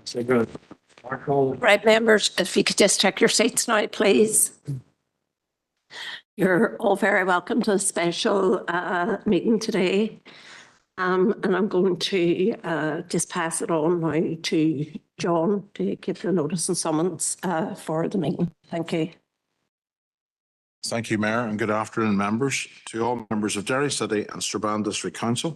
So good. Marco. Right, members, if you could just take your seats now, please. You're all very welcome to a special meeting today. And I'm going to just pass it on now to John to give the notice and summons for the meeting. Thank you. Thank you, Mayor, and good afternoon, members. To all members of Derry City and Strabane District Council,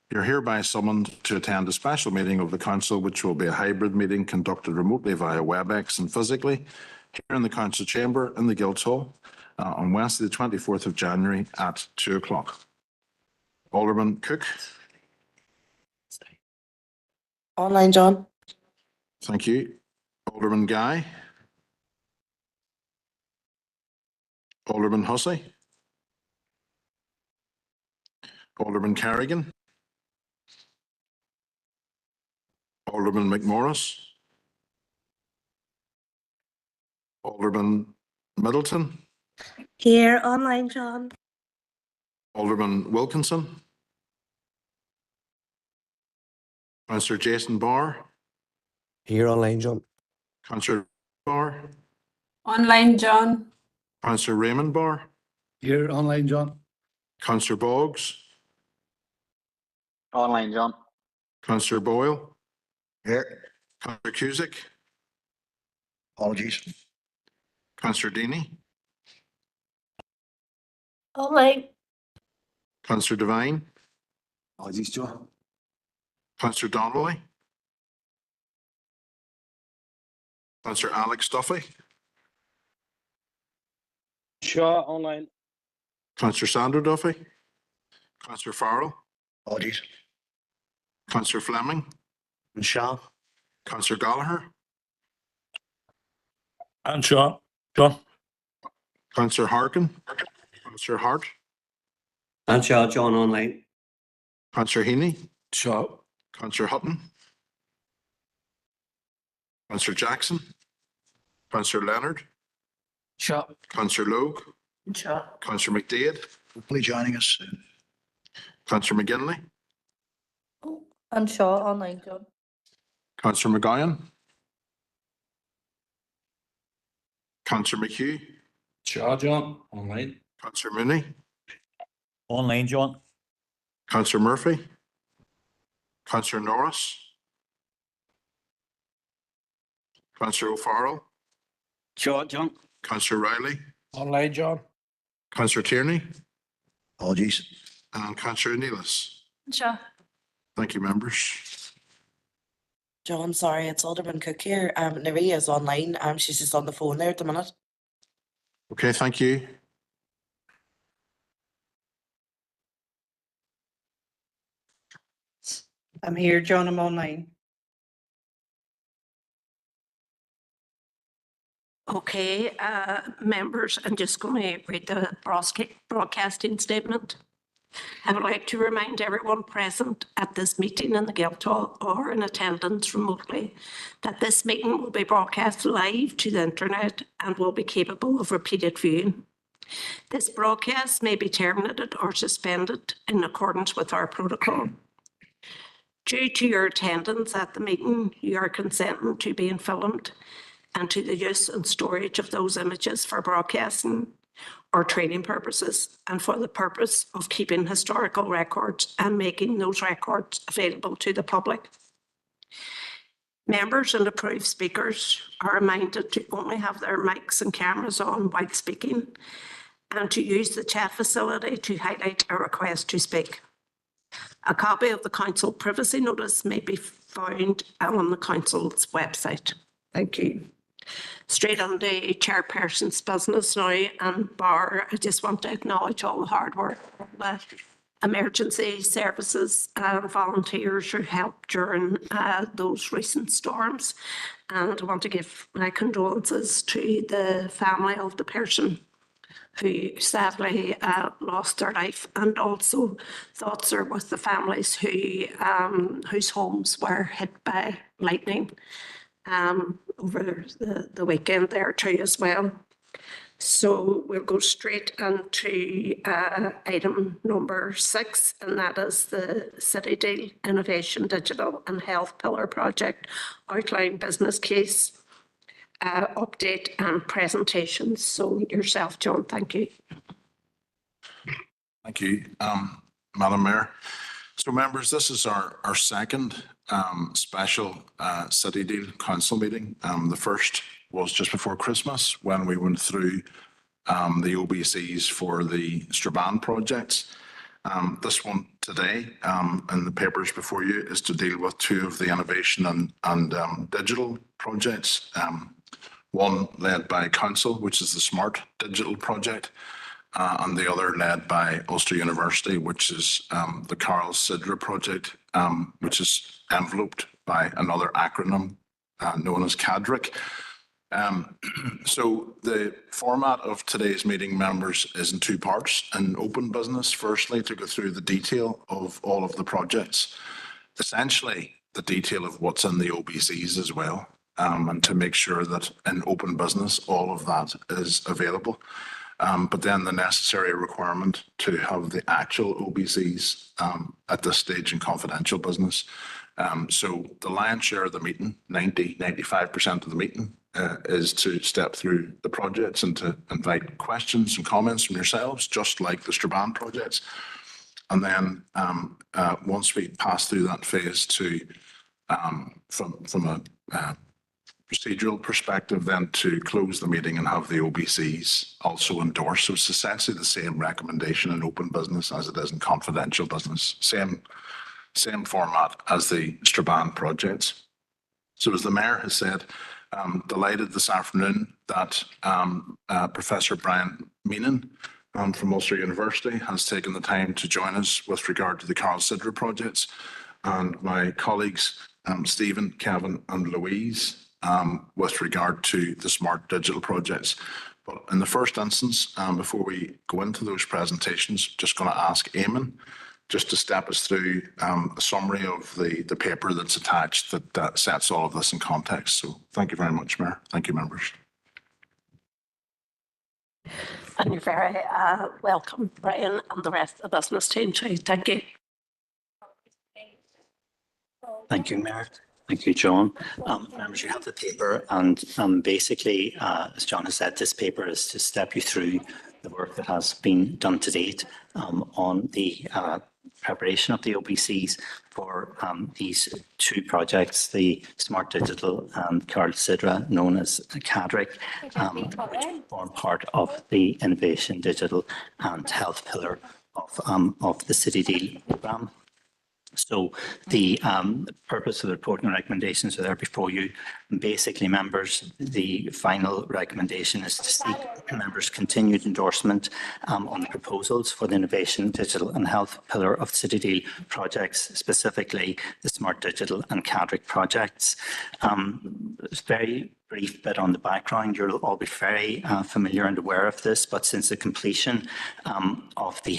you're hereby summoned to attend a special meeting of the Council, which will be a hybrid meeting conducted remotely via WebEx and physically here in the Council Chamber in the Guildhall on Wednesday, the 24th of January at 2 o'clock. Alderman Cook. Online, John. Thank you. Alderman Guy. Alderman Hussey. Alderman Carrigan. Alderman McMorris. Alderman Middleton. Here, online, John. Alderman Wilkinson. Councillor Jason Barr. Here online, John. Councillor Barr. Online, John. Councillor Raymond Barr. Here online, John. Councillor Boggs. Online, John. Councillor Boyle. Here. Councillor Cusick. Apologies. Councillor Deeney. Online. Councillor Devine. Apologies, John. Councillor Donnelly. Councillor Alex Duffy. Shaw online. Councillor Sandra Duffy. Councillor Farrell. Apologies. Councillor Fleming. And Shaw. Councillor Gallagher. And Shaw. John. Councillor Harkin. Councillor Hart. And Shaw, John online. Councillor Heaney. Shaw. Councillor Hutton. Councillor Jackson. Councillor Leonard. Shaw. Councillor Logue. Sure. Councillor McDade. Hopefully joining us soon. Councillor McGinley. And Shaw, online, John. Councillor McGowan. Councillor McHugh. Shaw, John online. Councillor Mooney. Online, John. Councillor Murphy. Councillor Norris. Councillor O'Farrell. Shaw, John. Councillor Riley. Online, John. Councillor Tierney. Apologies. And Councillor Neelis. Shaw. Thank you, members. John, sorry, it's Alderman Cook here. Naria is online. She's just on the phone there at the minute. Okay, thank you. I'm here, John. I'm online. Okay, members, I'm just going to read the broadcasting statement. I would like to remind everyone present at this meeting in the Guildhall or in attendance remotely that this meeting will be broadcast live to the internet and will be capable of repeated viewing. This broadcast may be terminated or suspended in accordance with our protocol. Due to your attendance at the meeting, you are consenting to being filmed and to the use and storage of those images for broadcasting or training purposes and for the purpose of keeping historical records and making those records available to the public. Members and approved speakers are reminded to only have their mics and cameras on while speaking and to use the chat facility to highlight a request to speak. A copy of the council privacy notice may be found on the council's website. Thank you. Straight on the chairperson's business now, and Bar, I just want to acknowledge all the hard work of the emergency services and volunteers who helped during those recent storms. And I want to give my condolences to the family of the person who sadly lost their life, and also thoughts are with the families who whose homes were hit by lightning over the weekend there too as well. So we'll go straight into item number 6, and that is the City Deal Innovation Digital and Health Pillar Project Outline Business Case Update and Presentations. So yourself, John, thank you. Thank you, Madam Mayor. So members, this is our second special City Deal Council meeting. The first was just before Christmas when we went through the OBCs for the Strabane projects. This one today in the papers before you is to deal with 2 of the innovation and digital projects. One led by Council, which is the Smart Digital Project, and the other led by Ulster University, which is the Carl Sidra project, which is enveloped by another acronym known as CADRIC. So the format of today's meeting, members, is in 2 parts. An open business, firstly, to go through the detail of all of the projects, essentially the detail of what's in the OBCs as well, and to make sure that in open business, all of that is available. But then the necessary requirement to have the actual OBCs at this stage in confidential business. So the lion's share of the meeting, 95% of the meeting, is to step through the projects and to invite questions and comments from yourselves, just like the Strabane projects. And then once we pass through that phase to, from a procedural perspective, then to close the meeting and have the OBCs also endorsed. So it's essentially the same recommendation in open business as it is in confidential business. Same format as the Strabane projects. So as the Mayor has said, I'm delighted this afternoon that Professor Brian Meenan from Ulster University has taken the time to join us with regard to the Carl Sidra projects, and my colleagues Stephen, Kevin and Louise with regard to the Smart Digital projects. But in the first instance, before we go into those presentations, just going to ask Eamon just to step us through a summary of the paper that's attached that sets all of this in context. So thank you very much, Mayor. Thank you, members. And you're very welcome, Brian, and the rest of the business team too. Thank you. Thank you, Mayor. Thank you, John. Members, you have the paper, and basically, as John has said, this paper is to step you through the work that has been done to date on the preparation of the OBCs for these 2 projects, the Smart Digital and Carl Sidra, known as CADRIC, which form part of the Innovation Digital and Health Pillar of the City Deal programme. So the purpose of the report and recommendations are there before you. Basically, members, the final recommendation is to seek members' continued endorsement on the proposals for the Innovation, Digital and Health Pillar of City Deal projects, specifically the Smart Digital and CADRIC projects. It's very brief bit on the background. You'll all be very familiar and aware of this, but since the completion of the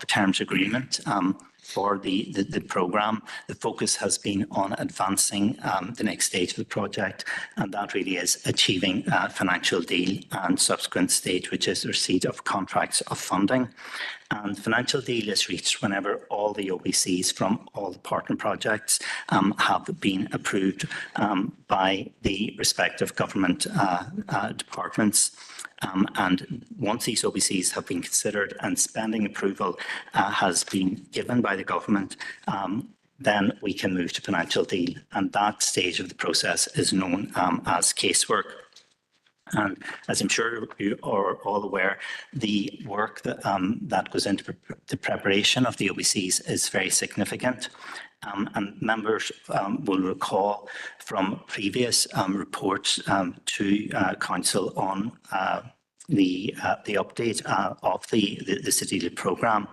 terms agreement for the programme, the focus has been on advancing the next stage of the project, and that really is achieving a financial deal and subsequent stage, which is the receipt of contracts of funding. And financial deal is reached whenever all the OBCs from all the partner projects have been approved by the respective government departments. And once these OBCs have been considered and spending approval has been given by the government, then we can move to financial deal. And that stage of the process is known as casework. And as I'm sure you are all aware, the work that goes into the preparation of the OBCs is very significant. And members will recall from previous reports to Council on the update of the City Deal programme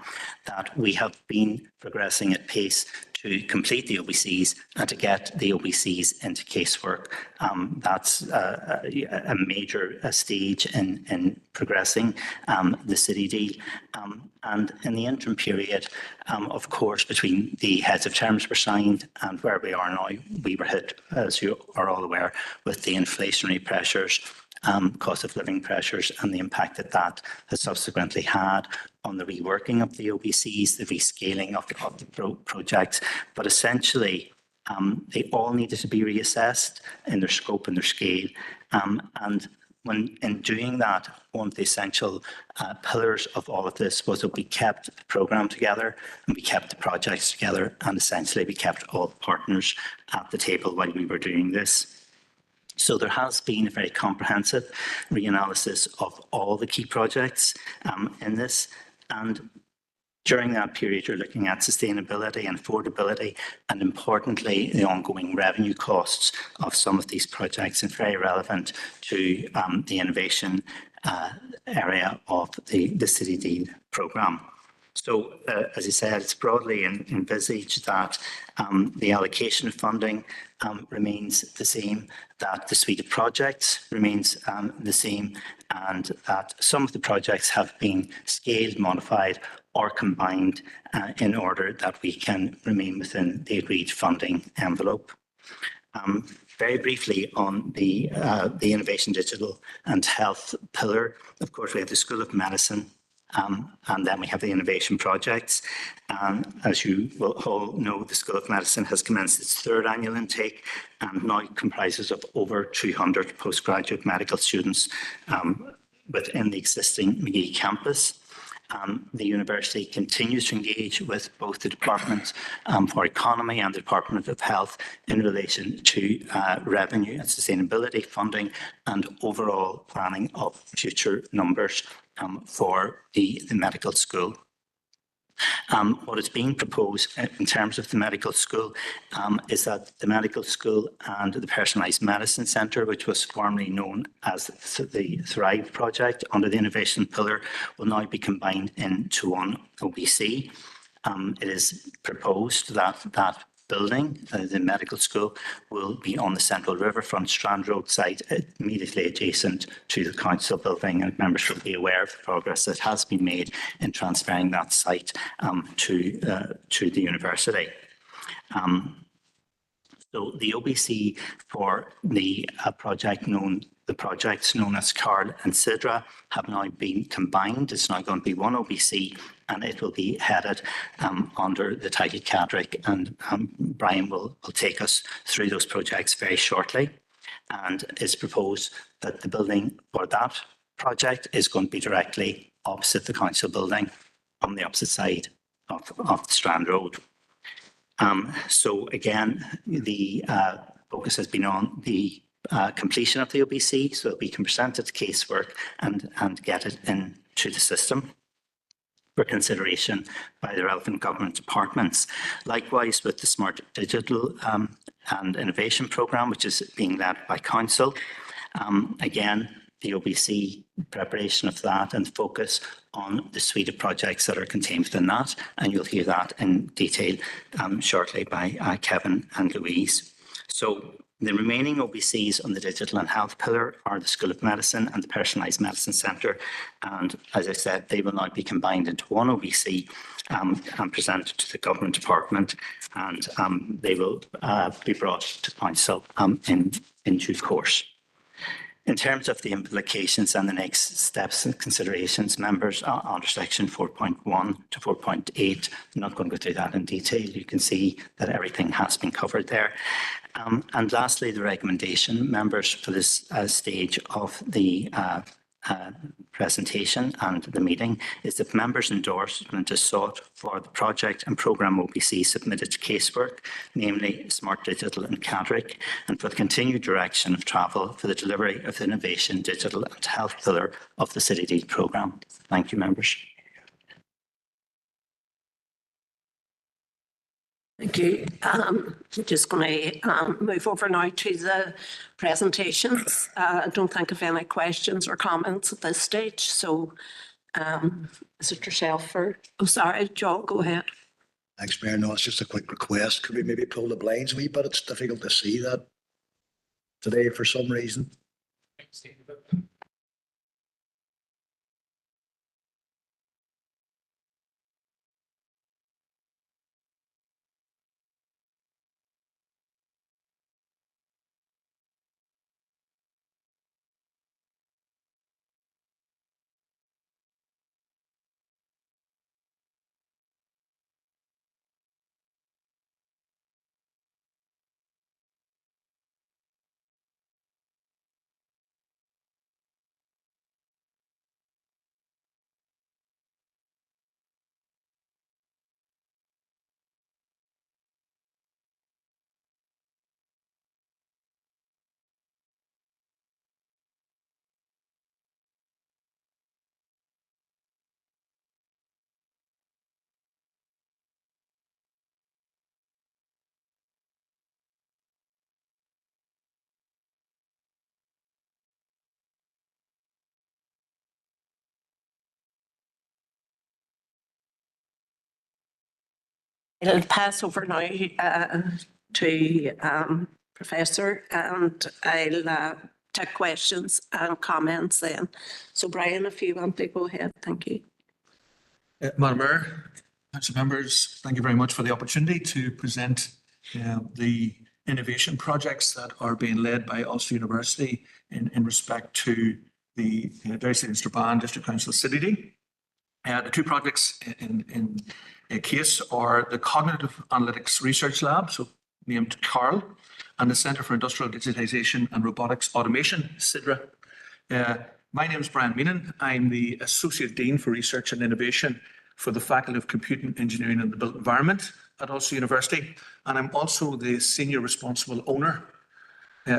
that we have been progressing at pace to complete the OBCs and to get the OBCs into casework. That's a major stage in progressing the City Deal. And in the interim period, of course, between the heads of terms were signed and where we are now, we were hit, as you are all aware, with the inflationary pressures cost of living pressures and the impact that that has subsequently had on the reworking of the OBCs, the rescaling of the projects. But essentially, they all needed to be reassessed in their scope and their scale. And when in doing that, one of the essential pillars of all of this was that we kept the programme together and we kept the projects together, and essentially we kept all the partners at the table while we were doing this. So there has been a very comprehensive reanalysis of all the key projects in this, and during that period, you're looking at sustainability and affordability, and importantly, the ongoing revenue costs of some of these projects, and very relevant to the innovation area of the City Deal programme. So, as I said, it's broadly envisaged that the allocation of funding remains the same, that the suite of projects remains the same, and that some of the projects have been scaled, modified, or combined in order that we can remain within the agreed funding envelope. Very briefly on the Innovation, Digital and Health pillar, of course, we have the School of Medicine, and then we have the innovation projects. As you will all know, the School of Medicine has commenced its third annual intake and now comprises of over 200 postgraduate medical students within the existing Magee campus. The university continues to engage with both the Department for Economy and the Department of Health in relation to revenue and sustainability funding and overall planning of future numbers for the medical school. What is being proposed in terms of the medical school is that the medical school and the Personalised Medicine Centre, which was formerly known as the Thrive project under the innovation pillar, will now be combined into one OBC. It is proposed that that building, the medical school, will be on the Central Riverfront Strand Road site, immediately adjacent to the council building, and members will be aware of the progress that has been made in transferring that site to the university. So the OBC for the projects known as Carl and Sidra have now been combined. It's now going to be one OBC, and it will be headed under the title Cadric, and Brian will take us through those projects very shortly. And it's proposed that the building for that project is going to be directly opposite the council building on the opposite side of the Strand Road. So again, the focus has been on the completion of the OBC so that we can present its casework and get it into the system for consideration by the relevant government departments. Likewise, with the Smart Digital and Innovation Programme, which is being led by Council, again, the OBC preparation of that and focus on the suite of projects that are contained within that, and you'll hear that in detail shortly by Kevin and Louise. So the remaining OBCs on the Digital and Health pillar are the School of Medicine and the Personalised Medicine Centre, and as I said, they will now be combined into one OBC and presented to the government department, and they will be brought to council in due course. In terms of the implications and the next steps and considerations, members under section 4.1 to 4.8, I'm not going to go through that in detail. You can see that everything has been covered there. And lastly, the recommendation, members, for this stage of the presentation and the meeting is that members' endorsement is sought for the project and programme OBC submitted to casework, namely Smart Digital and Cadric, and for the continued direction of travel for the delivery of the Innovation, Digital and Health pillar of the City Deal programme. Thank you, members. Thank you. We're just going to move over now to the presentations. I don't think of any questions or comments at this stage. So is it yourself or, oh, sorry, John, go ahead. Thanks, Mayor. No, it's just a quick request. Could we maybe pull the blinds a wee bit? It's difficult to see that today for some reason. I'll pass over now to Professor, and I'll take questions and comments then. So Brian, if you want to go ahead, thank you. Madam Mayor, Council members, thank you very much for the opportunity to present the innovation projects that are being led by Ulster University in respect to the Derry City and Strabane District Council City Deal. The two projects in a case are the Cognitive Analytics Research Lab, so named CARL, and the Centre for Industrial Digitization and Robotics Automation, CIDRA. My name is Brian Meenan. I'm the Associate Dean for Research and Innovation for the Faculty of Computing, Engineering and the Built Environment at Ulster University. And I'm also the Senior Responsible Owner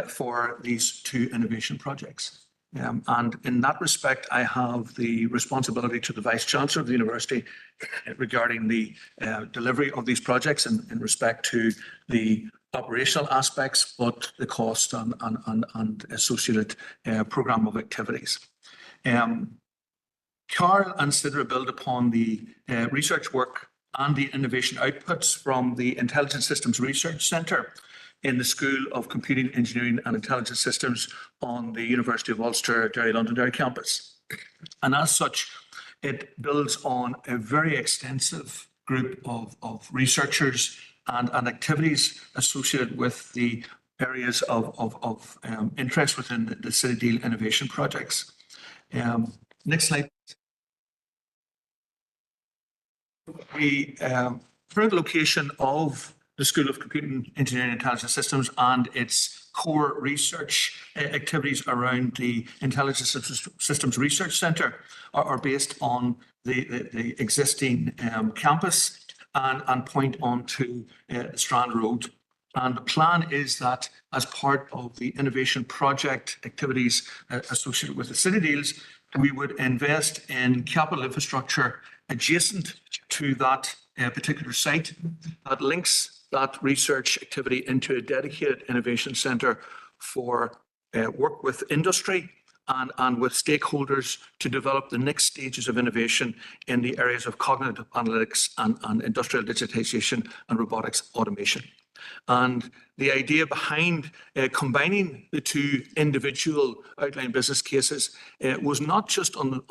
for these two innovation projects. And in that respect, I have the responsibility to the Vice Chancellor of the University regarding the delivery of these projects in respect to the operational aspects, but the cost and associated programme of activities. CARL and CIDRA build upon the research work and the innovation outputs from the Intelligent Systems Research Centre in the School of Computing, Engineering and Intelligent Systems on the University of Ulster, Derry Londonderry campus. And as such, it builds on a very extensive group of researchers and activities associated with the areas of interest within the City Deal innovation projects. Next slide. The current location of the School of Computing, Engineering and Intelligent Systems and its core research activities around the Intelligent Systems Research Centre are based on the existing campus and point on to Strand Road. And the plan is that as part of the innovation project activities associated with the City Deals, we would invest in capital infrastructure adjacent to that particular site that links that research activity into a dedicated innovation centre for work with industry and with stakeholders to develop the next stages of innovation in the areas of cognitive analytics and industrial digitization and robotics automation. And the idea behind combining the two individual outline business cases was not just on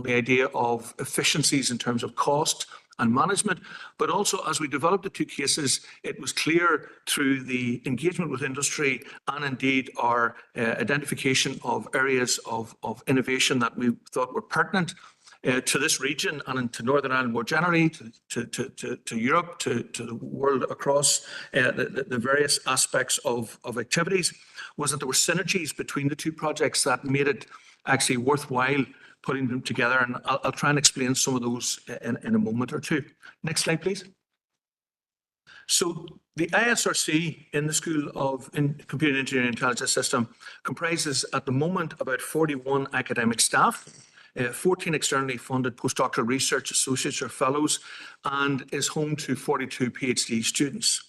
the idea of efficiencies in terms of cost and management, but also as we developed the two cases, it was clear through the engagement with industry and indeed our identification of areas of innovation that we thought were pertinent to this region and to Northern Ireland more generally, to Europe, to the world across the various aspects of activities, was that there were synergies between the two projects that made it actually worthwhile putting them together. And I'll try and explain some of those in a moment or two. Next slide, please. So the ISRC in the School of Computing, Engineering and Intelligence System comprises at the moment about 41 academic staff, 14 externally funded postdoctoral research associates or fellows, and is home to 42 PhD students.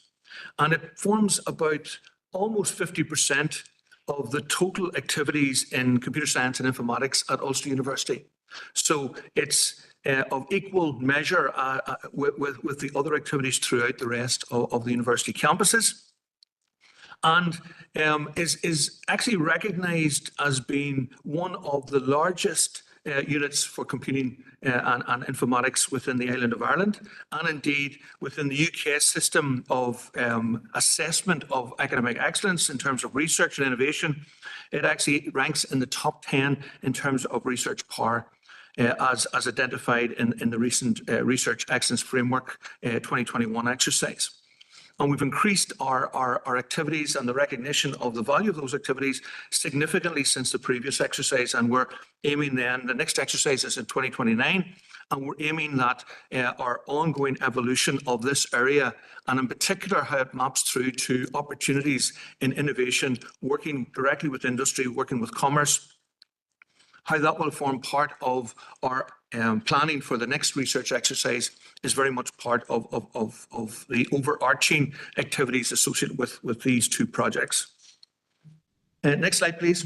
And it forms about almost 50% of the total activities in computer science and informatics at Ulster University. So it's of equal measure with the other activities throughout the rest of the university campuses, and is actually recognised as being one of the largest units for computing and informatics within the island of Ireland, and indeed within the UK system of assessment of academic excellence in terms of research and innovation. It actually ranks in the top 10 in terms of research power as identified in the recent Research Excellence Framework 2021 exercise. And we've increased our activities and the recognition of the value of those activities significantly since the previous exercise. And we're aiming then, the next exercise is in 2029, and we're aiming that our ongoing evolution of this area, and in particular how it maps through to opportunities in innovation, working directly with industry, working with commerce, how that will form part of our planning for the next research exercise is very much part of the overarching activities associated with these two projects. Next slide, please.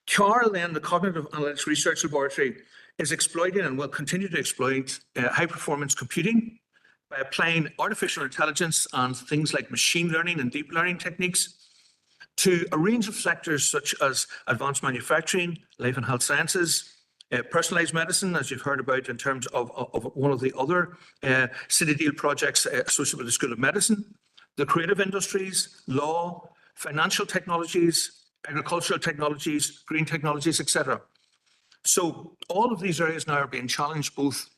CARL, then, the Cognitive Analytics Research Laboratory, is exploiting and will continue to exploit high-performance computing by applying artificial intelligence and things like machine learning and deep learning techniques to a range of sectors such as advanced manufacturing, life and health sciences, personalised medicine, as you've heard about in terms of one of the other City Deal projects associated with the School of Medicine, the creative industries, law, financial technologies, agricultural technologies, green technologies, etc. So all of these areas now are being challenged both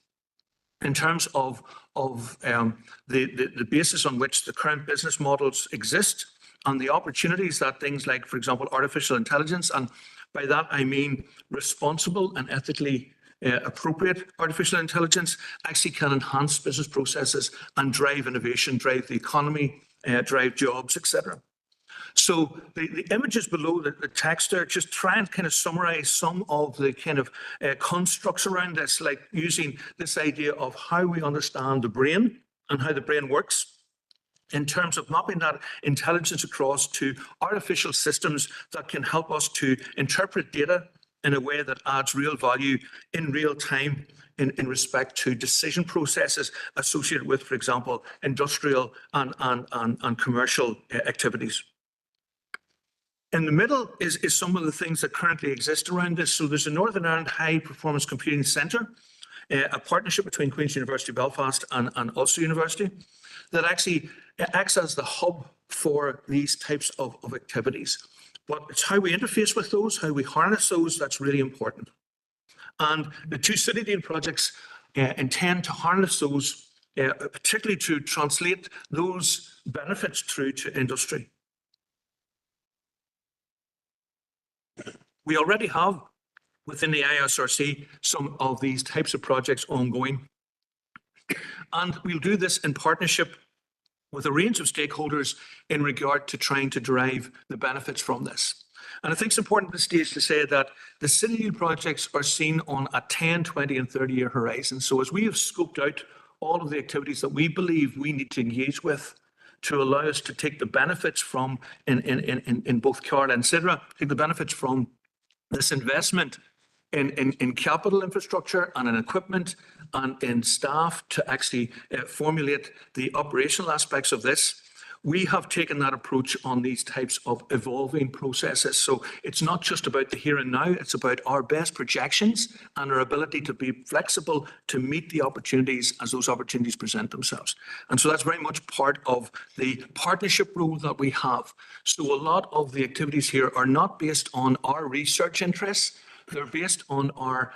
in terms of the basis on which the current business models exist and the opportunities that things like, for example, artificial intelligence, and by that I mean responsible and ethically appropriate artificial intelligence, actually can enhance business processes and drive innovation, drive the economy, drive jobs, etc. So the images below the text there just try and kind of summarize some of the kind of constructs around this, like using this idea of how we understand the brain and how the brain works in terms of mapping that intelligence across to artificial systems that can help us to interpret data in a way that adds real value in real time in respect to decision processes associated with, for example, industrial and commercial activities. In the middle is some of the things that currently exist around this. So there's a Northern Ireland High Performance Computing Centre, a partnership between Queen's University Belfast and Ulster University, that actually acts as the hub for these types of activities. But it's how we interface with those, how we harness those, that's really important. And the two City Deal projects intend to harness those, particularly to translate those benefits through to industry. We already have within the ISRC some of these types of projects ongoing. And we'll do this in partnership with a range of stakeholders in regard to trying to derive the benefits from this. And I think it's important at this stage to say that the City Deal projects are seen on a 10, 20 and 30-year horizon. So as we have scoped out all of the activities that we believe we need to engage with to allow us to take the benefits from, in both Carl and Sidra, take the benefits from this investment in capital infrastructure and in equipment and in staff to actually formulate the operational aspects of this. We have taken that approach on these types of evolving processes. So it's not just about the here and now, it's about our best projections and our ability to be flexible to meet the opportunities as those opportunities present themselves. And so that's very much part of the partnership role that we have. So a lot of the activities here are not based on our research interests, they're based on our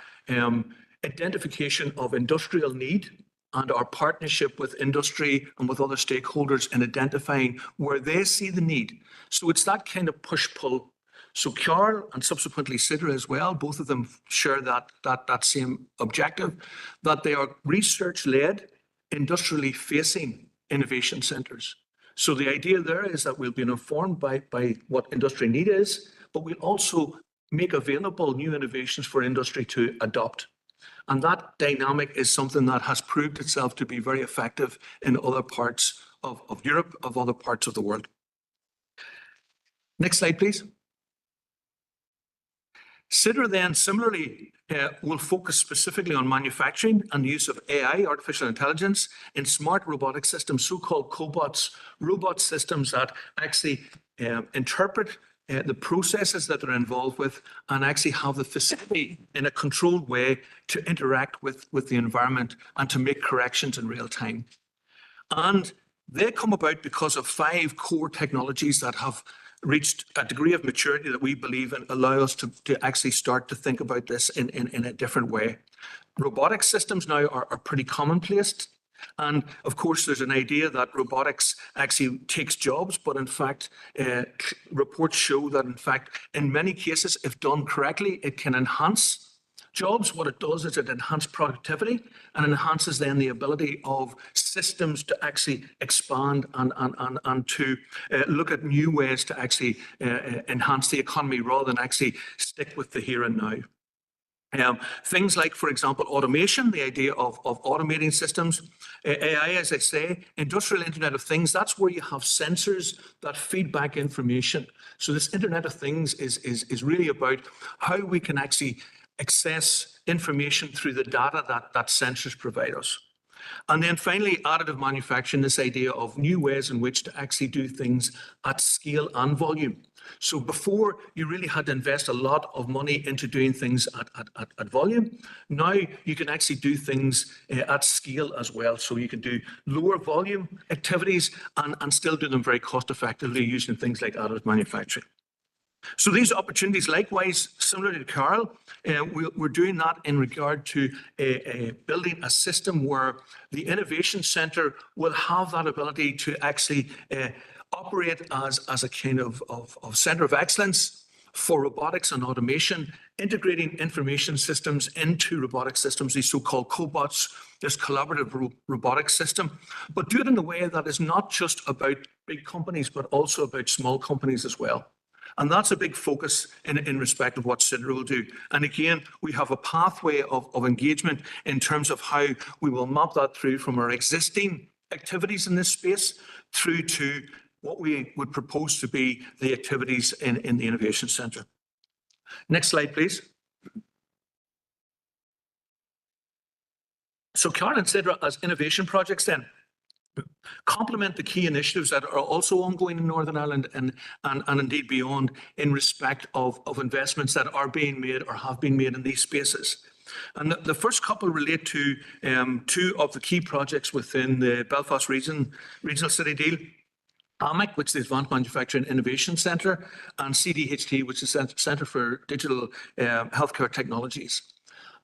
identification of industrial need and our partnership with industry and with other stakeholders in identifying where they see the need. So it's that kind of push-pull. So Carl and subsequently Sidra as well, both of them share that same objective, that they are research-led, industrially facing innovation centres. So the idea there is that we'll be informed by what industry need is, but we'll also make available new innovations for industry to adopt. And that dynamic is something that has proved itself to be very effective in other parts of Europe, of other parts of the world. Next slide, please. Sidra then similarly will focus specifically on manufacturing and the use of AI, artificial intelligence, in smart robotic systems, so-called cobots, robot systems that actually interpret the processes that they're involved with and actually have the facility in a controlled way to interact with the environment and to make corrections in real time. And they come about because of 5 core technologies that have reached a degree of maturity that we believe allow us to actually start to think about this in a different way. Robotic systems now are pretty commonplace. And of course, there's an idea that robotics actually takes jobs, but in fact, reports show that in fact, in many cases, if done correctly, it can enhance jobs. What it does is it enhances productivity and enhances then the ability of systems to actually expand and to look at new ways to actually enhance the economy rather than actually stick with the here and now. Things like, for example, automation, the idea of automating systems, AI, as I say, industrial Internet of Things, that's where you have sensors that feed back information. So this Internet of Things is really about how we can actually access information through the data that sensors provide us. And then finally, additive manufacturing, this idea of new ways in which to actually do things at scale and volume. So before, you really had to invest a lot of money into doing things at volume. Now you can actually do things at scale as well. So you can do lower volume activities and still do them very cost effectively using things like additive manufacturing. So these opportunities, likewise, similar to Carol, we're doing that in regard to building a system where the Innovation Centre will have that ability to actually operate as a kind of centre of excellence for robotics and automation, integrating information systems into robotic systems, these so-called cobots, this collaborative robotics system, but do it in a way that is not just about big companies, but also about small companies as well. And that's a big focus in respect of what Sidra will do. And again, we have a pathway of engagement in terms of how we will map that through from our existing activities in this space through to what we would propose to be the activities in the Innovation Centre. Next slide, please. So Carl and Sidra as innovation projects then complement the key initiatives that are also ongoing in Northern Ireland and indeed beyond in respect of investments that are being made or have been made in these spaces. And the first couple relate to two of the key projects within the Belfast Regional City Deal. AMIC, which is the Advanced Manufacturing Innovation Centre, and CDHT, which is the Centre for Digital Healthcare Technologies.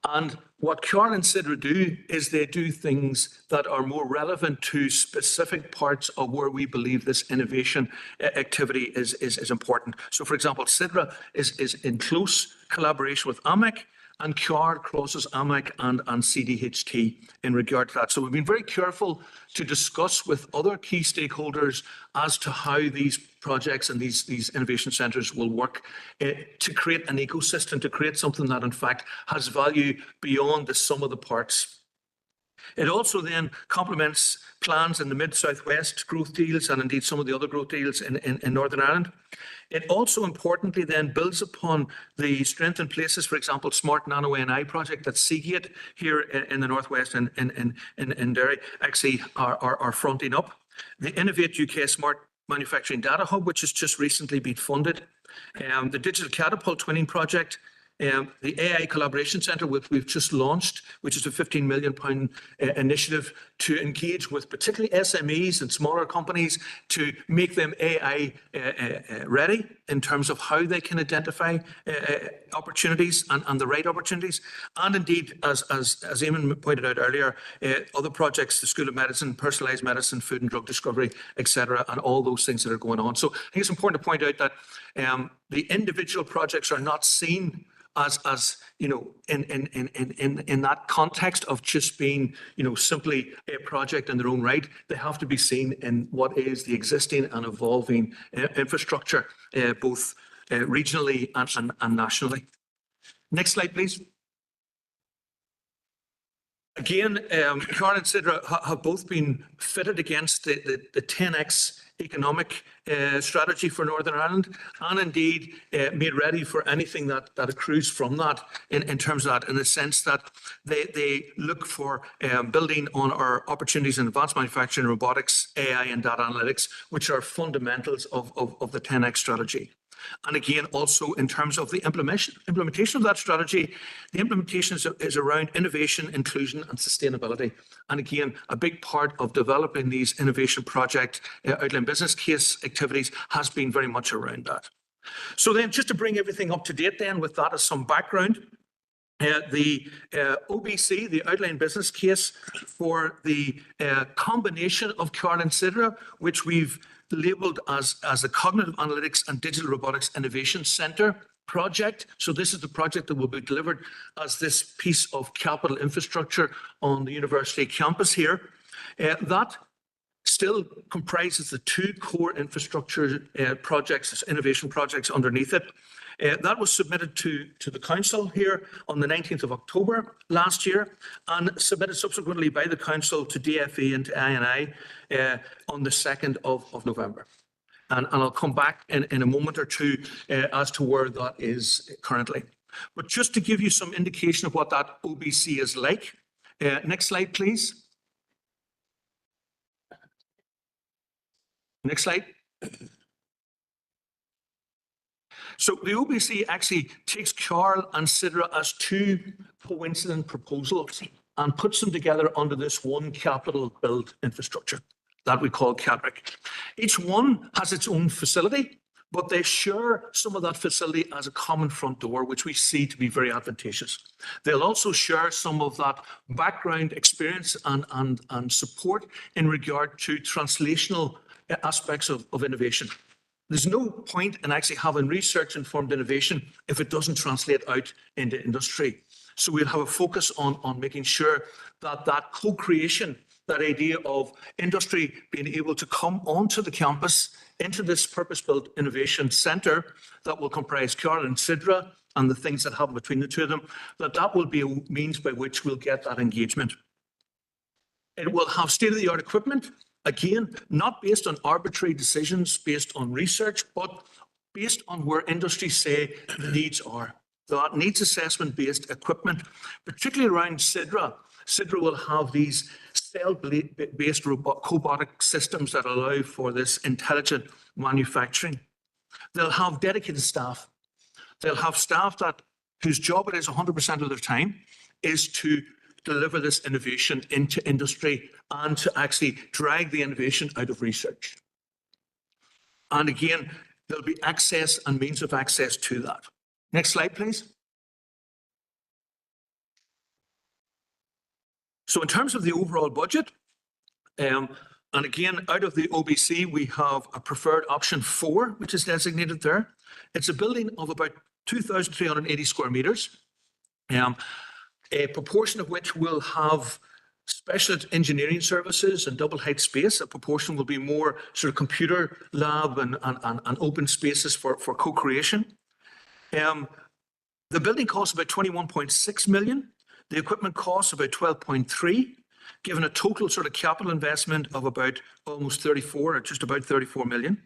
And what Carl and Sidra do is they do things that are more relevant to specific parts of where we believe this innovation activity is important. So, for example, Sidra is in close collaboration with AMIC, and CAR crosses AMIC and CDHT in regard to that. So we've been very careful to discuss with other key stakeholders as to how these projects and these innovation centres will work to create an ecosystem, to create something that in fact has value beyond the sum of the parts. It also then complements plans in the Mid-South-West growth deals and indeed some of the other growth deals in Northern Ireland. It also importantly then builds upon the strength in places, for example, Smart Nano AI project that Seagate here in the Northwest and in Derry actually are fronting up. The Innovate UK Smart Manufacturing Data Hub, which has just recently been funded. The Digital Catapult Twinning Project, the AI Collaboration Centre, which we've just launched, which is a £15 million initiative to engage with particularly SMEs and smaller companies to make them AI ready in terms of how they can identify opportunities and the right opportunities. And indeed, as Eamon pointed out earlier, other projects, the School of Medicine, personalised medicine, food and drug discovery, etc., and all those things that are going on. So I think it's important to point out that the individual projects are not seen as you know, in that context of just being, you know, simply a project in their own right. They have to be seen in what is the existing and evolving infrastructure, both regionally and nationally. Next slide, please. Again, Carl and Sidra have both been fitted against the 10x economic strategy for Northern Ireland, and indeed made ready for anything that accrues from that in terms of that, in the sense that they look for building on our opportunities in advanced manufacturing, robotics, AI and data analytics, which are fundamentals of the 10x strategy. And again, also in terms of the implementation of that strategy, the implementation is around innovation, inclusion and sustainability. And again, a big part of developing these innovation project outline business case activities has been very much around that. So then just to bring everything up to date then with that as some background, the OBC, the outline business case for the combination of Carl and Sidra, which we've labelled as the Cognitive Analytics and Digital Robotics Innovation Centre project. So this is the project that will be delivered as this piece of capital infrastructure on the university campus here. That still comprises the two core infrastructure projects, innovation projects underneath it. That was submitted to the council here on the 19th of October last year, and submitted subsequently by the council to DFE and to INI on the 2nd of November. And I'll come back in a moment or two as to where that is currently. But just to give you some indication of what that OBC is like, next slide, please. Next slide. So the OBC actually takes Carl and Sidra as two coincident proposals and puts them together under this one capital build infrastructure that we call CADRIC. Each one has its own facility, but they share some of that facility as a common front door, which we see to be very advantageous. They'll also share some of that background experience and support in regard to translational aspects of innovation. There's no point in actually having research-informed innovation if it doesn't translate out into industry. So we'll have a focus on making sure that that co-creation, that idea of industry being able to come onto the campus into this purpose-built innovation centre that will comprise Carl and Sidra and the things that happen between the two of them, that will be a means by which we'll get that engagement. It will have state-of-the-art equipment, again, not based on arbitrary decisions based on research, but based on where industry say the needs are. That needs assessment-based equipment, particularly around Sidra. Sidra will have these cell-based robotic systems that allow for this intelligent manufacturing. They'll have dedicated staff. They'll have staff whose job it is 100% of their time is to deliver this innovation into industry and to actually drag the innovation out of research. And again, there'll be access and means of access to that. Next slide, please. So in terms of the overall budget, and again, out of the OBC, we have a preferred option 4, which is designated there. It's a building of about 2,380 square meters, a proportion of which will have specialist engineering services and double height space. A proportion will be more sort of computer lab and open spaces for co-creation. The building costs about 21.6 million. The equipment costs about 12.3, given a total sort of capital investment of about almost 34 or just about 34 million.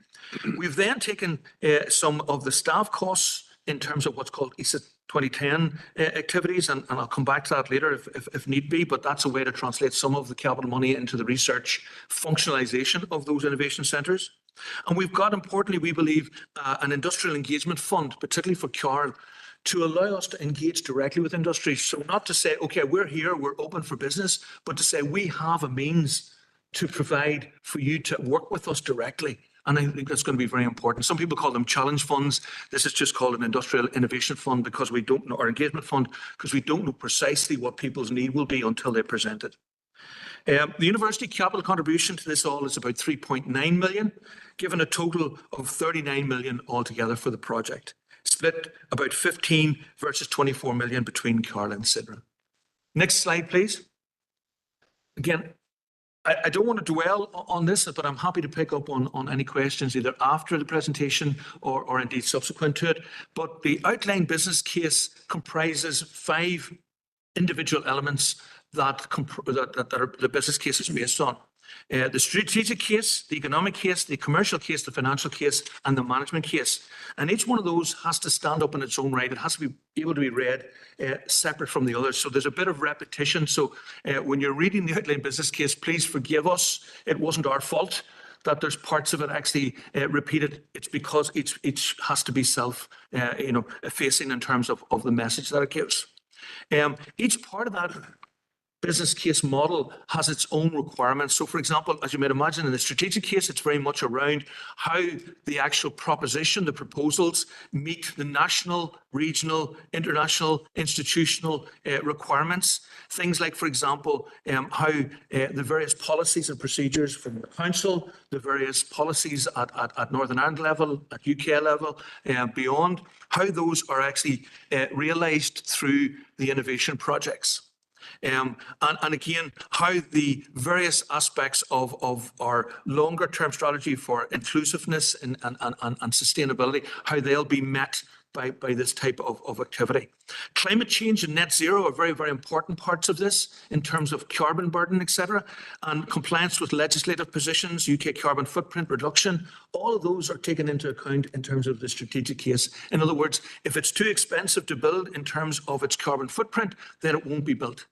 We've then taken some of the staff costs in terms of what's called ESA 2010 activities, and I'll come back to that later if need be, but that's a way to translate some of the capital money into the research functionalization of those innovation centres. And we've got, importantly, we believe, an industrial engagement fund, particularly for Carl, to allow us to engage directly with industry. So not to say, okay, we're here, we're open for business, but to say we have a means to provide for you to work with us directly. And I think that's going to be very important. Some people call them challenge funds. This is just called an industrial innovation fund because we don't know, or engagement fund, because we don't know precisely what people's need will be until they present it. The university capital contribution to this all is about 3.9 million, given a total of 39 million altogether for the project, split about 15 versus 24 million between Carl and Sidra. Next slide, please. Again, I don't want to dwell on this, but I'm happy to pick up on any questions either after the presentation or indeed subsequent to it. But the outline business case comprises 5 individual elements that the business case is based on. The strategic case, the economic case, the commercial case, the financial case, and the management case. And each one of those has to stand up in its own right. It has to be able to be read separate from the others. So there's a bit of repetition. So when you're reading the outline business case, please forgive us. It wasn't our fault that there's parts of it actually repeated. It's because each has to be self-facing in terms of the message that it gives. Each part of that business case model has its own requirements. So for example, as you might imagine, in the strategic case, it's very much around how the actual proposition, the proposals meet the national, regional, international, institutional requirements. Things like, for example, how the various policies and procedures from the council, the various policies at Northern Ireland level, at UK level, beyond, how those are actually realised through the innovation projects. And again, how the various aspects of our longer term strategy for inclusiveness and sustainability, how they'll be met by this type of activity. Climate change and net zero are very, very important parts of this in terms of carbon burden, etc. And compliance with legislative positions, UK carbon footprint reduction, all of those are taken into account in terms of the strategic case. In other words, if it's too expensive to build in terms of its carbon footprint, then it won't be built.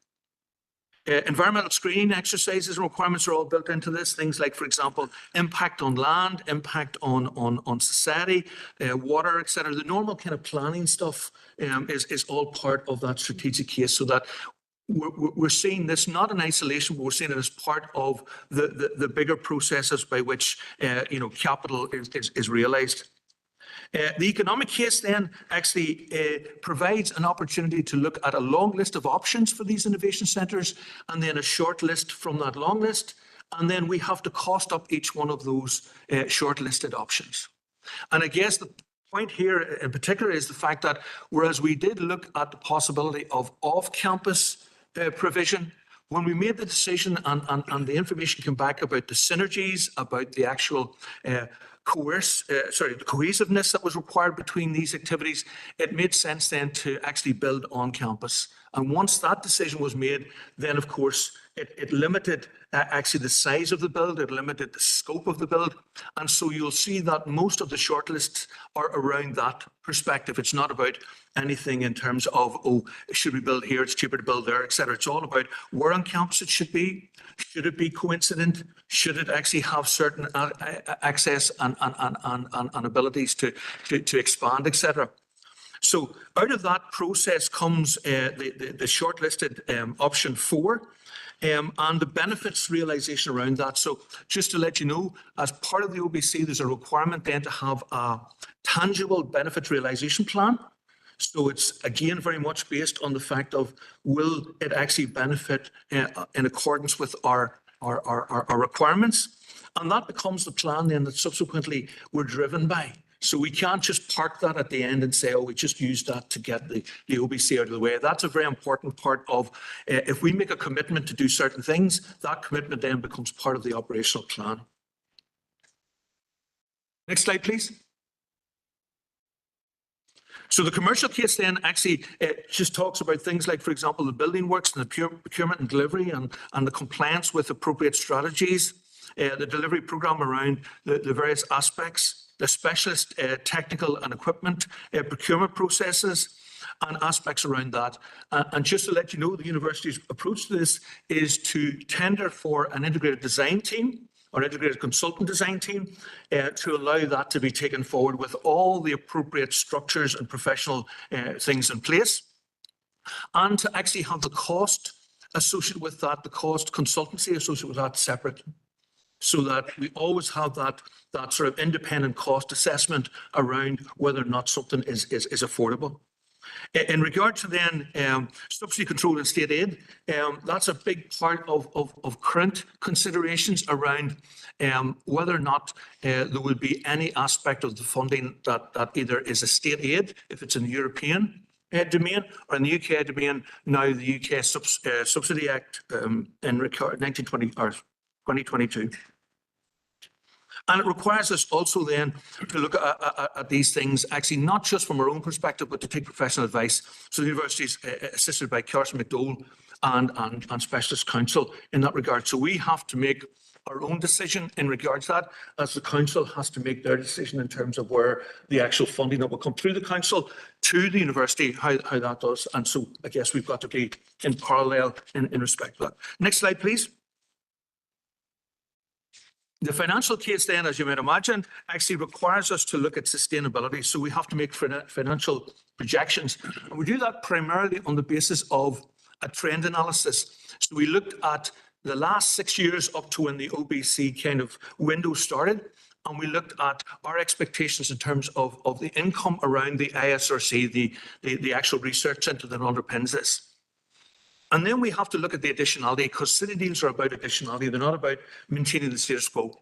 Environmental screening exercises and requirements are all built into this. Things like, for example, impact on land, impact on society, water, etc. The normal kind of planning stuff is all part of that strategic case, so that we're seeing this not in isolation, but we're seeing it as part of the bigger processes by which capital is realised. The economic case then actually provides an opportunity to look at a long list of options for these innovation centres, and then a short list from that long list, and then we have to cost up each one of those shortlisted options. And I guess the point here in particular is the fact that whereas we did look at the possibility of off-campus provision, when we made the decision and the information came back about the synergies, about the actual the cohesiveness that was required between these activities, it made sense then to actually build on campus. And once that decision was made, then of course it limited actually the size of the build, it limited the scope of the build. And so you'll see that most of the shortlists are around that perspective. It's not about anything in terms of, oh, should we build here, it's cheaper to build there, etc. It's all about where on campus it should be. Should it be coincident? Should it actually have certain access and abilities to expand, etc.? So out of that process comes the shortlisted option 4 and the benefits realisation around that. So just to let you know, as part of the OBC, there's a requirement then to have a tangible benefit realisation plan. So it's again very much based on the fact of, will it actually benefit in accordance with our requirements? And that becomes the plan then that subsequently we're driven by. So we can't just park that at the end and say, oh, we just used that to get the OBC out of the way. That's a very important part of, if we make a commitment to do certain things, that commitment then becomes part of the operational plan. Next slide, please. So the commercial case then actually just talks about things like, for example, the building works and the procurement and delivery and the compliance with appropriate strategies, the delivery programme around the various aspects, the specialist technical and equipment procurement processes and aspects around that. And just to let you know, the university's approach to this is to tender for an integrated design team or integrated consultant design team to allow that to be taken forward with all the appropriate structures and professional things in place, and to actually have the cost associated with that, the cost consultancy associated with that separate, so that we always have that sort of independent cost assessment around whether or not something is affordable. In regard to then subsidy control and state aid, that's a big part of current considerations around whether or not there will be any aspect of the funding that either is a state aid, if it's in the European domain, or in the UK domain, now the UK Subsidy Act in 1920 or 2022. And it requires us also then to look at these things, actually not just from our own perspective, but to take professional advice. So the university is assisted by Carson McDowell and Specialist Counsel in that regard. So we have to make our own decision in regards to that, as the council has to make their decision in terms of where the actual funding that will come through the council to the university, how that does. And so I guess we've got to be in parallel in respect to that. Next slide, please. The financial case then, as you might imagine, actually requires us to look at sustainability. So we have to make financial projections. And we do that primarily on the basis of a trend analysis. So we looked at the last 6 years up to when the OBC kind of window started. And we looked at our expectations in terms of the income around the ISRC, the actual research centre that underpins this. And then we have to look at the additionality, because city deals are about additionality. They're not about maintaining the status quo.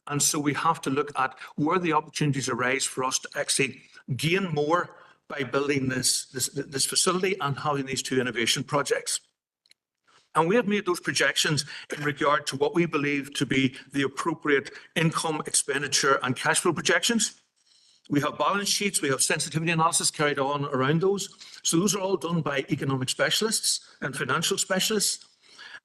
And so we have to look at where the opportunities arise for us to actually gain more by building this facility and having these two innovation projects. And we have made those projections in regard to what we believe to be the appropriate income, expenditure and cash flow projections. We have balance sheets, we have sensitivity analysis carried on around those. So those are all done by economic specialists and financial specialists.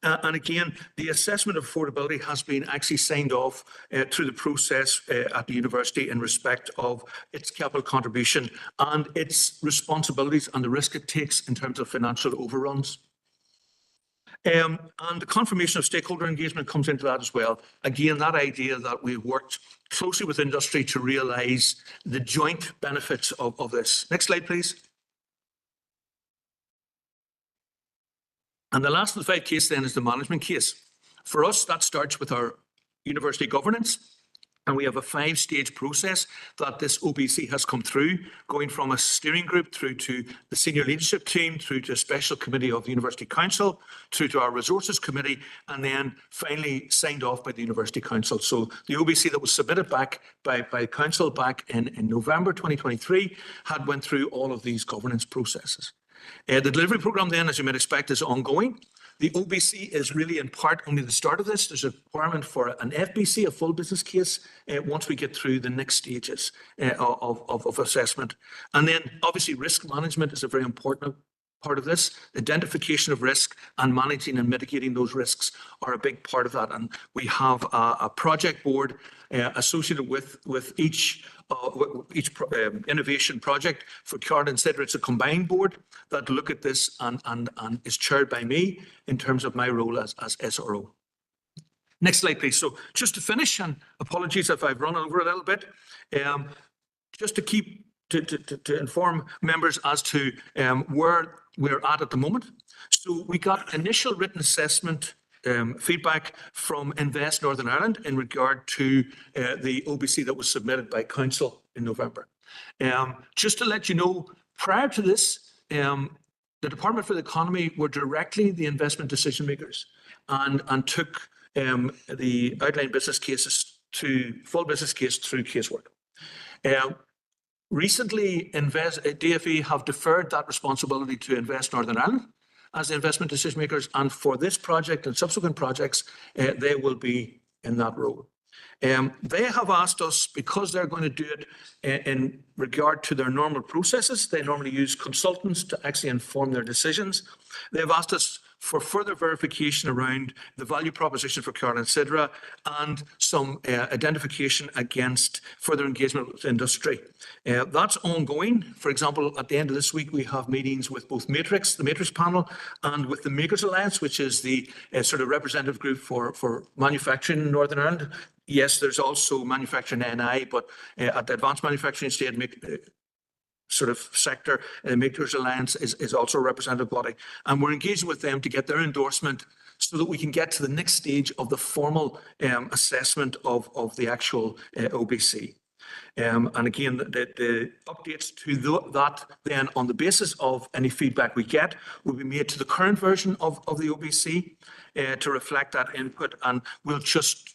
And again, the assessment of affordability has been actually signed off through the process at the university in respect of its capital contribution and its responsibilities and the risk it takes in terms of financial overruns. And the confirmation of stakeholder engagement comes into that as well. Again, that idea that we've worked closely with industry to realise the joint benefits of this. Next slide, please. And the last of the 5 cases then is the management case. For us, that starts with our university governance. And we have a 5-stage process that this OBC has come through, going from a steering group through to the senior leadership team, through to a special committee of the University Council, through to our resources committee, and then finally signed off by the University Council. So the OBC that was submitted back by Council back in November 2023 had went through all of these governance processes. The delivery programme then, as you might expect, is ongoing. The OBC is really in part only the start of this. There's a requirement for an FBC, a full business case, once we get through the next stages of assessment. And then obviously risk management is a very important part of this. Identification of risk and managing and mitigating those risks are a big part of that. And we have a project board associated with each innovation project. For Cardiff and Sidra, it's a combined board that look at this and is chaired by me in terms of my role as SRO. Next slide, please. So just to finish, and apologies if I've run over a little bit, just to keep to inform members as to where we're at the moment. So we got initial written assessment feedback from Invest Northern Ireland in regard to the OBC that was submitted by Council in November. Just to let you know, prior to this, the Department for the Economy were directly the investment decision makers and took the outline business cases to full business case through casework. Recently, DFE have deferred that responsibility to Invest Northern Ireland as the investment decision makers, and for this project and subsequent projects, they will be in that role. They have asked us, because they're going to do it in regard to their normal processes, they normally use consultants to actually inform their decisions. They've asked us for further verification around the value proposition for Cardiff and Sidra and some identification against further engagement with industry. That's ongoing. For example, at the end of this week, we have meetings with both Matrix, the Matrix panel, and with the Makers Alliance, which is the sort of representative group for manufacturing in Northern Ireland. Yes, there's also manufacturing NI, but at the advanced manufacturing stage, sort of sector, Makers Alliance is also a representative body. And we're engaging with them to get their endorsement so that we can get to the next stage of the formal assessment of the actual OBC. And again, the updates to that then on the basis of any feedback we get will be made to the current version of the OBC to reflect that input. And we'll just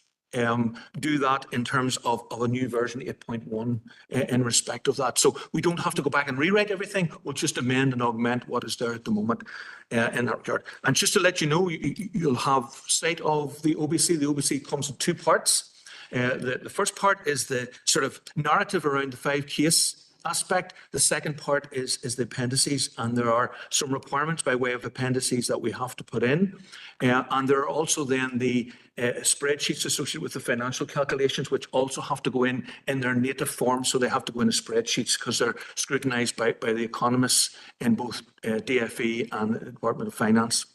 do that in terms of a new version 8.1 in respect of that. So we don't have to go back and rewrite everything. We'll just amend and augment what is there at the moment in that regard. And just to let you know, you'll have sight of the OBC. The OBC comes in 2 parts. The first part is the sort of narrative around the 5 case aspect. The second part is the appendices, and there are some requirements by way of appendices that we have to put in. And there are also then the spreadsheets associated with the financial calculations, which also have to go in their native form. So they have to go into spreadsheets because they're scrutinised by the economists in both DFE and the Department of Finance.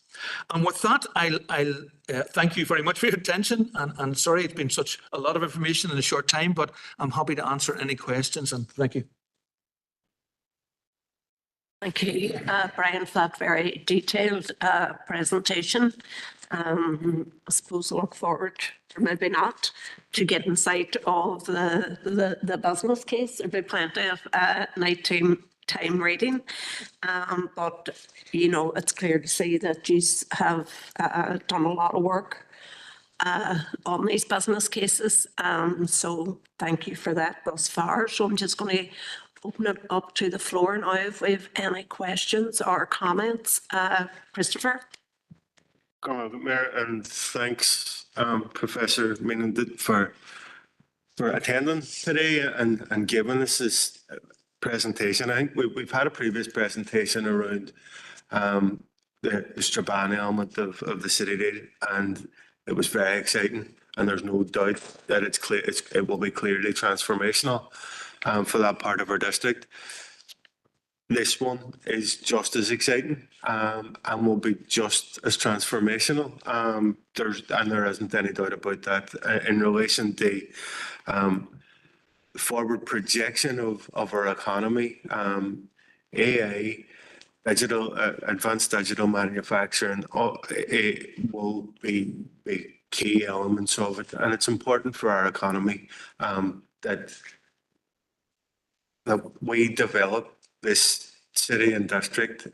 And with that, I'll thank you very much for your attention. And sorry, it's been such a lot of information in a short time, but I'm happy to answer any questions, and thank you. Thank you, Brian, for that very detailed presentation. I suppose I look forward, or maybe not, to getting sight of the business case. There'll be plenty of night-time reading. But, you know, it's clear to see that you have done a lot of work on these business cases. So thank you for that thus far. So I'm just going to open it up to the floor now if we have any questions or comments. Christopher? Mayor, and thanks, Professor Meenan, for attending today and giving us this presentation. I think we've had a previous presentation around the Strabane element of the city deal, and it was very exciting. And there's no doubt that it will be clearly transformational for that part of our district. this one is just as exciting and will be just as transformational. There isn't any doubt about that. In relation to forward projection of our economy, AI, advanced digital manufacturing, it will be key elements of it, and it's important for our economy that we develop this city and district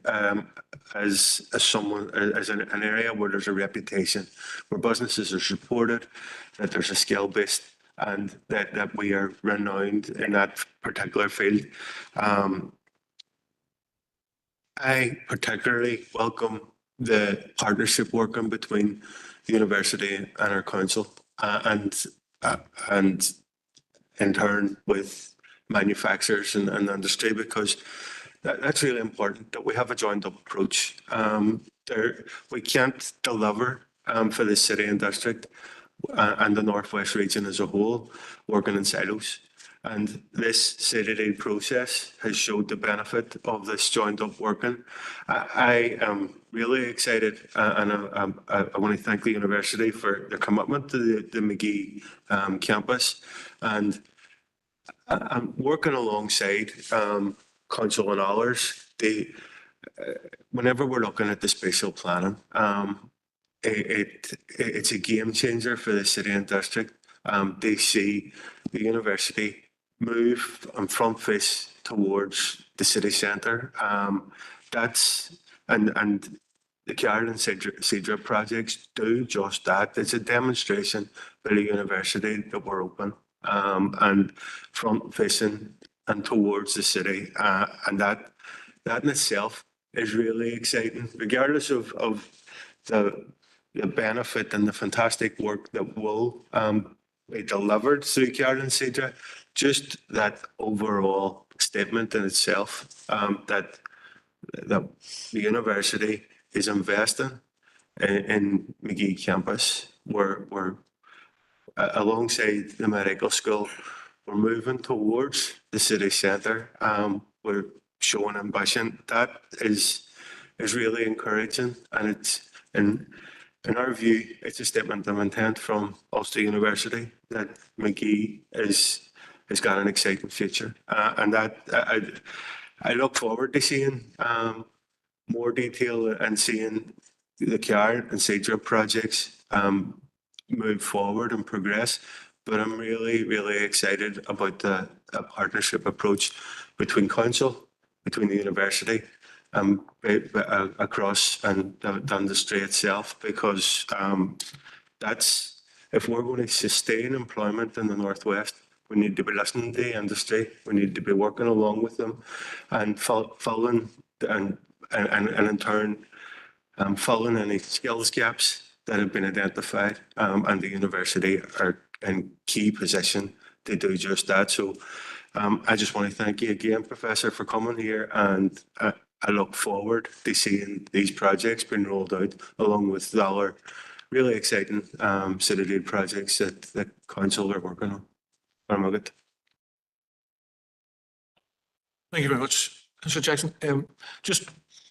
as an area where there's a reputation, where businesses are supported, that there's a skill base, and that we are renowned in that particular field. I particularly welcome the partnership working between the university and our council, and in turn with manufacturers and industry, because that's really important that we have a joined up approach. We can't deliver for the city and district and the Northwest region as a whole working in silos. And this CDD process has showed the benefit of this joined up working. I am really excited, and I want to thank the university for their commitment to the McGee campus. And I'm working alongside council and others. Whenever we're looking at the spatial planning, it's a game changer for the city and district. They see the university move and front face towards the city centre. And the Carroll and Cedra projects do just that. It's a demonstration by the university that we're open and front facing and towards the city. And that in itself is really exciting, regardless of the benefit and the fantastic work that will be delivered through Carroll and Cedra. Just that overall statement in itself, that the university is investing in McGee campus. We're alongside the medical school, we're moving towards the city centre. We're showing ambition. That is really encouraging, and it's in our view, it's a statement of intent from Ulster University that McGee has got an exciting future, and that I look forward to seeing more detail and seeing the Carroll and Cedra projects move forward and progress. But I'm really, really excited about the partnership approach between council, between the university, across and the industry itself, because that's, if we're going to sustain employment in the Northwest, we need to be listening to the industry. We need to be working along with them and filling and in turn filling any skills gaps that have been identified, and the university are in key position to do just that. So I just want to thank you again, Professor, for coming here, and I look forward to seeing these projects being rolled out along with the other really exciting city projects that the council are working on. Thank you very much, Mr. Jackson. Just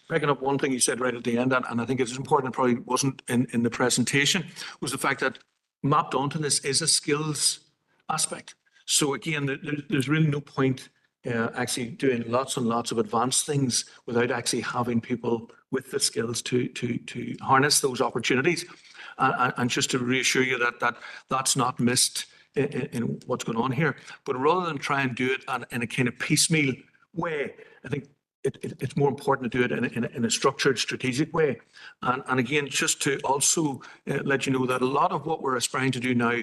picking up one thing you said right at the end, and I think it's important, it probably wasn't in the presentation, was the fact that mapped onto this is a skills aspect. So again, there's really no point actually doing lots and lots of advanced things without actually having people with the skills to harness those opportunities. And just to reassure you that that's not missed in what's going on here. But rather than try and do it in a kind of piecemeal way, I think it's more important to do it in a structured, strategic way. And again, just to also let you know that a lot of what we're aspiring to do now,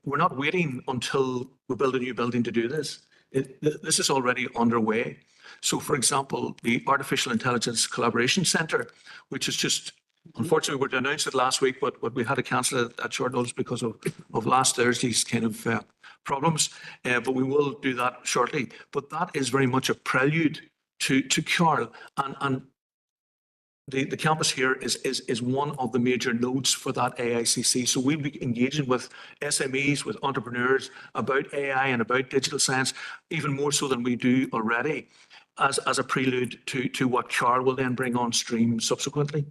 we're not waiting until we build a new building to do this. This is already underway. So, for example, the Artificial Intelligence Collaboration Centre, which is just, unfortunately, we announced it last week, but we had to cancel it at short notice because of last Thursday's kind of problems. But we will do that shortly. But that is very much a prelude to Carroll, and the campus here is one of the major nodes for that AICC. So we'll be engaging with SMEs, with entrepreneurs about AI and about digital science, even more so than we do already. as a prelude to what Carl will then bring on stream subsequently.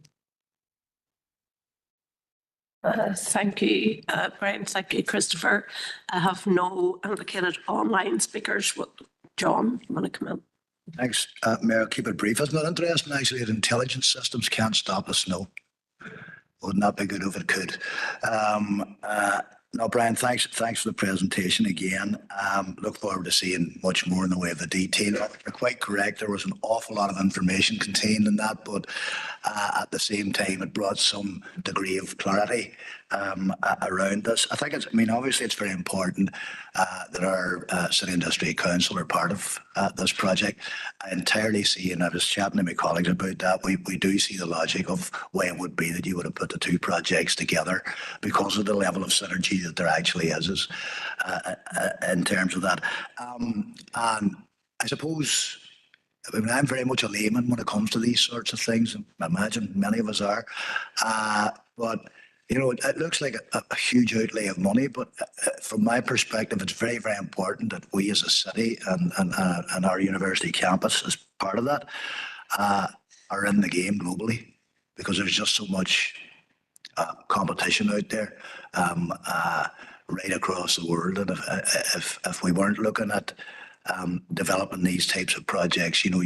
Thank you, Brian. Thank you, Christopher. I have no indicated online speakers. John, you want to come in? Thanks, Mayor. I'll keep it brief. Isn't it interesting actually that intelligence systems can't stop the snow? Wouldn't that be good if it could? No, Brian, thanks for the presentation again. Look forward to seeing much more in the way of the detail. You're quite correct. There was an awful lot of information contained in that, but at the same time, it brought some degree of clarity around this. I think obviously it's very important that our City Industry Council are part of this project. I entirely see, and I was chatting to my colleagues about that, we do see the logic of why it would be that you would have put the two projects together because of the level of synergy that there actually is in terms of that. And I suppose, I'm very much a layman when it comes to these sorts of things. I imagine many of us are. But, it looks like a huge outlay of money. But from my perspective, it's very, very important that we as a city and our university campus as part of that are in the game globally because there's just so much competition out there right across the world. And if we weren't looking at developing these types of projects, you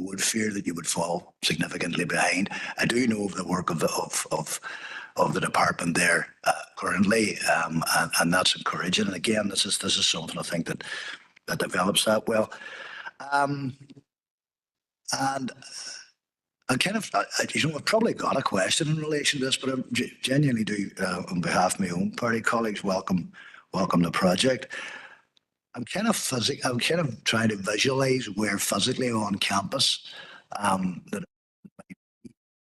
would fear that you would fall significantly behind. I do know of the work of the department there currently, and that's encouraging. And again, this is something I think that develops that well. And I I've probably got a question in relation to this, but I genuinely do, on behalf of my own party colleagues, welcome the project. I'm kind of trying to visualize where physically on campus that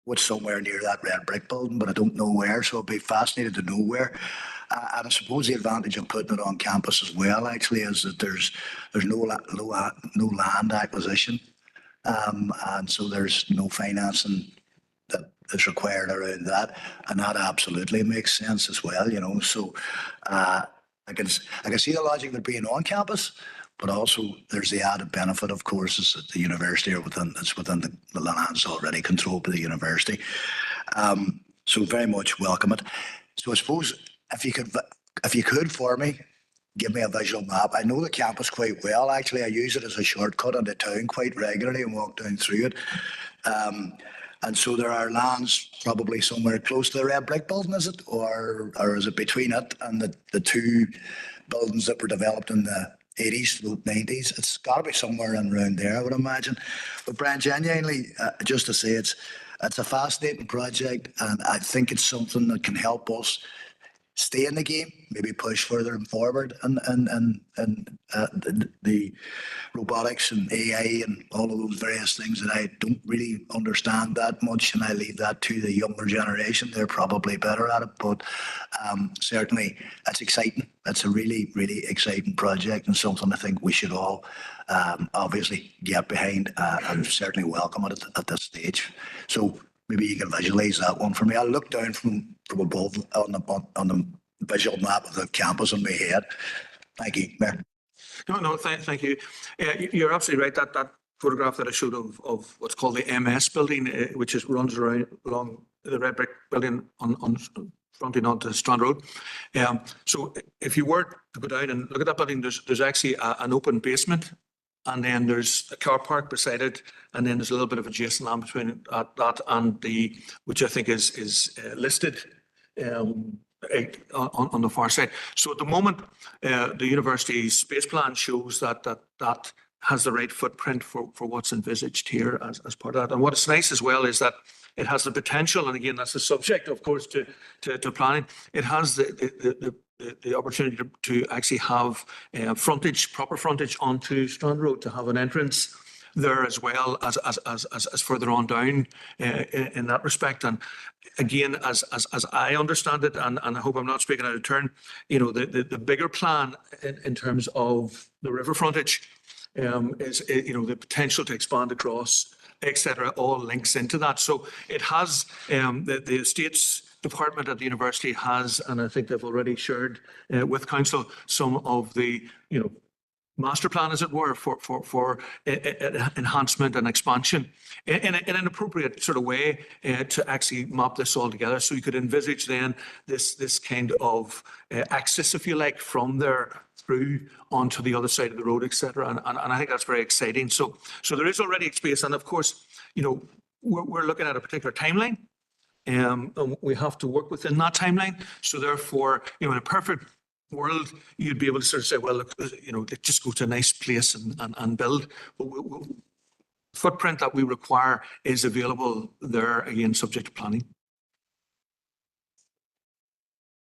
what's somewhere near that red brick building, but I don't know where, so I'd be fascinated to know where. And I suppose the advantage of putting it on campus as well, actually, is that there's no land acquisition. And so there's no financing that is required around that. And that absolutely makes sense as well, So I can see the logic of it being on campus, but also there's the added benefit, of course, is that the university within the lands already controlled by the university. So very much welcome it. So I suppose if you could for me, give me a visual map. I know the campus quite well. Actually, I use it as a shortcut into town quite regularly and walk down through it. And so there are lands probably somewhere close to the red brick building, is it? Or is it between it and the two buildings that were developed in the 80s, 90s? It's got to be somewhere in around there, I would imagine. But Brian, genuinely, just to say it's a fascinating project, and I think it's something that can help us stay in the game, maybe push further and forward, and the robotics and AI and all of those various things that I don't really understand that much, and I leave that to the younger generation. They're probably better at it, but certainly it's exciting. It's a really, really exciting project and something I think we should all obviously get behind and certainly welcome it at this stage. So maybe you can visualize that one for me. I'll look down from above on the visual map of the campus in my head. Thank you, Mayor. No, thank you. You're absolutely right. That photograph that I showed of what's called the MS building, which runs along the red brick building on fronting onto Strand Road. So if you were to go down and look at that building, there's actually an open basement. And then there's a car park beside it, and then there's a little bit of adjacent land between that and which I think is listed on the far side. So at the moment, the university's space plan shows that has the right footprint for what's envisaged here as part of that. And what's nice as well is that it has the potential, and again, that's the subject, of course, to planning. It has the opportunity to actually have proper frontage onto Strand Road, to have an entrance there as well as further on down in that respect. And again, as I understand it, and I hope I'm not speaking out of turn, the bigger plan in terms of the river frontage is the potential to expand across, etc., all links into that. So it has the estates department at the university has, and I think they've already shared with council some of the master plan, as it were, for enhancement and expansion in an appropriate sort of way to actually map this all together. So you could envisage then this kind of access, if you like, from there through onto the other side of the road, etc. And I think that's very exciting. So there is already space, and of course, you know, we're looking at a particular timeline. And we have to work within that timeline. So therefore, you know, in a perfect world, you'd be able to sort of say, well, look, you know, let's just go to a nice place and build. But footprint that we require is available there, again, subject to planning.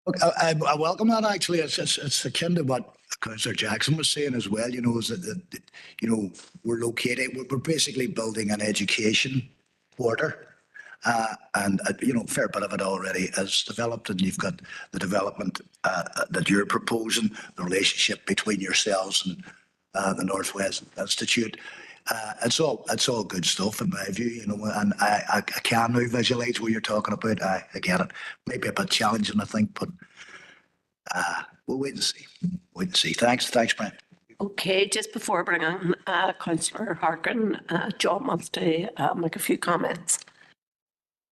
Look, I welcome that, actually. It's akin to what Councillor Jackson was saying as well, you know, is that you know, we're basically building an education quarter. And you know, a fair bit of it already is developed, and you've got the development that you're proposing, the relationship between yourselves and the Northwest Institute. It's all good stuff in my view, you know, and I can now visualise what you're talking about. I get it. Maybe a bit challenging, I think, but we'll wait and see. Wait and see. Thanks, Brian. Okay, just before bringing Councillor Harkin, John wants to make a few comments.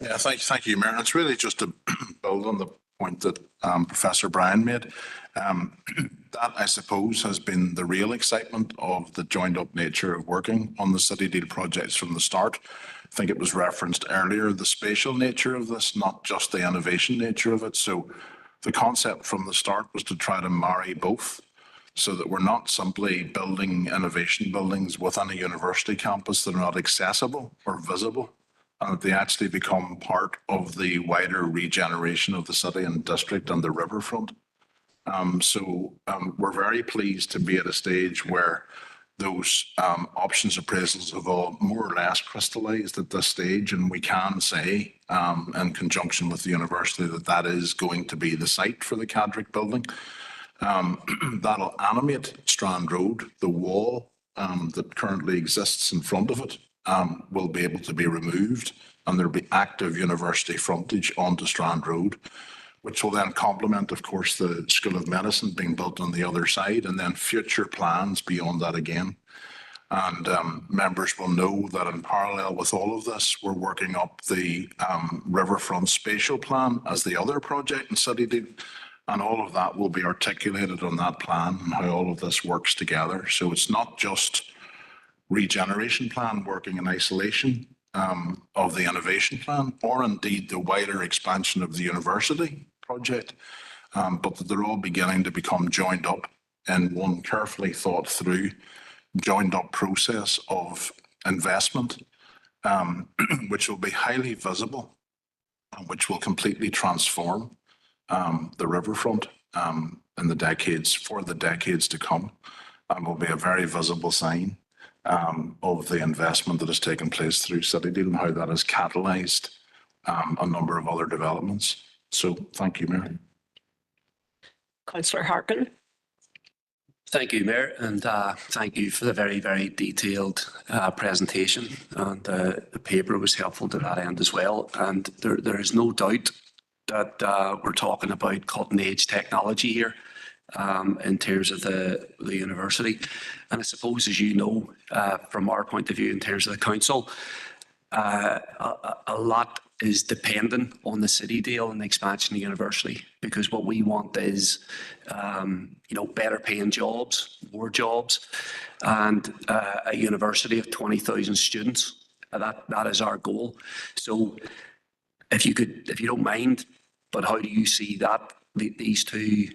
Yeah, thank you, Mayor. It's really just to build on the point that Professor Bryan made. That, I suppose, has been the real excitement of the joined-up nature of working on the City Deal projects from the start. I think it was referenced earlier, the spatial nature of this, not just the innovation nature of it. So the concept from the start was to try to marry both, so that we're not simply building innovation buildings within a university campus that are not accessible or visible, and that they actually become part of the wider regeneration of the city and district and the riverfront. So we're very pleased to be at a stage where those options appraisals have all more or less crystallized at this stage, and we can say, in conjunction with the university, that that is going to be the site for the Cadrick building. That'll animate Strand Road. The wall that currently exists in front of it will be able to be removed, and there'll be active university frontage onto Strand Road, which will then complement, of course, the School of Medicine being built on the other side, and then future plans beyond that again. And members will know that in parallel with all of this, we're working up the Riverfront Spatial Plan as the other project in City Deal, and all of that will be articulated on that plan and how all of this works together. So it's not just regeneration plan working in isolation of the innovation plan, or indeed the wider expansion of the university project, but that they're all beginning to become joined up in one carefully thought through, joined up process of investment, which will be highly visible and which will completely transform the riverfront in the decades to come, and will be a very visible sign of the investment that has taken place through City Deal and how that has catalysed a number of other developments. So thank you, Mayor. Councillor Harkin. Thank you, Mayor, and thank you for the very, very detailed presentation. And the paper was helpful to that end as well. And there is no doubt that we're talking about cutting-edge technology here in terms of the university. And I suppose, as you know, from our point of view in terms of the council, a lot is dependent on the City Deal and the expansion of the university, because what we want is, you know, better paying jobs, more jobs, and a university of 20,000 students. That is our goal. So if you don't mind, but how do you see that, these two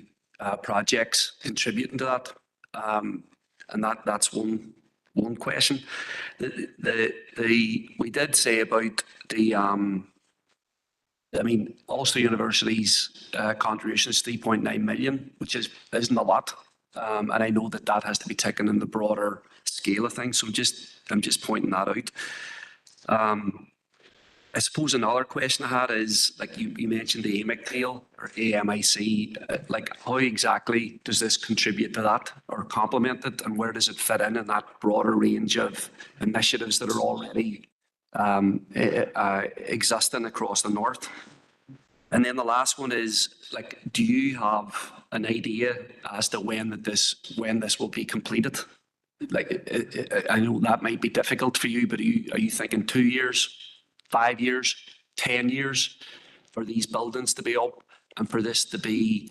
projects contributing to that? And that's one question. We did say about the I mean, Ulster University's contribution is 3.9 million, which isn't a lot, and I know that has to be taken in the broader scale of things. So I'm just pointing that out. I suppose another question I had is, like you mentioned the AMIC deal or AMIC, like how exactly does this contribute to that or complement it, and where does it fit in that broader range of initiatives that are already existing across the north? And then the last one is, like, do you have an idea as to when this will be completed? Like, I know that might be difficult for you, but are you thinking 2 years, 5 years, 10 years for these buildings to be up and for this to be,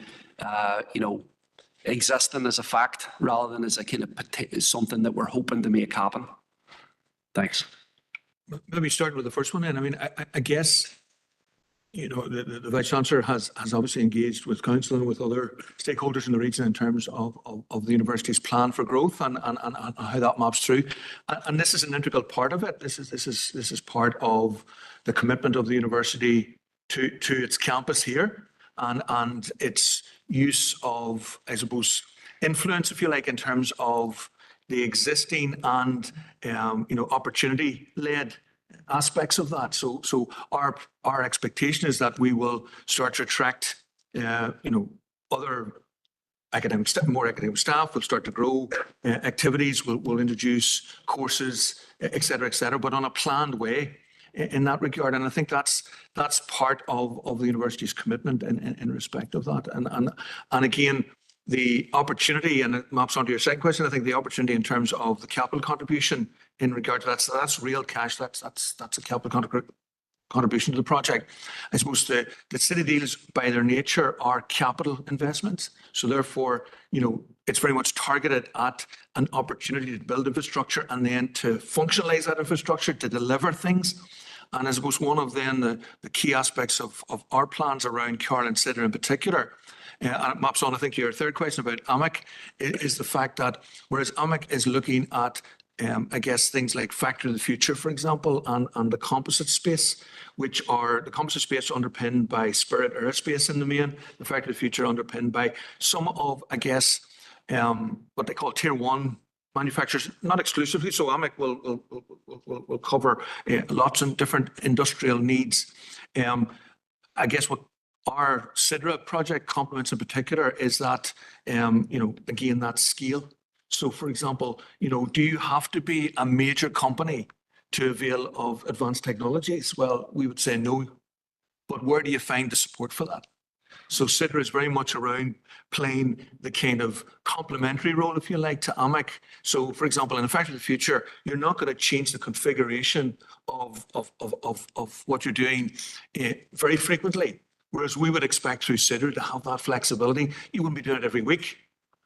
existing as a fact rather than as a kind of something that we're hoping to make happen? Thanks. Maybe starting with the first one then. I mean, I guess, the Vice Chancellor has obviously engaged with Council and with other stakeholders in the region in terms of the university's plan for growth and how that maps through. And this is an integral part of it. This is part of the commitment of the university to its campus here and its use of, I suppose, influence, if you like, in terms of the existing and opportunity-led aspects of that. So our expectation is that we will start to attract other more academic staff. We'll start to grow activities. We'll introduce courses, et cetera, but on a planned way in that regard. And I think that's part of the university's commitment in respect of that. And again, the opportunity, and it maps onto your second question, I think the opportunity in terms of the capital contribution in regard to that, so that's real cash, that's a capital contribution to the project. I suppose the city deals by their nature are capital investments. So therefore, it's very much targeted at an opportunity to build infrastructure and then to functionalize that infrastructure, to deliver things. And I suppose one of then the key aspects of our plans around Carl and Sidra in particular, and it maps on, I think, your third question about AMIC, is the fact that whereas AMIC is looking at, I guess, things like Factory of the Future, for example, and the composite space, which are the composite space underpinned by Spirit Aerospace in the main, the Factory of the Future underpinned by some of, I guess, what they call tier one manufacturers, not exclusively. So AMIC will cover lots of different industrial needs. I guess what our Sidra project complements in particular is that, again, that scale. So, for example, do you have to be a major company to avail of advanced technologies? Well, we would say no. But where do you find the support for that? So Sidra is very much around playing the kind of complementary role, if you like, to AMIC. So, for example, in the Factory of the Future, you're not going to change the configuration of what you're doing very frequently. Whereas we would expect through Sidra to have that flexibility. You wouldn't be doing it every week,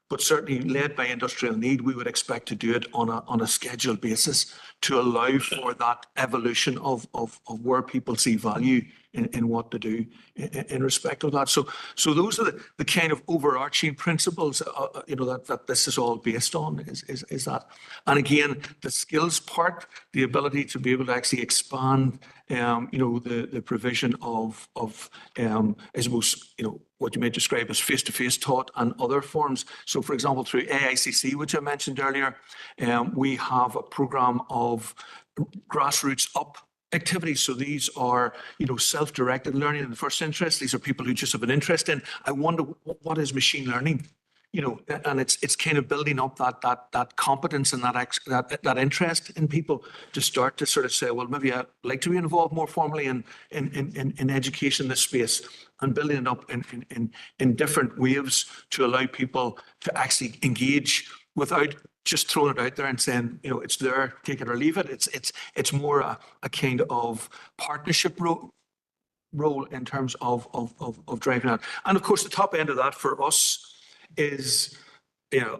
but certainly led by industrial need, we would expect to do it on a scheduled basis to allow for that evolution of where people see value in what to do in respect of that. So those are the kind of overarching principles, that this is all based on, is that. And again, the skills part, the ability to be able to actually expand, the provision of I suppose, what you may describe as face-to-face taught and other forms. So, for example, through AICC, which I mentioned earlier, we have a program of grassroots up activities. So these are, self-directed learning in the first interest. These are people who just have an interest in, I wonder, what is machine learning? And it's kind of building up that competence and that interest in people to start to sort of say, well, maybe I'd like to be involved more formally in education in this space, and building it up in different waves to allow people to actually engage without just throwing it out there and saying, it's there, take it or leave it. It's more a kind of partnership role in terms of driving that. And of course, the top end of that for us is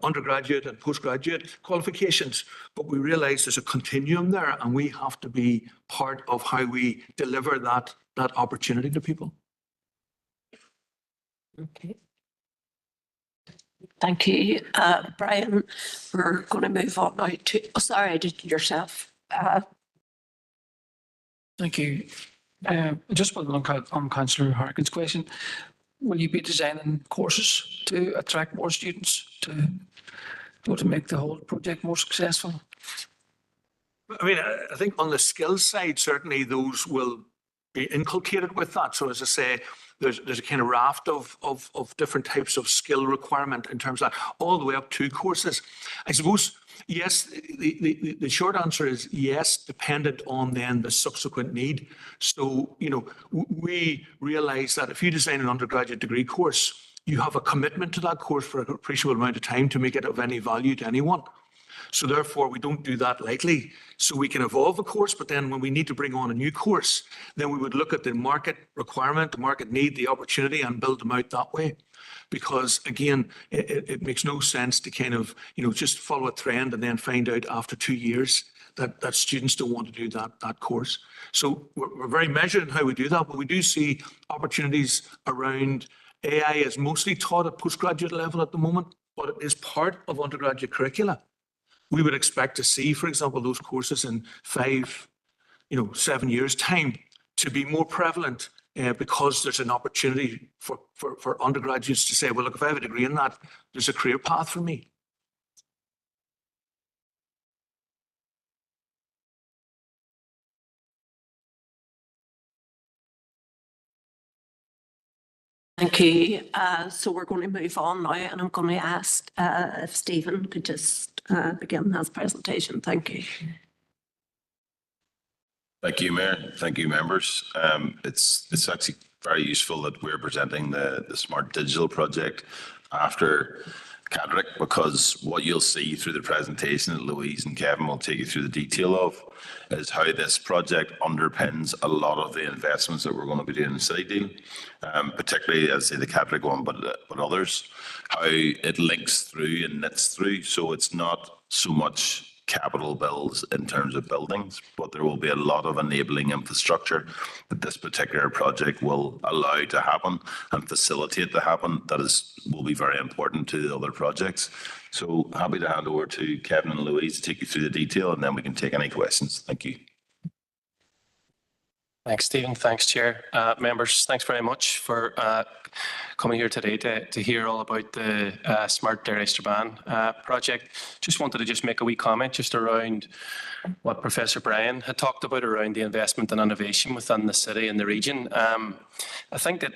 undergraduate and postgraduate qualifications, but we realize there's a continuum there, and we have to be part of how we deliver that opportunity to people. Okay. Thank you, Brian. We're going to move on now to, sorry, I did yourself. Thank you. Just on Councillor Harkin's question, will you be designing courses to attract more students to make the whole project more successful? I mean, I think on the skills side, certainly those will be inculcated with that. So as I say, there's a kind of raft of different types of skill requirement in terms of that, all the way up to courses. I suppose, yes, the short answer is yes, dependent on then the subsequent need. So, we realize that if you design an undergraduate degree course, you have a commitment to that course for an appreciable amount of time to make it of any value to anyone. So therefore, we don't do that lightly. So we can evolve a course, but then when we need to bring on a new course, then we would look at the market requirement, the market need, the opportunity, and build them out that way. Because again, it makes no sense to kind of, just follow a trend and then find out after 2 years that students don't want to do that course. So we're very measured in how we do that, but we do see opportunities around AI is mostly taught at postgraduate level at the moment, but it is part of undergraduate curricula. We would expect to see, for example, those courses in 5, 7 years' time to be more prevalent because there's an opportunity for undergraduates to say, well, look, if I have a degree in that, there's a career path for me. Thank you. So we're going to move on now, and I'm going to ask if Stephen could just begin his presentation. Thank you. Thank you, Mayor. Thank you, members. It's actually very useful that we're presenting the Smart Digital project after Cadric, because what you'll see through the presentation that Louise and Kevin will take you through the detail of is how this project underpins a lot of the investments that we're going to be doing in City Deal, particularly, as I say, the Cadric one, but others, how it links through and knits through. So it's not so much capital bills in terms of buildings, but there will be a lot of enabling infrastructure that this particular project will allow to happen and facilitate to happen. That will be very important to the other projects. So happy to hand over to Kevin and Louise to take you through the detail, and then we can take any questions. Thank you. Thanks, Stephen. Thanks, Chair. Members, thanks very much for coming here today to hear all about the Smart Derry Strabane project. Just wanted to make a wee comment just around what Professor Bryan had talked about around the investment and innovation within the city and the region. I think that,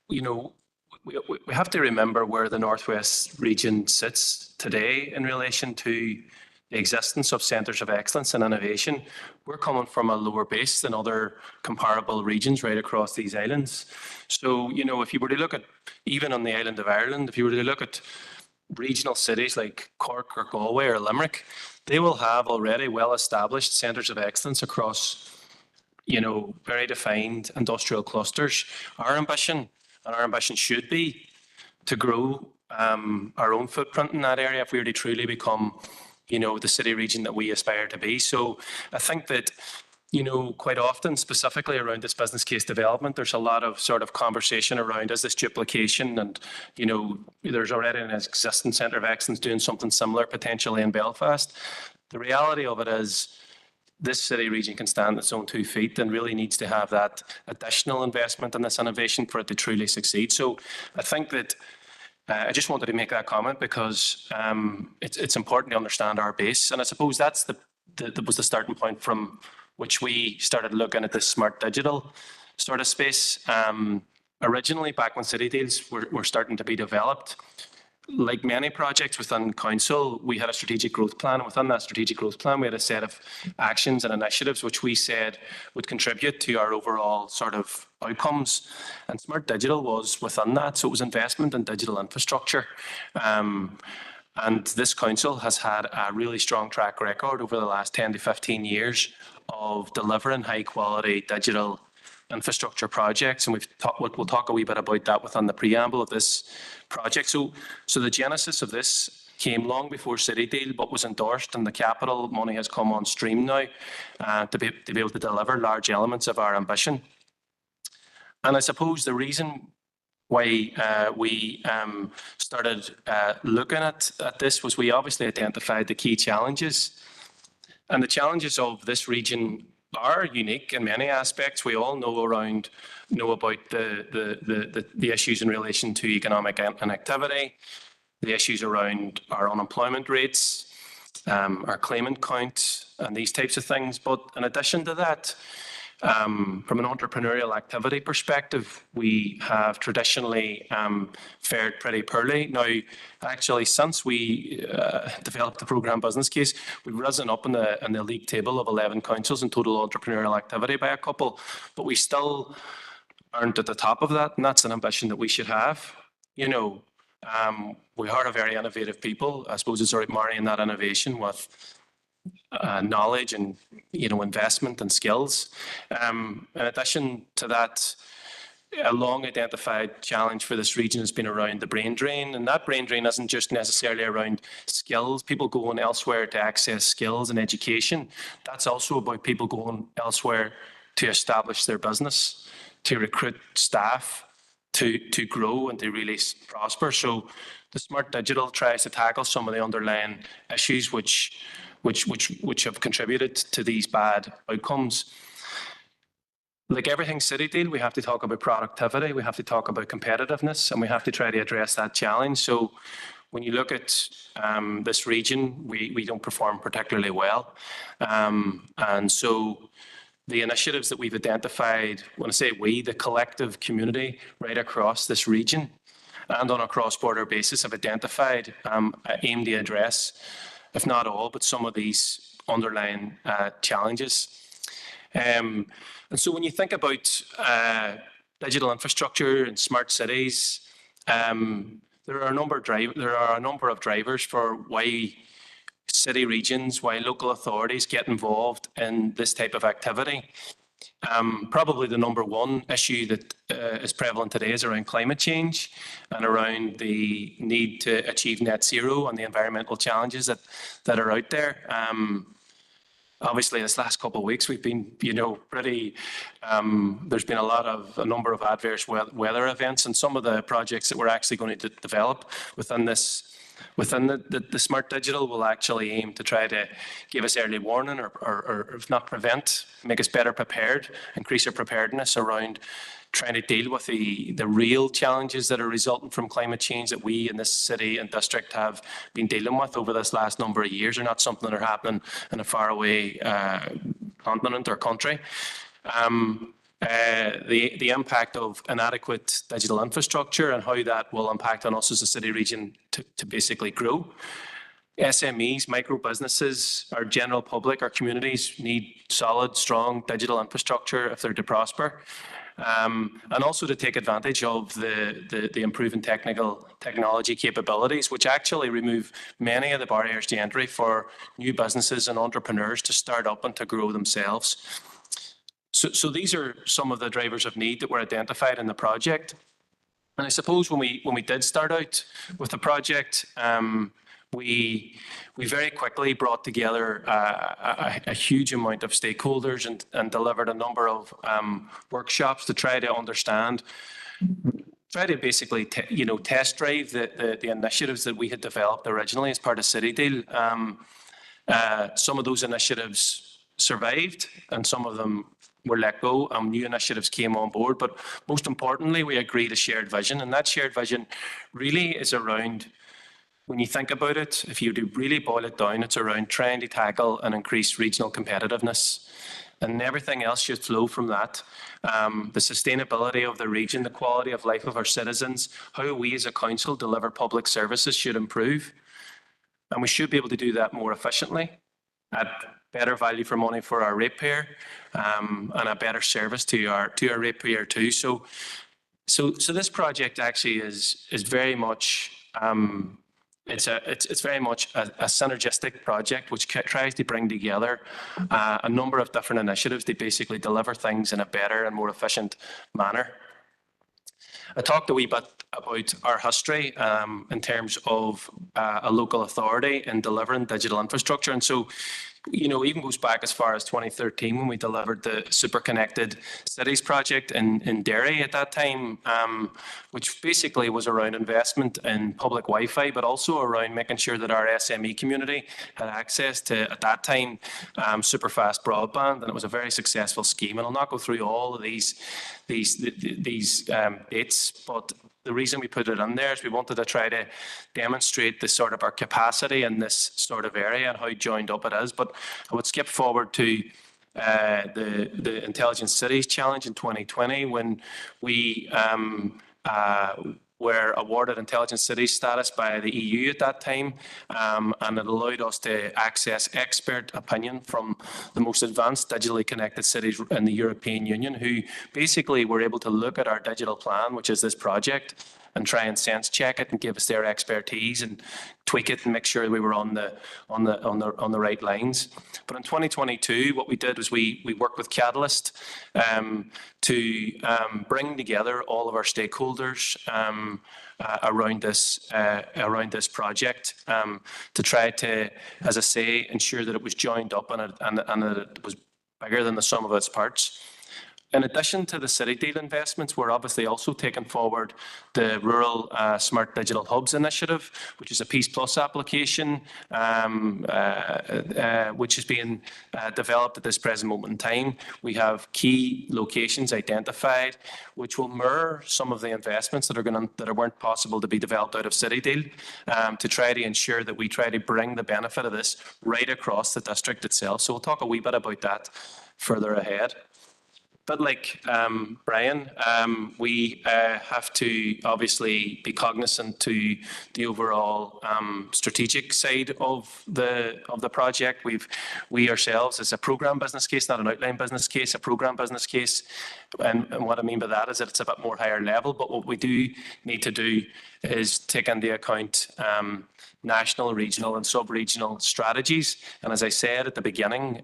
we have to remember where the Northwest region sits today in relation to the existence of centres of excellence and innovation. We're coming from a lower base than other comparable regions right across these islands. So, if you were to look at, even on the island of Ireland, if you were to look at regional cities like Cork or Galway or Limerick, they will have already well-established centres of excellence across, very defined industrial clusters. Our ambition should be to grow our own footprint in that area if we were to truly become the city region that we aspire to be. So I think that, quite often, specifically around this business case development, there's a lot of sort of conversation around, is this duplication? And, there's already an existing centre of excellence doing something similar potentially in Belfast. The reality of it is this city region can stand on its own 2 feet and really needs to have that additional investment in this innovation for it to truly succeed. So I think that I just wanted to make that comment because it's important to understand our base. And I suppose that's that was the starting point from which we started looking at this smart digital sort of space. Originally, back when City Deals were starting to be developed, like many projects within council, we had a strategic growth plan. And within that strategic growth plan, we had a set of actions and initiatives which we said would contribute to our overall sort of outcomes. And Smart Digital was within that. So it was investment in digital infrastructure. And this council has had a really strong track record over the last 10 to 15 years of delivering high quality digital infrastructure projects, and we'll talk a wee bit about that within the preamble of this project. So the genesis of this came long before City Deal, but was endorsed, and the capital money has come on stream now to be able to deliver large elements of our ambition. And I suppose the reason why we started looking at this was we obviously identified the key challenges, and the challenges of this region are unique in many aspects. We all know about the issues in relation to economic inactivity, the issues around our unemployment rates, our claimant count, and these types of things. But in addition to that, from an entrepreneurial activity perspective, we have traditionally fared pretty poorly. Now, actually, since we developed the programme business case, we've risen up in the league table of 11 councils in total entrepreneurial activity by a couple, but we still aren't at the top of that, and that's an ambition that we should have. You know, we are a very innovative people. I suppose it's about marrying that innovation with knowledge and, you know, investment and skills. In addition to that, a long identified challenge for this region has been around the brain drain. And that brain drain isn't just necessarily around skills, people going elsewhere to access skills and education. That's also about people going elsewhere to establish their business, to recruit staff, to grow and to really prosper. So the Smart Digital tries to tackle some of the underlying issues which have contributed to these bad outcomes. Like everything City Deal, we have to talk about productivity, we have to talk about competitiveness, and we have to try to address that challenge. So when you look at this region, we don't perform particularly well. And so the initiatives that we've identified, when I say we, the collective community right across this region and on a cross-border basis have identified, aim to address, if not all, but some of these underlying challenges. And so when you think about digital infrastructure and smart cities, there are a number of drivers for why city regions, why local authorities get involved in this type of activity. Probably the number one issue that is prevalent today is around climate change and around the need to achieve net zero and the environmental challenges that are out there. Obviously, this last couple of weeks, we've been, you know, pretty, there's been a number of adverse weather events, and some of the projects that we're actually going to develop within the Smart Digital will actually aim to try to give us early warning or if not prevent, make us better prepared, increase our preparedness around trying to deal with the real challenges that are resulting from climate change that we in this city and district have been dealing with over this last number of years, are not something that are happening in a faraway continent or country. The impact of inadequate digital infrastructure and how that will impact on us as a city region to basically grow. SMEs, micro businesses, our general public, our communities need solid, strong digital infrastructure if they're to prosper. And also to take advantage of the improving technology capabilities, which actually remove many of the barriers to entry for new businesses and entrepreneurs to start up and to grow themselves. So these are some of the drivers of need that were identified in the project. And I suppose when we did start out with the project, we very quickly brought together a huge amount of stakeholders and delivered a number of workshops to try to understand, try to basically test drive the initiatives that we had developed originally as part of City Deal. Some of those initiatives survived and some of them were let go and new initiatives came on board. But most importantly, we agreed a shared vision, and that shared vision really is around, when you think about it, if you do really boil it down, it's around trying to tackle and increase regional competitiveness. And everything else should flow from that. The sustainability of the region, the quality of life of our citizens, how we as a council deliver public services should improve. And we should be able to do that more efficiently, at better value for money for our ratepayer, and a better service to our ratepayer too. So this project actually is very much it's very much a synergistic project which tries to bring together a number of different initiatives to basically deliver things in a better and more efficient manner. I talked a wee bit about our history in terms of a local authority in delivering digital infrastructure. And so, you know, even goes back as far as 2013 when we delivered the Super Connected Cities project in Derry at that time, which basically was around investment in public Wi-Fi, but also around making sure that our SME community had access to, at that time, super fast broadband. And it was a very successful scheme. And I'll not go through all of these dates, but the reason we put it in there is we wanted to try to demonstrate the sort of our capacity in this sort of area and how joined up it is. But I would skip forward to the Intelligent Cities Challenge in 2020 when we were awarded Intelligent Cities status by the EU at that time, and it allowed us to access expert opinion from the most advanced digitally connected cities in the European Union, who basically were able to look at our digital plan, which is this project, and try and sense check it and give us their expertise and tweak it and make sure we were on the right lines. But in 2022, what we did was we worked with Catalyst to bring together all of our stakeholders around this project to try to, as I say, ensure that it was joined up and that it was bigger than the sum of its parts. In addition to the City Deal investments, we're obviously also taking forward the Rural Smart Digital Hubs initiative, which is a Peace Plus application, which is being developed at this present moment in time. We have key locations identified, which will mirror some of the investments that weren't possible to be developed out of City Deal, to try to ensure that we try to bring the benefit of this right across the district itself. So we'll talk a wee bit about that further ahead. But like Brian, we have to obviously be cognizant to the overall strategic side of the project. We ourselves, as a programme business case, not an outline business case, a programme business case. And what I mean by that is that it's a bit more higher level. But what we do need to do is take into account national, regional and sub-regional strategies. And as I said at the beginning,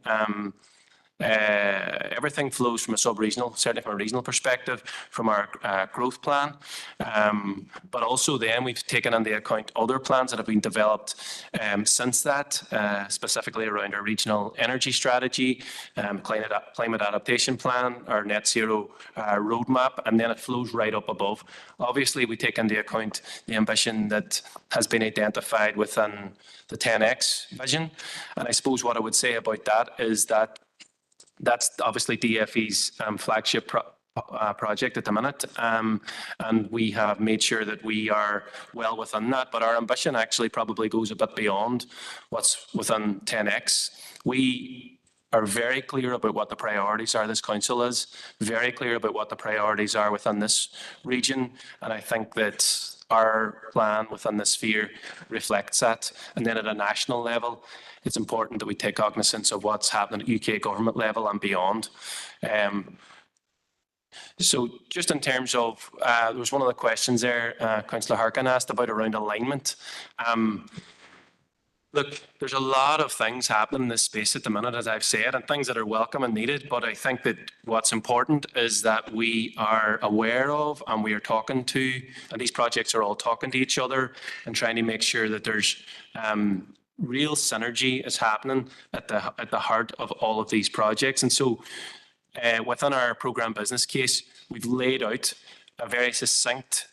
everything flows from a sub-regional, certainly from a regional perspective, from our growth plan. But also then we've taken into account other plans that have been developed since that, specifically around our regional energy strategy, climate adaptation plan, our net zero roadmap, and then it flows right up above. Obviously, we take into account the ambition that has been identified within the 10X vision. And I suppose what I would say about that is that that's obviously DFE's flagship project at the minute, and we have made sure that we are well within that. But our ambition actually probably goes a bit beyond what's within 10X. We are very clear about what the priorities are. This council is very clear about what the priorities are within this region, and I think that our plan within this sphere reflects that. And then at a national level, it's important that we take cognizance of what's happening at UK government level and beyond. So just in terms of, there was one of the questions there, Councillor Harkin asked about around alignment. Look, there's a lot of things happening in this space at the minute, as I've said, and things that are welcome and needed. But I think that what's important is that we are aware of and we are talking to, and these projects are all talking to each other and trying to make sure that there's real synergy is happening at the heart of all of these projects. And so within our programme business case, we've laid out a very succinct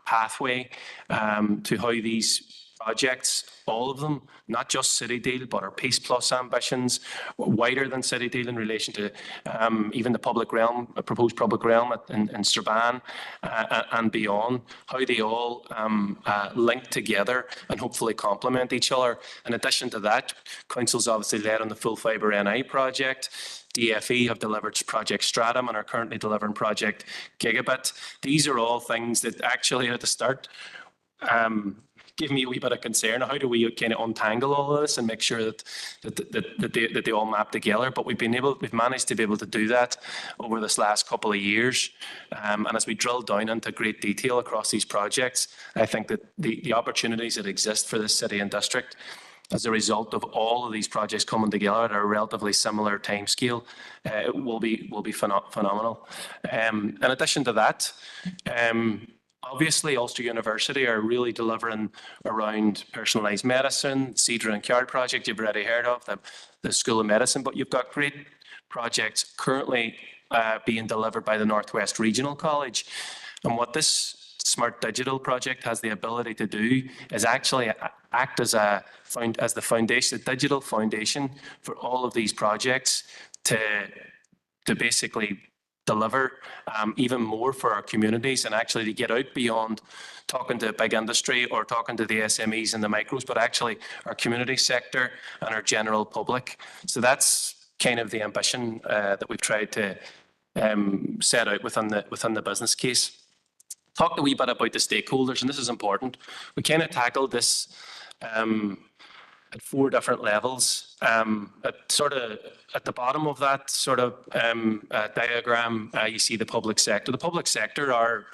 pathway to how these projects, all of them, not just City Deal, but our Peace Plus ambitions, wider than City Deal in relation to even the public realm, proposed public realm in Strabane and beyond, how they all link together and hopefully complement each other. In addition to that, Council's obviously led on the Full Fibre NI project. DFE have delivered Project Stratum and are currently delivering Project Gigabit. These are all things that actually at the start give me a wee bit of concern. How do we kind of untangle all of this and make sure that they all map together? But we've managed to be able to do that over this last couple of years. And as we drill down into great detail across these projects, I think that the opportunities that exist for this city and district as a result of all of these projects coming together at a relatively similar timescale will be phenomenal. In addition to that, obviously, Ulster University are really delivering around personalised medicine, Cedra and Card project you've already heard of, the School of Medicine, but you've got great projects currently being delivered by the Northwest Regional College. And what this Smart Digital project has the ability to do is actually act as the foundation, the digital foundation for all of these projects to basically deliver even more for our communities and actually to get out beyond talking to big industry or talking to the SMEs and the micros, but actually our community sector and our general public. So that's kind of the ambition that we've tried to set out within the business case. Talked a wee bit about the stakeholders, and this is important. We kind of tackled this at 4 different levels. At the bottom of that sort of diagram, you see the public sector. The public sector are,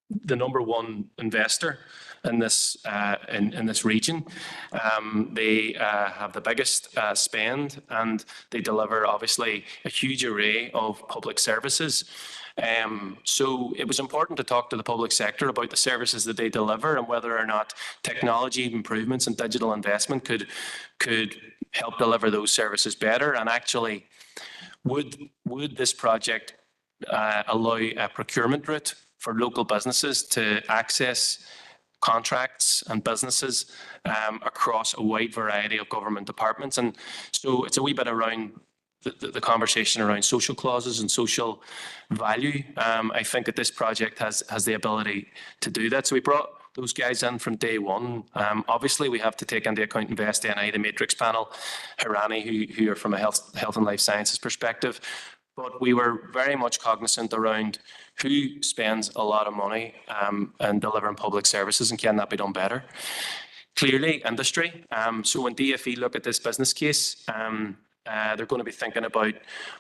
the #1 investor in this in this region. They have the biggest spend, and they deliver obviously a huge array of public services. So it was important to talk to the public sector about the services that they deliver and whether or not technology improvements and digital investment could help deliver those services better. And actually, would this project allow a procurement route for local businesses to access contracts and businesses across a wide variety of government departments? And so it's a wee bit around the conversation around social clauses and social value. I think that this project has the ability to do that. So we brought those guys in from day one. Obviously, we have to take into account Invest NI, the Matrix panel, Hirani, who are from a health and life sciences perspective. But we were very much cognizant around who spends a lot of money in delivering public services and can that be done better. Clearly, industry. So when DFE look at this business case, they're going to be thinking about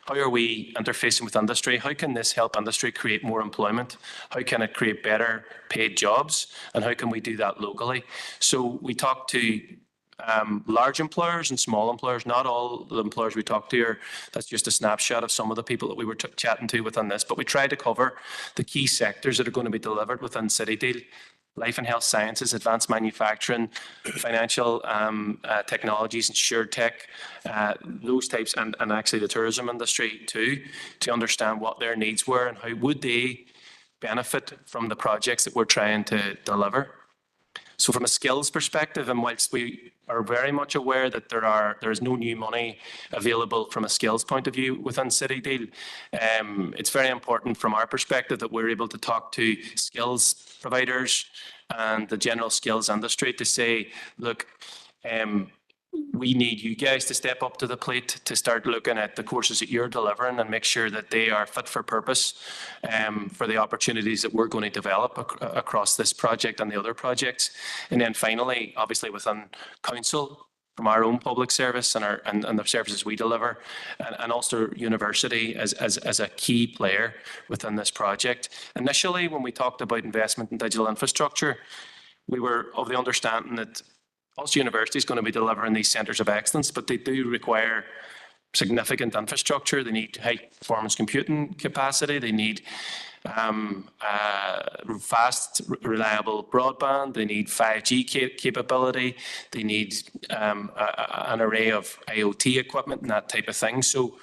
how are we interfacing with industry? How can this help industry create more employment? How can it create better paid jobs? And how can we do that locally? So we talked to large employers and small employers. Not all the employers we talked to are, that's just a snapshot of some of the people that we were chatting to within this, but we tried to cover the key sectors that are going to be delivered within City Deal: life and health sciences, advanced manufacturing, financial technologies, insured tech, those types, and actually the tourism industry too, to understand what their needs were and how would they benefit from the projects that we're trying to deliver. So from a skills perspective, and whilst we are very much aware that there is no new money available from a skills point of view within City Deal, it's very important from our perspective that we're able to talk to skills providers and the general skills industry to say, look, we need you guys to step up to the plate to start looking at the courses that you're delivering and make sure that they are fit for purpose for the opportunities that we're going to develop across this project and the other projects. And then finally, obviously within council, from our own public service and the services we deliver, and Ulster University as a key player within this project. Initially, when we talked about investment in digital infrastructure, we were of the understanding that Ulster University is going to be delivering these centres of excellence, but they do require significant infrastructure. They need high performance computing capacity. They need fast, reliable broadband. They need 5G capability. They need an array of IoT equipment and that type of thing. So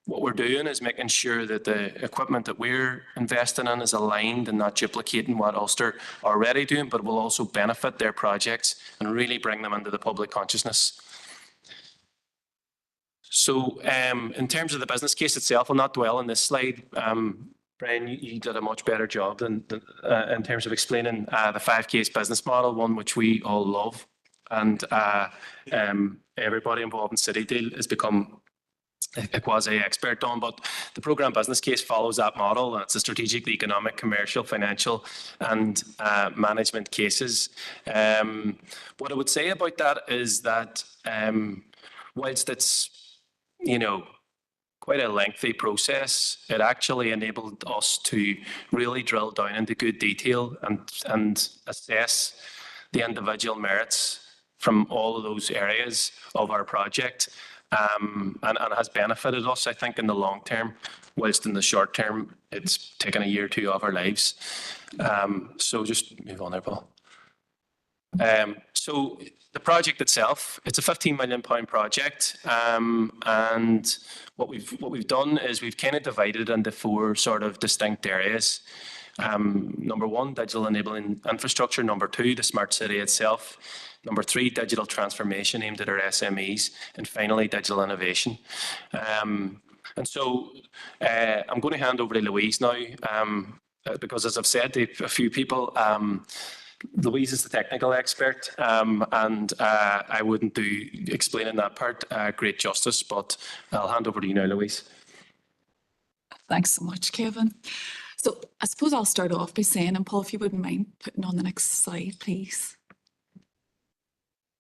what we're doing is making sure that the equipment that we're investing in is aligned and not duplicating what Ulster are already doing, but will also benefit their projects and really bring them into the public consciousness. So in terms of the business case itself, I'll not dwell on this slide. Brian, you did a much better job than in terms of explaining the 5-case business model, one which we all love. And everybody involved in City Deal has become a quasi-expert on, but the programme business case follows that model. It's a strategic, economic, commercial, financial and management cases. What I would say about that is that whilst it's, quite a lengthy process, it actually enabled us to really drill down into good detail and assess the individual merits from all of those areas of our project. And has benefited us, I think, in the long term, whilst in the short term, it's taken a year or two of our lives. So just move on there, Paul. So the project itself, it's a £15 million project. And what we've done is we've kind of divided into 4 sort of distinct areas. Number 1, digital enabling infrastructure. Number 2, the smart city itself. Number 3, digital transformation aimed at our SMEs. And finally, digital innovation. And so I'm going to hand over to Louise now, because as I've said to a few people, Louise is the technical expert, and I wouldn't do explaining that part great justice, but I'll hand over to you now, Louise. Thanks so much, Kevin. So I suppose I'll start off by saying, and Paul, if you wouldn't mind putting on the next slide, please.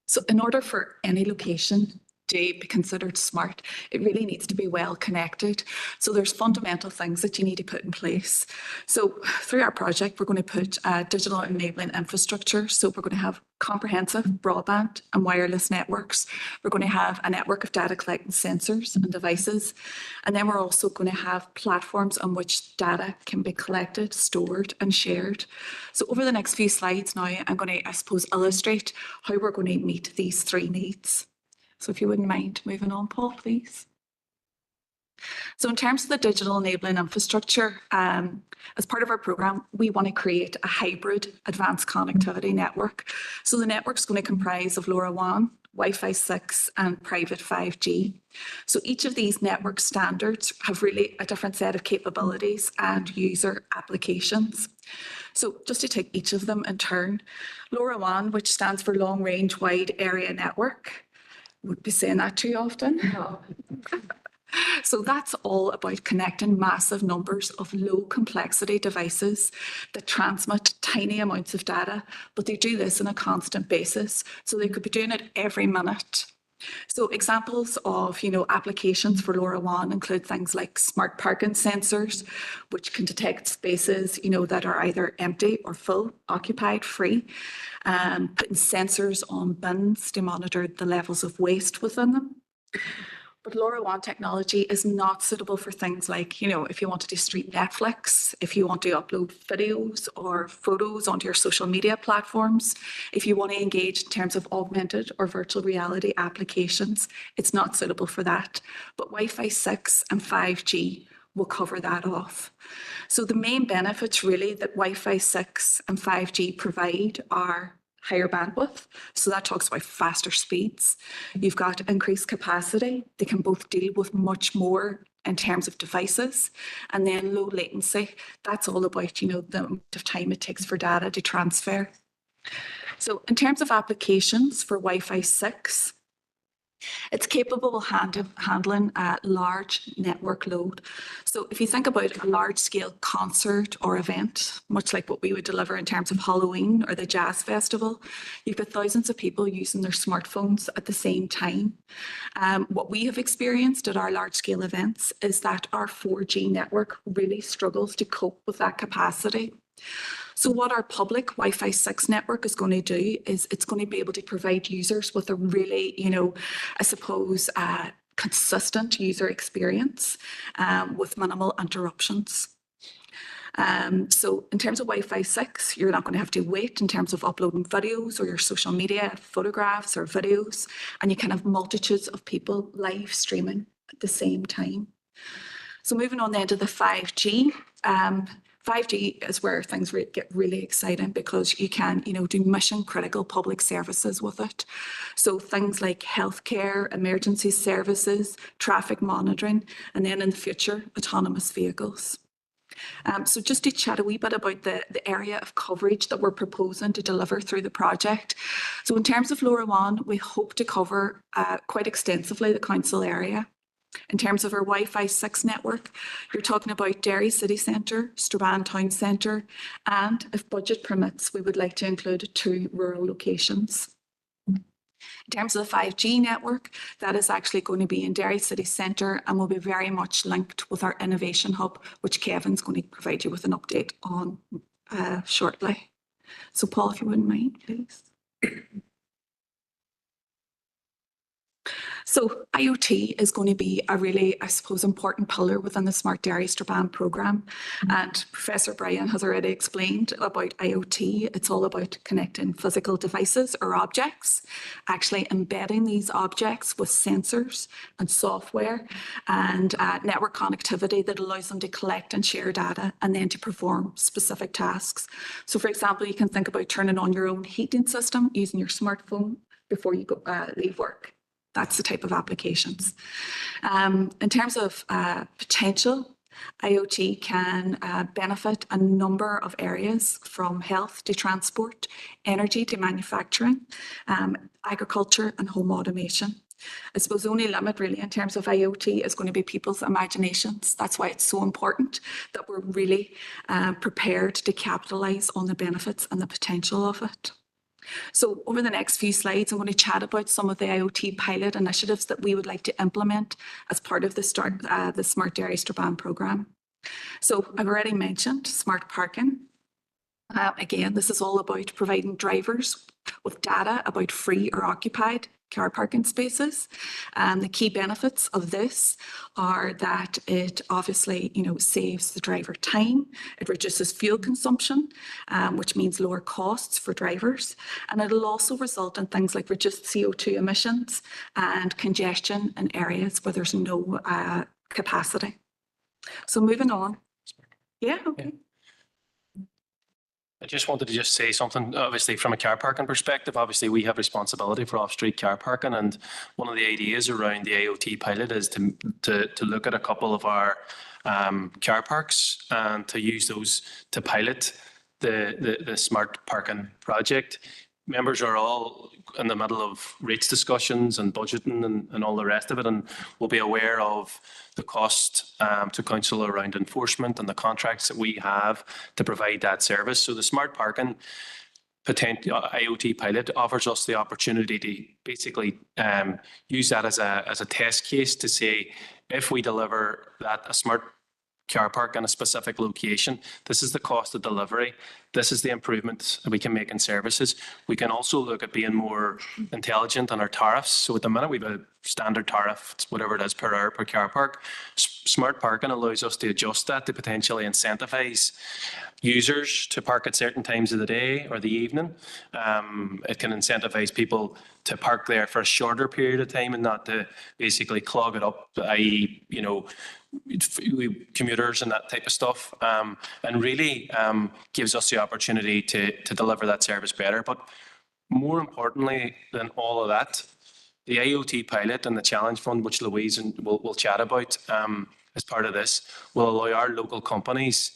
So in order for any location to be considered smart, it really needs to be well connected. So there's fundamental things that you need to put in place. So through our project, we're going to put digital enabling infrastructure. So we're going to have comprehensive broadband and wireless networks. We're going to have a network of data collecting sensors and devices. And then we're also going to have platforms on which data can be collected, stored and shared. So over the next few slides now, I'm going to, I suppose, illustrate how we're going to meet these three needs. So if you wouldn't mind moving on, Paul, please. So in terms of the digital enabling infrastructure, as part of our programme, we want to create a hybrid advanced connectivity network. So the network's going to comprise of LoRaWAN, Wi-Fi 6 and private 5G. So each of these network standards have really a different set of capabilities and user applications. So just to take each of them in turn, LoRaWAN, which stands for Long Range Wide Area Network, would be saying that too often. No. So that's all about connecting massive numbers of low complexity devices that transmit tiny amounts of data, but they do this on a constant basis. So they could be doing it every minute. So examples of, applications for LoRaWAN include things like smart parking sensors, which can detect spaces, that are either empty or full, occupied, free, putting sensors on bins to monitor the levels of waste within them. But LoRaWAN technology is not suitable for things like, if you wanted to stream Netflix, if you want to upload videos or photos onto your social media platforms, if you want to engage in terms of augmented or virtual reality applications, it's not suitable for that. But Wi-Fi 6 and 5G will cover that off. So the main benefits really that Wi-Fi 6 and 5G provide are higher bandwidth. So that talks about faster speeds. You've got increased capacity. They can both deal with much more in terms of devices. And then low latency. That's all about, the amount of time it takes for data to transfer. So in terms of applications for Wi-Fi 6, it's capable of handling a large network load. So if you think about a large-scale concert or event, much like what we would deliver in terms of Halloween or the Jazz Festival, you've got thousands of people using their smartphones at the same time. What we have experienced at our large-scale events is that our 4G network really struggles to cope with that capacity. So what our public Wi-Fi 6 network is going to do is it's going to be able to provide users with a really, consistent user experience with minimal interruptions. So in terms of Wi-Fi 6, you're not going to have to wait in terms of uploading videos or your social media photographs or videos, and you can have multitudes of people live streaming at the same time. So moving on then to the 5G. 5G is where things get really exciting because you can, do mission critical public services with it. So things like healthcare, emergency services, traffic monitoring, and then in the future, autonomous vehicles. So just to chat a wee bit about the area of coverage that we're proposing to deliver through the project. So in terms of LoRaWAN, we hope to cover quite extensively the council area. In terms of our Wi-Fi 6 network, you're talking about Derry City Centre, Strabane Town Centre, and if budget permits, we would like to include 2 rural locations. In terms of the 5G network, that is actually going to be in Derry City Centre and will be very much linked with our innovation hub, which Kevin's going to provide you with an update on shortly. So Paul, if you wouldn't mind, please. So IoT is going to be a really, I suppose, important pillar within the Smart Derry Strabane programme. And Professor Brian has already explained about IoT. It's all about connecting physical devices or objects, actually embedding these objects with sensors and software and network connectivity that allows them to collect and share data and then to perform specific tasks. So for example, you can think about turning on your own heating system using your smartphone before you go leave work. That's the type of applications. In terms of potential, IoT can benefit a number of areas from health to transport, energy to manufacturing, agriculture and home automation. I suppose the only limit really in terms of IoT is going to be people's imaginations. That's why it's so important that we're really prepared to capitalise on the benefits and the potential of it. So over the next few slides, I'm going to chat about some of the IoT pilot initiatives that we would like to implement as part of the Smart Dairy Strabane programme. So I've already mentioned smart parking. Again, this is all about providing drivers with data about free or occupied car parking spaces. The key benefits of this are that it obviously, saves the driver time. It reduces fuel consumption, which means lower costs for drivers. And it'll also result in things like reduced CO2 emissions and congestion in areas where there's no capacity. So moving on. Yeah, okay. I just wanted to just say something, obviously from a car parking perspective, obviously we have responsibility for off-street car parking, and one of the ideas around the IoT pilot is to look at a couple of our car parks and to use those to pilot the smart parking project. Members are all in the middle of rates discussions and budgeting and all the rest of it, and will be aware of the cost to council around enforcement and the contracts that we have to provide that service. So the smart parking IoT pilot offers us the opportunity to basically use that as a test case to say, if we deliver a smart car park in a specific location, this is the cost of delivery, this is the improvements we can make in services. We can also look at being more intelligent on our tariffs. So at the minute we have a standard tariff, whatever it is per hour per car park. Smart parking allows us to adjust that to potentially incentivize users to park at certain times of the day or the evening. It can incentivize people to park there for a shorter period of time and not to basically clog it up, i.e., commuters and that type of stuff, and really gives us the opportunity to deliver that service better. But more importantly than all of that, the IoT pilot and the Challenge Fund, which Louise will chat about as part of this, will allow our local companies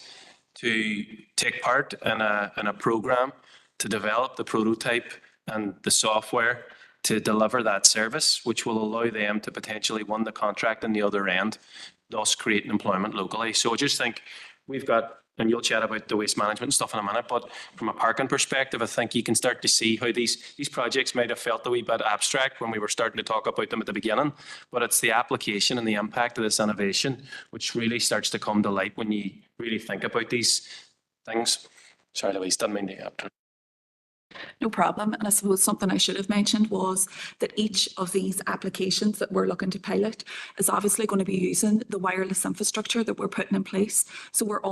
to take part in a program to develop the prototype and the software to deliver that service, which will allow them to potentially win the contract on the other end, thus creating employment locally. So I just think we've got, and you'll chat about the waste management and stuff in a minute, but from a parking perspective, I think you can start to see how these projects might have felt a wee bit abstract when we were starting to talk about them at the beginning, but it's the application and the impact of this innovation which really starts to come to light when you really think about these things. Sorry, Louise, didn't mean to interrupt. No problem. And I suppose something I should have mentioned was that each of these applications that we're looking to pilot is obviously going to be using the wireless infrastructure that we're putting in place. So we're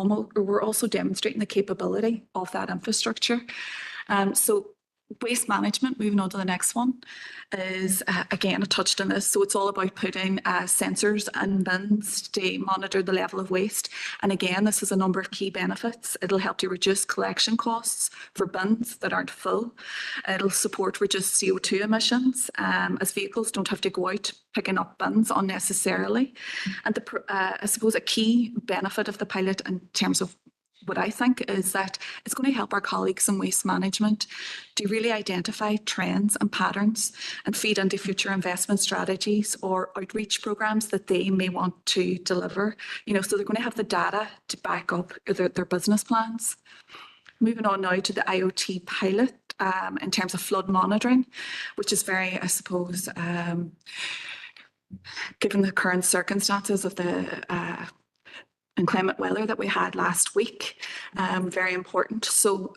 also demonstrating the capability of that infrastructure. So waste management, moving on to the next one, is again, I touched on this. So it's all about putting sensors and bins to monitor the level of waste. And again, this has a number of key benefits. It'll help to reduce collection costs for bins that aren't full. It'll support reduced CO2 emissions as vehicles don't have to go out picking up bins unnecessarily. And I suppose a key benefit of the pilot in terms of what I think is that it's going to help our colleagues in waste management to really identify trends and patterns and feed into future investment strategies or outreach programs that they may want to deliver. So they're going to have the data to back up their business plans. Moving on now to the IoT pilot in terms of flood monitoring, which is very, I suppose, given the current circumstances of the inclement weather that we had last week, very important. So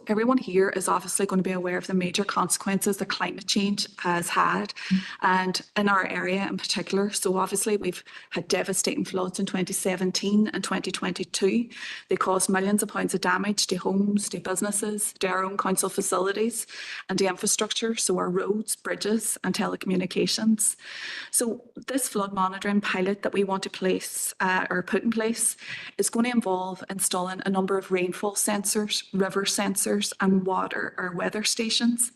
everyone here is obviously going to be aware of the major consequences that climate change has had, and in our area in particular. So obviously we've had devastating floods in 2017 and 2022. They caused millions of pounds of damage to homes, to businesses, to our own council facilities and to infrastructure, so our roads, bridges and telecommunications. So this flood monitoring pilot that we want to place or put in place is going to involve installing a number of rainfall sensors, river sensors and water or weather stations,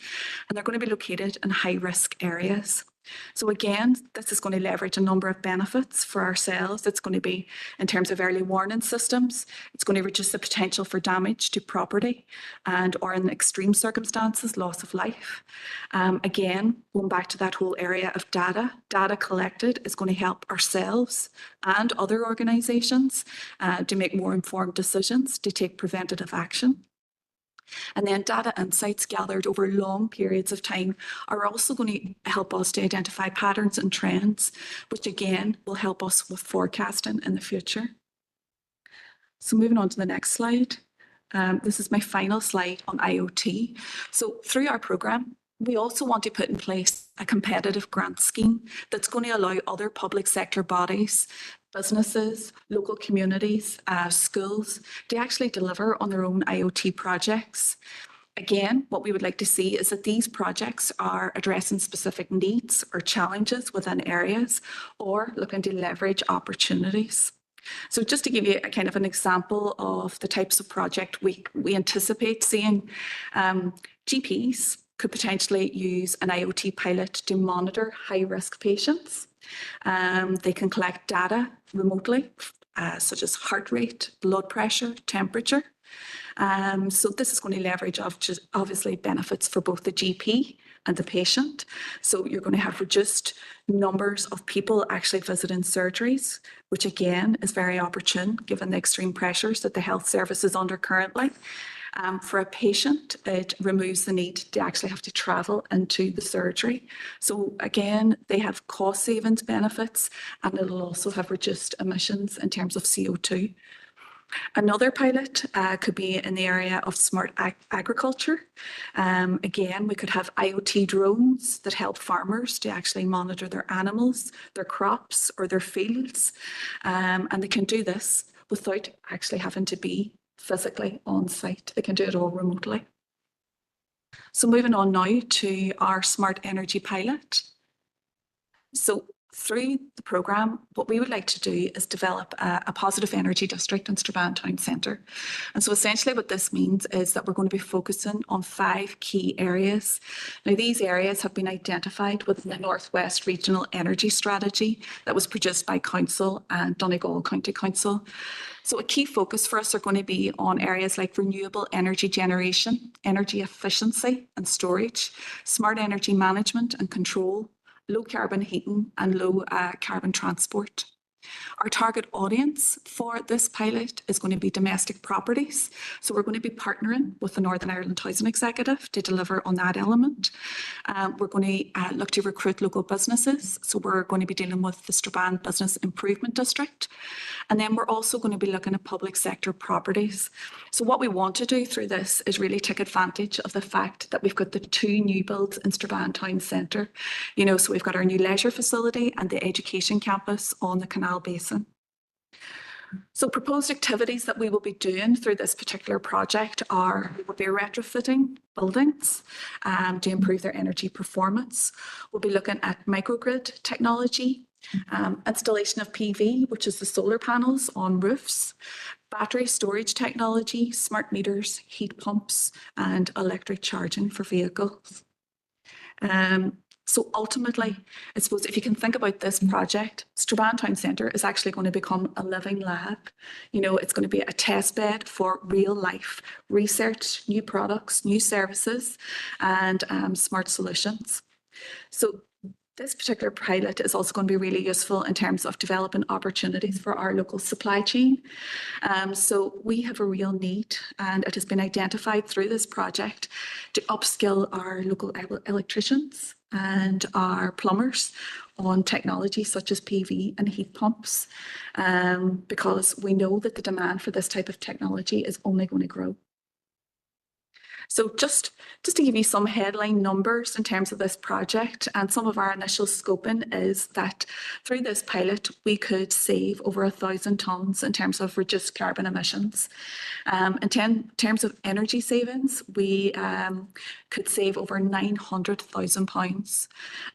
and they're going to be located in high-risk areas. So again, this is going to leverage a number of benefits for ourselves. It's going to be in terms of early warning systems. It's going to reduce the potential for damage to property and, or in extreme circumstances, loss of life. Again, going back to that whole area of data collected is going to help ourselves and other organisations to make more informed decisions, to take preventative action. And then data insights gathered over long periods of time are also going to help us to identify patterns and trends, which again will help us with forecasting in the future. So moving on to the next slide. This is my final slide on IoT. So through our programme, we also want to put in place a competitive grant scheme that's going to allow other public sector bodies, businesses, local communities, schools to actually deliver on their own IoT projects. Again, what we would like to see is that these projects are addressing specific needs or challenges within areas or looking to leverage opportunities. So just to give you a kind of an example of the types of project we anticipate seeing, GPs could potentially use an IoT pilot to monitor high-risk patients. They can collect data remotely, such as heart rate, blood pressure, temperature. So this is going to leverage obviously benefits for both the GP and the patient. So you're going to have reduced numbers of people actually visiting surgeries, which again is very opportune given the extreme pressures that the health service is under currently. For a patient, it removes the need to actually have to travel into the surgery. So again, they have cost savings benefits, and it'll also have reduced emissions in terms of CO2. Another pilot could be in the area of smart agriculture. Again, we could have IoT drones that help farmers to actually monitor their animals, their crops, or their fields. And they can do this without actually having to be physically on site. They can do it all remotely. So moving on now to our smart energy pilot. So through the programme, what we would like to do is develop a positive energy district in Strabane Town Centre. And so essentially what this means is that we're going to be focusing on 5 key areas. Now these areas have been identified within the North West Regional Energy Strategy that was produced by Council and Donegal County Council. So a key focus for us are going to be on areas like renewable energy generation, energy efficiency and storage, smart energy management and control, low carbon heating and low carbon transport. Our target audience for this pilot is going to be domestic properties. So we're going to be partnering with the Northern Ireland Housing Executive to deliver on that element. We're going to look to recruit local businesses. So we're going to be dealing with the Strabane Business Improvement District. And then we're also going to be looking at public sector properties. So what we want to do through this is really take advantage of the fact that we've got the 2 new builds in Strabane Town Centre. You know, so we've got our new leisure facility and the education campus on the Canal Basin. So proposed activities that we will be doing through this particular project are we'll be retrofitting buildings to improve their energy performance. We'll be looking at microgrid technology, installation of PV, which is the solar panels on roofs, battery storage technology, smart meters, heat pumps, and electric charging for vehicles. So ultimately, I suppose if you can think about this project, Strabane Town Centre is actually going to become a living lab. You know, it's going to be a test bed for real life research, new products, new services, and smart solutions. So this particular pilot is also going to be really useful in terms of developing opportunities for our local supply chain. So we have a real need, and it has been identified through this project to upskill our local electricians and our plumbers on technology such as PV and heat pumps, because we know that the demand for this type of technology is only going to grow. So just to give you some headline numbers in terms of this project, and some of our initial scoping is that through this pilot, we could save over 1,000 tonnes in terms of reduced carbon emissions. In terms of energy savings, we could save over £900,000.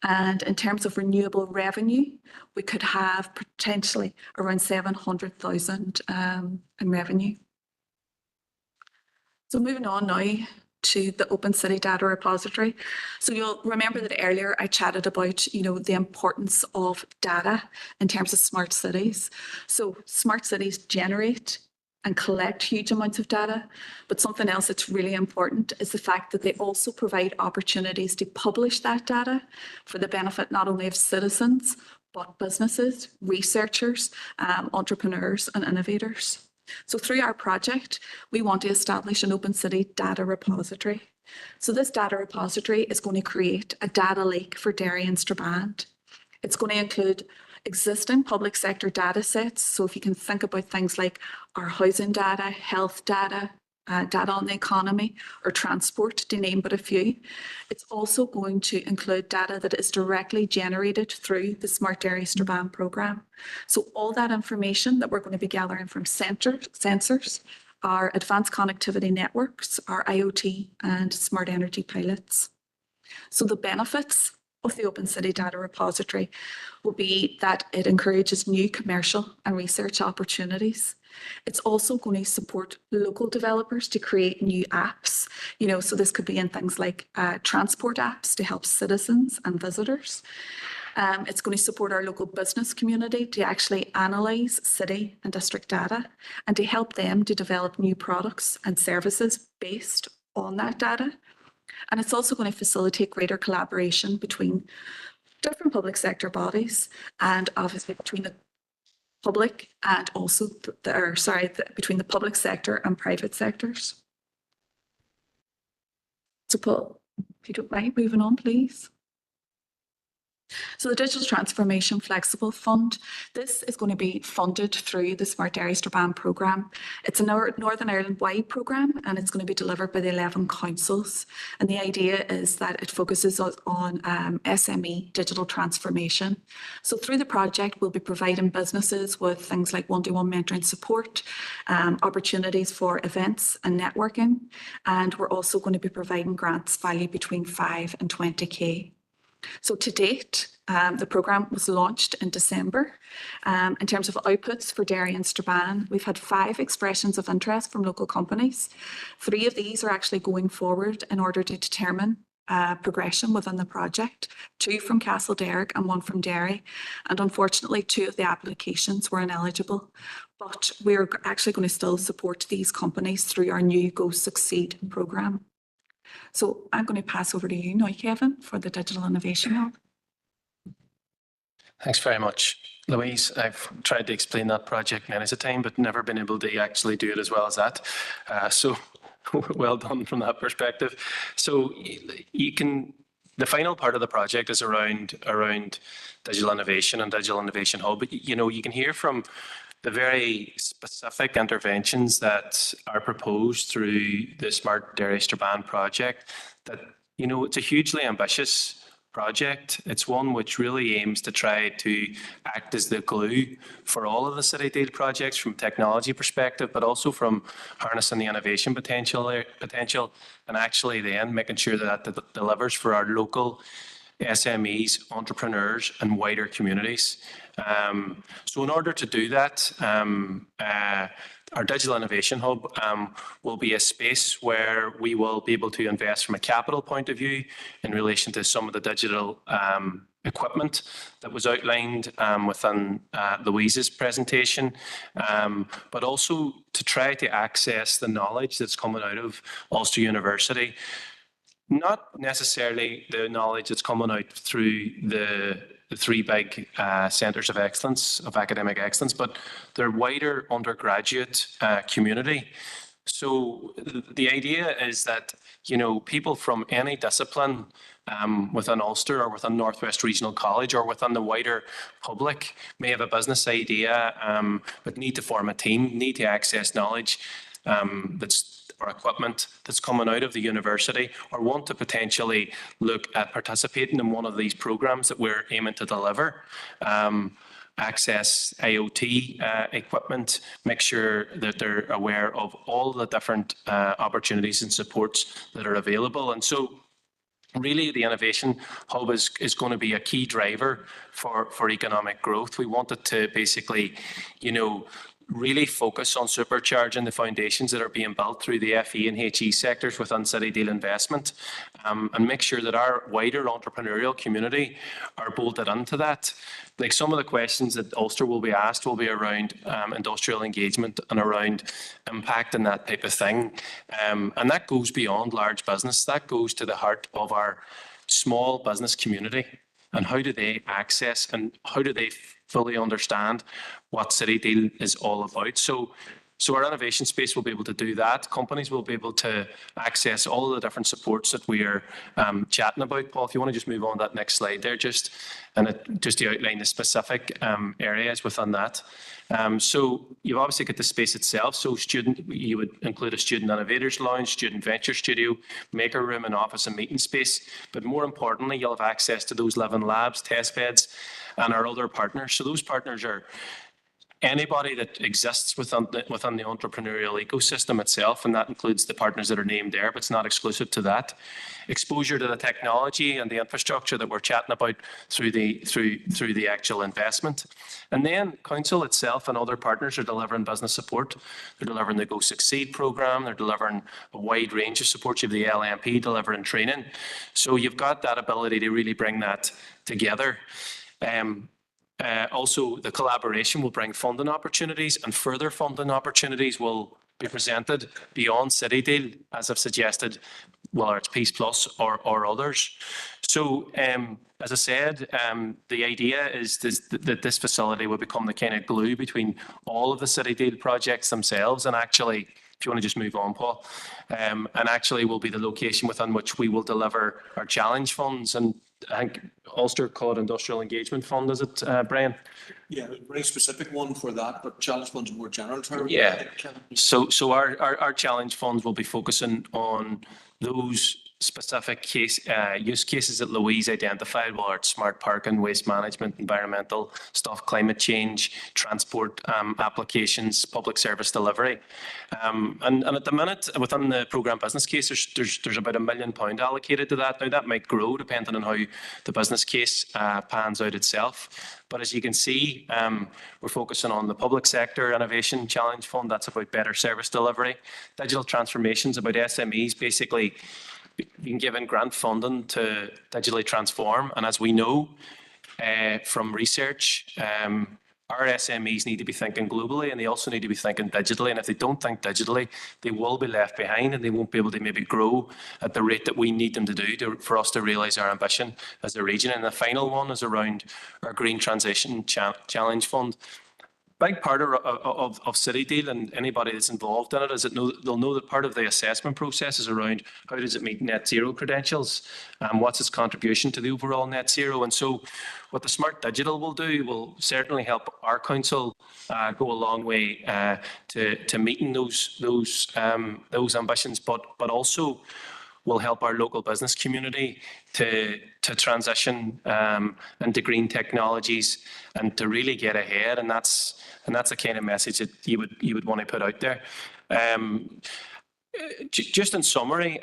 And in terms of renewable revenue, we could have potentially around 700,000 in revenue. So moving on now to the Open City Data Repository. So you'll remember that earlier I chatted about, you know, the importance of data in terms of smart cities. So smart cities generate and collect huge amounts of data, but something else that's really important is the fact that they also provide opportunities to publish that data for the benefit not only of citizens, but businesses, researchers, entrepreneurs and innovators. So through our project, we want to establish an open city data repository. So this data repository is going to create a data lake for Derry and Strabane. It's going to include existing public sector data sets. So if you can think about things like our housing data, health data, data on the economy or transport, to name but a few. It's also going to include data that is directly generated through the Smart Derry Strabane programme. So all that information that we're going to be gathering from sensors, our advanced connectivity networks, our IoT and smart energy pilots. So the benefits of the Open City Data Repository will be that it encourages new commercial and research opportunities. It's also going to support local developers to create new apps, so this could be in things like transport apps to help citizens and visitors. It's going to support our local business community to actually analyse city and district data and to help them to develop new products and services based on that data. And it's also going to facilitate greater collaboration between different public sector bodies and obviously between the public and also between the public sector and private sectors. So Paul, if you don't mind moving on, please. So the Digital Transformation Flexible Fund, this is going to be funded through the Smart Derry Strabane programme. It's a Northern Ireland-wide programme and it's going to be delivered by the 11 councils. And the idea is that it focuses on SME digital transformation. So through the project, we'll be providing businesses with things like one-to-one mentoring support, opportunities for events and networking. And we're also going to be providing grants valued between 5 and 20k. So to date, the programme was launched in December. In terms of outputs for Derry and Strabane, we've had 5 expressions of interest from local companies. 3 of these are actually going forward in order to determine progression within the project, 2 from Castlederrick and 1 from Derry. And unfortunately, 2 of the applications were ineligible. But we're actually going to still support these companies through our new Go Succeed programme. So I'm going to pass over to you now, Kevin, for the Digital Innovation Hub. Thanks very much, Louise. I've tried to explain that project many a time, but never been able to actually do it as well as that. So well done from that perspective. So the final part of the project is around digital innovation and Digital Innovation Hub. But, you can hear from the very specific interventions that are proposed through the Smart Derry Strabane project that, it's a hugely ambitious project. It's one which really aims to try to act as the glue for all of the City Deal projects from a technology perspective, but also from harnessing the innovation potential and actually then making sure that that delivers for our local SMEs, entrepreneurs and wider communities. So in order to do that, our Digital Innovation Hub will be a space where we will be able to invest from a capital point of view in relation to some of the digital equipment that was outlined within Louise's presentation, but also to try to access the knowledge that's coming out of Ulster University. Not necessarily the knowledge that's coming out through the 3 big centres of excellence, of academic excellence, but their wider undergraduate community. So the idea is that, people from any discipline within Ulster or within Northwest Regional College or within the wider public may have a business idea, but need to form a team, need to access knowledge or equipment that's coming out of the university, or want to potentially look at participating in one of these programs that we're aiming to deliver. Access IoT equipment, make sure that they're aware of all the different opportunities and supports that are available. And so really the Innovation Hub is going to be a key driver for economic growth. We want it to basically, really focus on supercharging the foundations that are being built through the FE and HE sectors within City Deal investment, and make sure that our wider entrepreneurial community are bolted into that. Like some of the questions that Ulster will be asked will be around industrial engagement and around impact and that type of thing. And that goes beyond large business. That goes to the heart of our small business community. And how do they access and how do they fully understand what City Deal is all about? So So our innovation space will be able to do that. Companies will be able to access all of the different supports that we are chatting about. Paul, if you want to just move on to that next slide there, just to outline the specific areas within that. So you've obviously got the space itself. So you would include a student innovators lounge, student venture studio, maker room and office and meeting space. But more importantly, you'll have access to those living labs, test beds, and our other partners. So those partners are anybody that exists within the entrepreneurial ecosystem itself, and that includes the partners that are named there, but it's not exclusive to that. Exposure to the technology and the infrastructure that we're chatting about through the actual investment. And then council itself and other partners are delivering business support. They're delivering the Go Succeed program. They're delivering a wide range of support. You have the LMP delivering training. So you've got that ability to really bring that together. Also, the collaboration will bring funding opportunities, and further funding opportunities will be presented beyond City Deal, as I've suggested, whether it's Peace Plus or others. So, as I said, the idea is that this facility will become the kind of glue between all of the City Deal projects themselves, and actually, if you want to just move on, Paul, and actually will be the location within which we will deliver our challenge funds. And I think Ulster called Industrial Engagement Fund, is it, Brian? Yeah, a very specific one for that, but challenge funds are more general term. Yeah. So our challenge funds will be focusing on those specific use cases that Louise identified, whether it's smart parking, waste management, environmental stuff, climate change, transport applications, public service delivery. And at the minute, within the programme business case, there's about £1 million allocated to that. Now, that might grow depending on how the business case pans out itself. But as you can see, we're focusing on the public sector innovation challenge fund. That's about better service delivery. Digital transformations, about SMEs, basically being given grant funding to digitally transform. And as we know from research, our SMEs need to be thinking globally, and they also need to be thinking digitally. And if they don't think digitally, they will be left behind, and they won't be able to maybe grow at the rate that we need them to do for us to realise our ambition as a region. And the final one is around our Green Transition Challenge Fund. Big part of City Deal, and anybody that's involved in it, is that they'll know that part of the assessment process is around how does it meet net zero credentials, and what's its contribution to the overall net zero. And so what the Smart Digital will do will certainly help our council go a long way to meeting those ambitions, but also will help our local business community to transition into green technologies and to really get ahead. And that's the kind of message that you would want to put out there. Just in summary,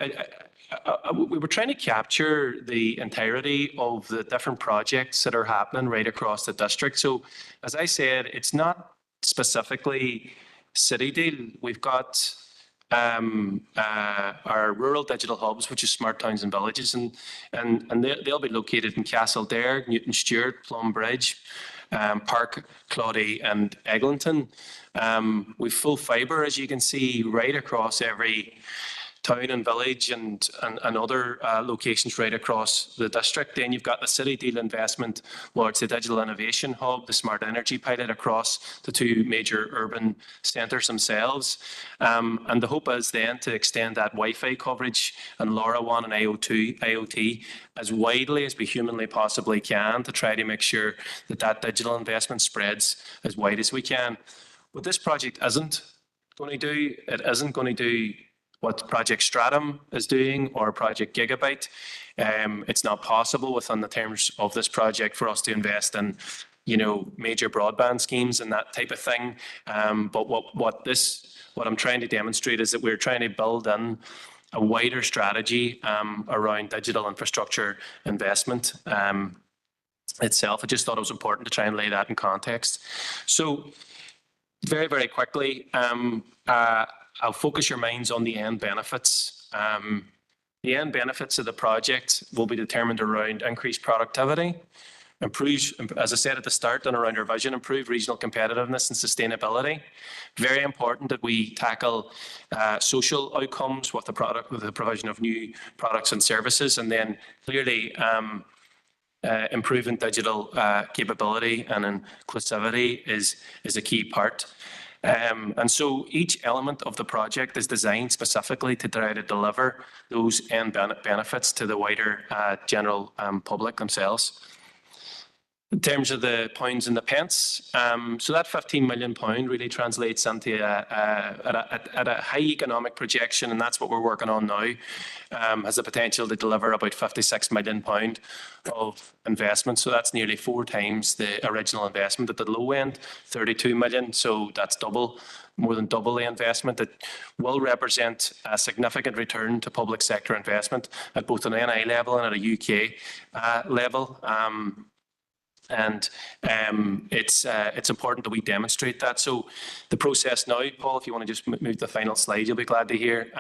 we were trying to capture the entirety of the different projects that are happening right across the district. So, as I said, it's not specifically City Deal. We've got our rural digital hubs, which is Smart Towns and Villages, and they'll be located in Castledare, Newton Stewart, Plumbridge, Park, Claudy and Eglinton. We've full fibre, as you can see, right across every town and village and other locations right across the district. Then you've got the City Deal investment, where it's the Digital Innovation Hub, the Smart Energy Pilot across the two major urban centres themselves. And the hope is then to extend that Wi-Fi coverage and LoRaWAN and IoT as widely as we humanly possibly can, to try to make sure that that digital investment spreads as wide as we can. What this project isn't going to do, it isn't going to do what Project Stratum is doing or Project Gigabyte. It's not possible within the terms of this project for us to invest in, major broadband schemes and that type of thing. But what I'm trying to demonstrate is that we're trying to build in a wider strategy around digital infrastructure investment itself. I just thought it was important to try and lay that in context. So very, very quickly, I'll focus your minds on the end benefits. The end benefits of the project will be determined around increased productivity, improve, as I said at the start, and around our vision, improve regional competitiveness and sustainability. Very important that we tackle social outcomes with the provision of new products and services, and then clearly improving digital capability and inclusivity is a key part. And so each element of the project is designed specifically to try to deliver those end benefits to the wider general public themselves. In terms of the pounds and the pence, so that £15 million really translates into at a high economic projection, and that's what we're working on now, has the potential to deliver about £56 million of investment. So that's nearly 4 times the original investment at the low end, 32 million. So that's more than double the investment. It will represent a significant return to public sector investment at both an NI level and at a UK level. And it's important that we demonstrate that. So the process now, Paul, if you want to just move to the final slide, you'll be glad to hear,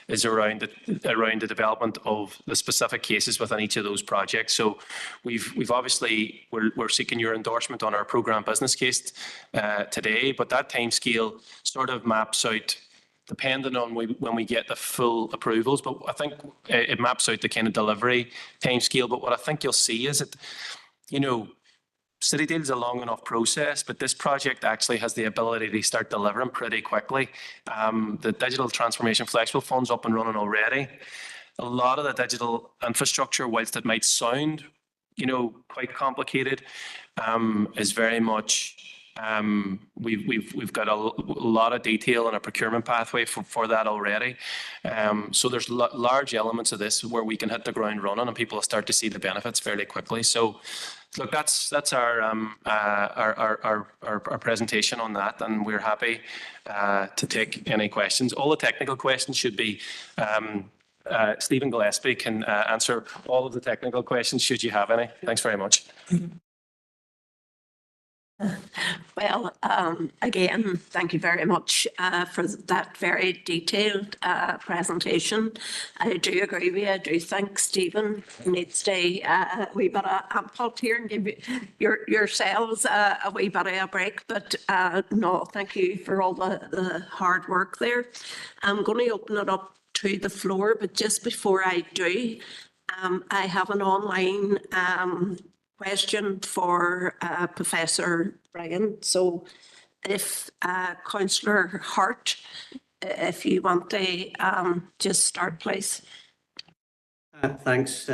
is around the development of the specific cases within each of those projects. So we've obviously, we're seeking your endorsement on our programme business case today, but that timescale sort of maps out, depending on when we get the full approvals, but I think it maps out the kind of delivery timescale. But what I think you'll see is that, you know, City Deal is a long enough process, but this project actually has the ability to start delivering pretty quickly. The Digital Transformation Flexible Fund's up and running already. A lot of the digital infrastructure, whilst it might sound, you know, quite complicated, is very much, we've got a lot of detail and a procurement pathway for that already. So there's large elements of this where we can hit the ground running and people will start to see the benefits fairly quickly. So look, that's our presentation on that, and we're happy to take any questions. All the technical questions should be, Stephen Gillespie can answer all of the technical questions should you have any. Thanks very much. Well, again, thank you very much for that very detailed presentation. I do agree with you. I do think Stephen needs to a wee bit of input here and give yourselves a wee bit of a break. But no, thank you for all the hard work there. I'm going to open it up to the floor, but just before I do, I have an online question for Professor Bryan. So if Councillor Hart, if you want to just start, please. Thanks,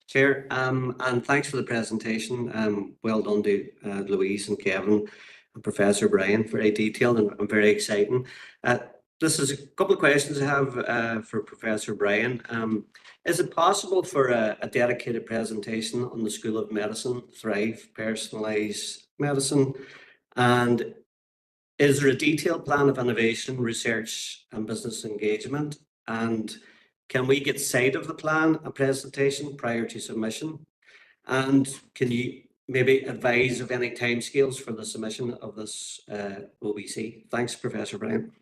Chair, and thanks for the presentation. Well done to Louise and Kevin and Professor Bryan, very detailed and very exciting. This is a couple of questions I have for Professor Bryan. Is it possible for a dedicated presentation on the School of Medicine, Thrive, Personalised Medicine? And is there a detailed plan of innovation, research and business engagement? And can we get sight of the plan and presentation prior to submission? And can you maybe advise of any timescales for the submission of this OBC? Thanks, Professor Bryan.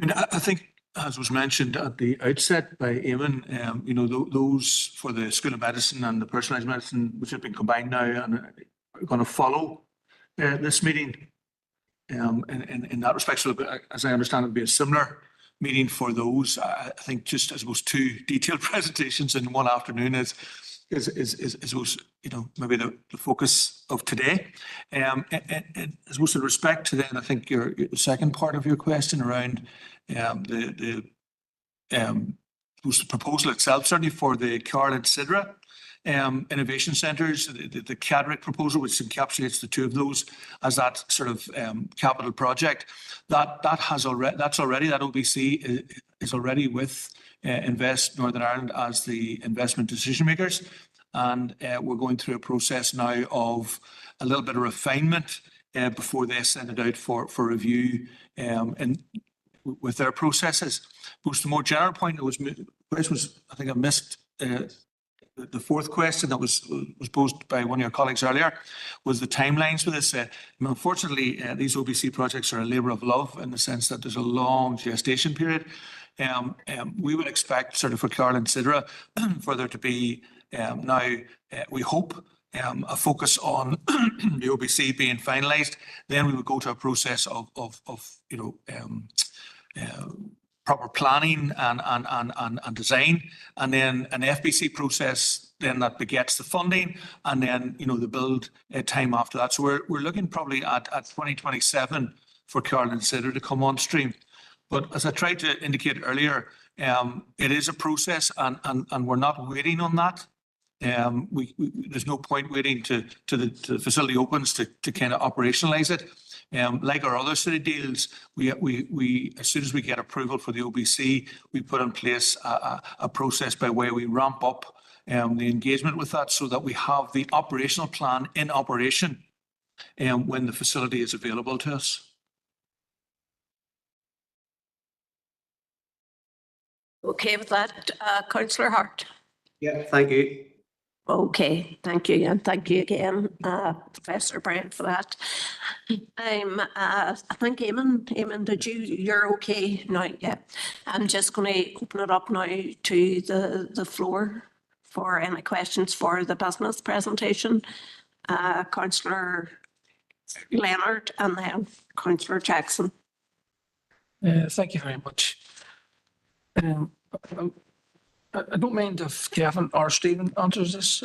I think, as was mentioned at the outset by Eamon, you know, those for the School of Medicine and the Personalised Medicine, which have been combined now and are going to follow this meeting. In that respect, so as I understand, it'll be a similar meeting for those. I think just as opposed to detailed presentations in one afternoon is you know, maybe the focus of today. And as most in respect to then, I think the second part of your question around the proposal itself, certainly for the Carl and Sidra innovation centres, the CADRIC proposal, which encapsulates the two of those as that sort of capital project, that OBC is already with Invest Northern Ireland as the investment decision makers, and we're going through a process now of a little bit of refinement before they send it out for review and with their processes. But the more general point that was I think I missed the fourth question that was posed by one of your colleagues earlier, was the timelines for this. Unfortunately, these OBC projects are a labour of love in the sense that there's a long gestation period. We would expect sort of for Carl and Sidra for there to be now, we hope, a focus on the OBC being finalised. Then we would go to a process of you know, proper planning and design, and then an FBC process then that begets the funding, and then, you know, the build time after that. So we're looking probably at 2027 for Carlin City to come on stream. But as I tried to indicate earlier, it is a process, and we're not waiting on that. There's no point waiting to the facility opens to kind of operationalize it. Like our other city deals, we as soon as we get approval for the OBC, we put in place a process by where we ramp up the engagement with that, so that we have the operational plan in operation when the facility is available to us. Okay with that, Councillor Hart? Yeah, thank you. Okay, thank you, and thank you again, Professor Bryan, for that. I think Eamon, you're okay now? Yeah. I'm just going to open it up now to the floor for any questions for the business presentation. Councillor Leonard and then Councillor Jackson. Thank you very much. I don't mind if Kevin or Stephen answers this.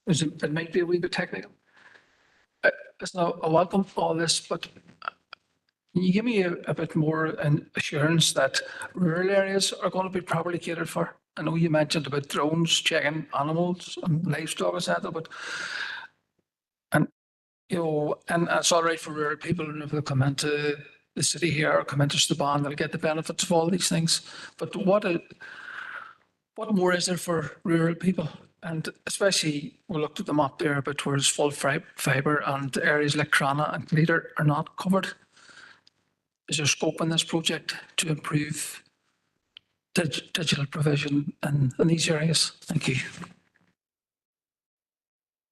It might be a wee bit technical. Listen, I welcome all this, but can you give me a bit more an assurance that rural areas are going to be properly catered for? I know you mentioned about drones checking animals and livestock, etc., but you know, and it's all right for rural people, and if they come into the city here or come into Strabane, they'll get the benefits of all these things. But what more is there for rural people? And especially, we looked at the map there about where it's full fibre, and areas like Crana and Cleator are not covered. Is there scope in this project to improve digital provision in these areas? Thank you.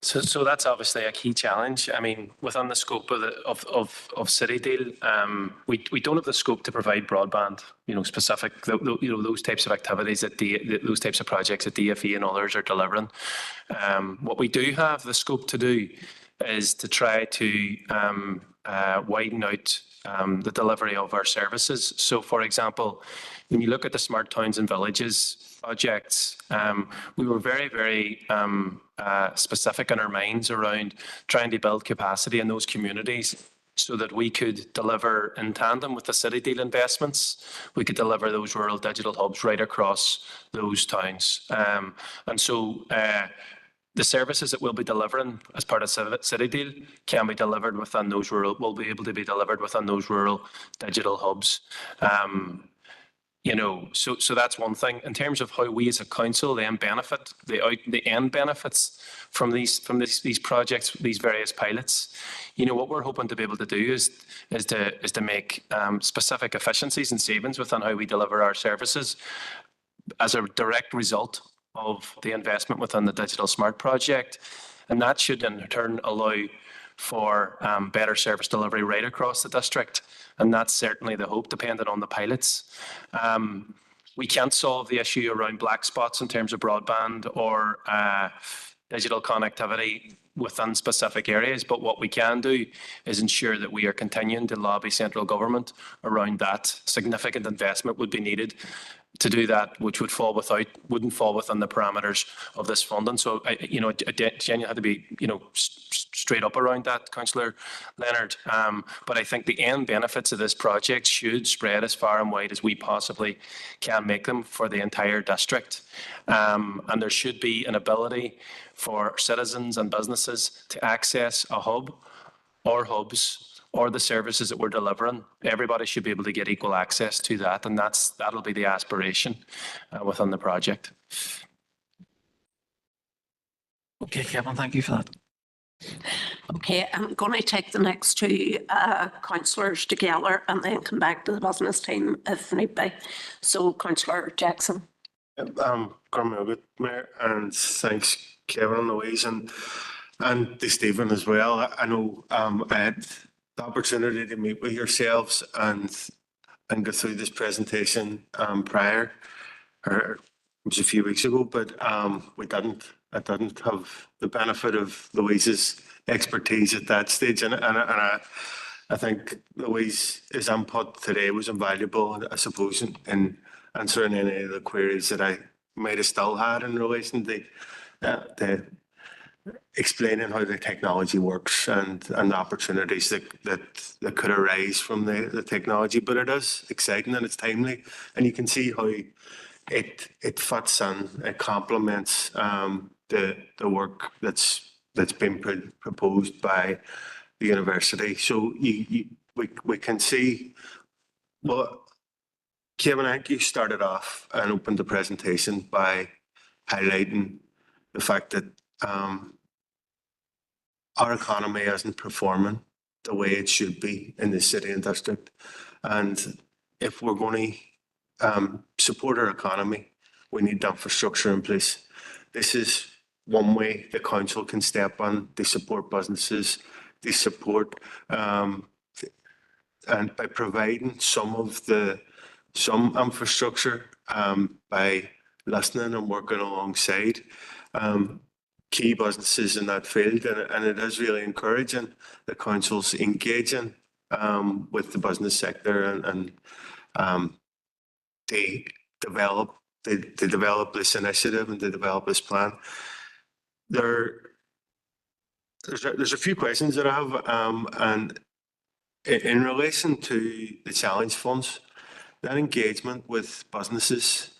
So that's obviously a key challenge. I mean, within the scope of City Deal, we don't have the scope to provide broadband, you know, specific, you know, those types of activities that those types of projects that DFE and others are delivering. What we do have the scope to do is to try to widen out the delivery of our services. So, for example, when you look at the Smart Towns and Villages projects, we were very, very specific in our minds around trying to build capacity in those communities so that we could deliver in tandem with the City Deal investments. We could deliver those rural digital hubs right across those towns. And so the services that we'll be delivering as part of City Deal can be delivered within those rural, will be able to be delivered within those rural digital hubs. You know, so that's one thing. In terms of how we as a council then benefit, the end benefits from these projects, these various pilots, you know, what we're hoping to be able to do is to make specific efficiencies and savings within how we deliver our services as a direct result of the investment within the Digital Smart project. And that should in turn allow for better service delivery right across the district. And that's certainly the hope, depending on the pilots. We can't solve the issue around black spots in terms of broadband or digital connectivity within specific areas, but what we can do is ensure that we are continuing to lobby central government around that. Significant investment would be needed to do that, which wouldn't fall within the parameters of this funding. So, you know, Jen, you had to be, you know, straight up around that, Councillor Leonard. But I think the end benefits of this project should spread as far and wide as we possibly can make them for the entire district. And there should be an ability for citizens and businesses to access a hub or hubs or the services that we're delivering. Everybody should be able to get equal access to that, and that'll be the aspiration within the project. Okay, Kevin, thank you for that. Okay, I'm going to take the next two councillors together and then come back to the business team if need be. So, Councillor Jackson. Mayor, and thanks, Kevin and Louise, and to Stephen as well. I know I had the opportunity to meet with yourselves and go through this presentation prior, or it was a few weeks ago, but we didn't. I didn't have the benefit of Louise's expertise at that stage, and I think Louise's input today was invaluable, I suppose, in answering any of the queries that I might have still had in relation to explaining how the technology works and the opportunities that could arise from the technology. But it is exciting and it's timely, and you can see how it fits in, it complements the work that's been proposed by the university. So we can see, well, Kevin, I think you started off and opened the presentation by highlighting the fact that our economy isn't performing the way it should be in the city and district. And if we're going to support our economy, we need infrastructure in place. This is one way the council can step in. They support businesses, they support, and by providing some infrastructure, by listening and working alongside key businesses in that field, and it is really encouraging the council's engaging with the business sector and they develop this initiative and they develop this plan. There's a few questions that I have, and in relation to the challenge funds, that engagement with businesses,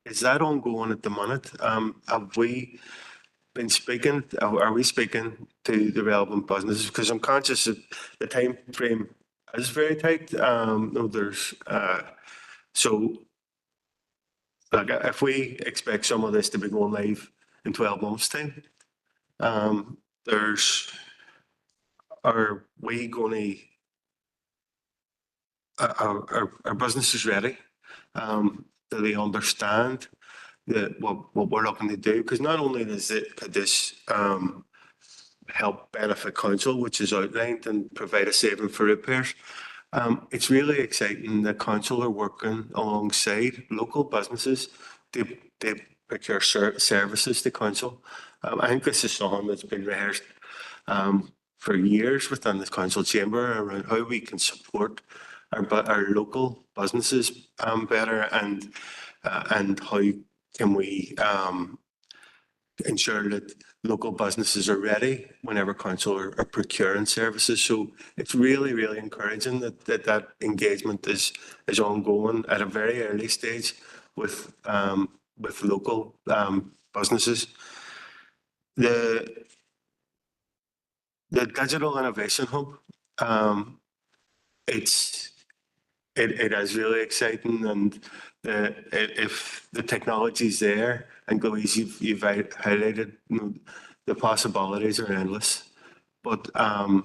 is that ongoing at the minute? Have we been speaking, are we speaking to the relevant businesses? Because I'm conscious that the time frame is very tight. No, there's so like if we expect some of this to be going live in 12 months' time, are we going to, are businesses ready? Do they understand what we're looking to do? Because not only could this help benefit council, which is outlined, and provide a saving for repairs, it's really exciting that council are working alongside local businesses to procure services to council. I think this is something that's been rehearsed for years within the council chamber around how we can support our local businesses better, and how can we ensure that local businesses are ready whenever council are procuring services. So it's really, really encouraging that engagement is ongoing at a very early stage with local businesses. The Digital Innovation Hub, it is really exciting, and if the technology is there, and Louise, you've highlighted, the possibilities are endless. But I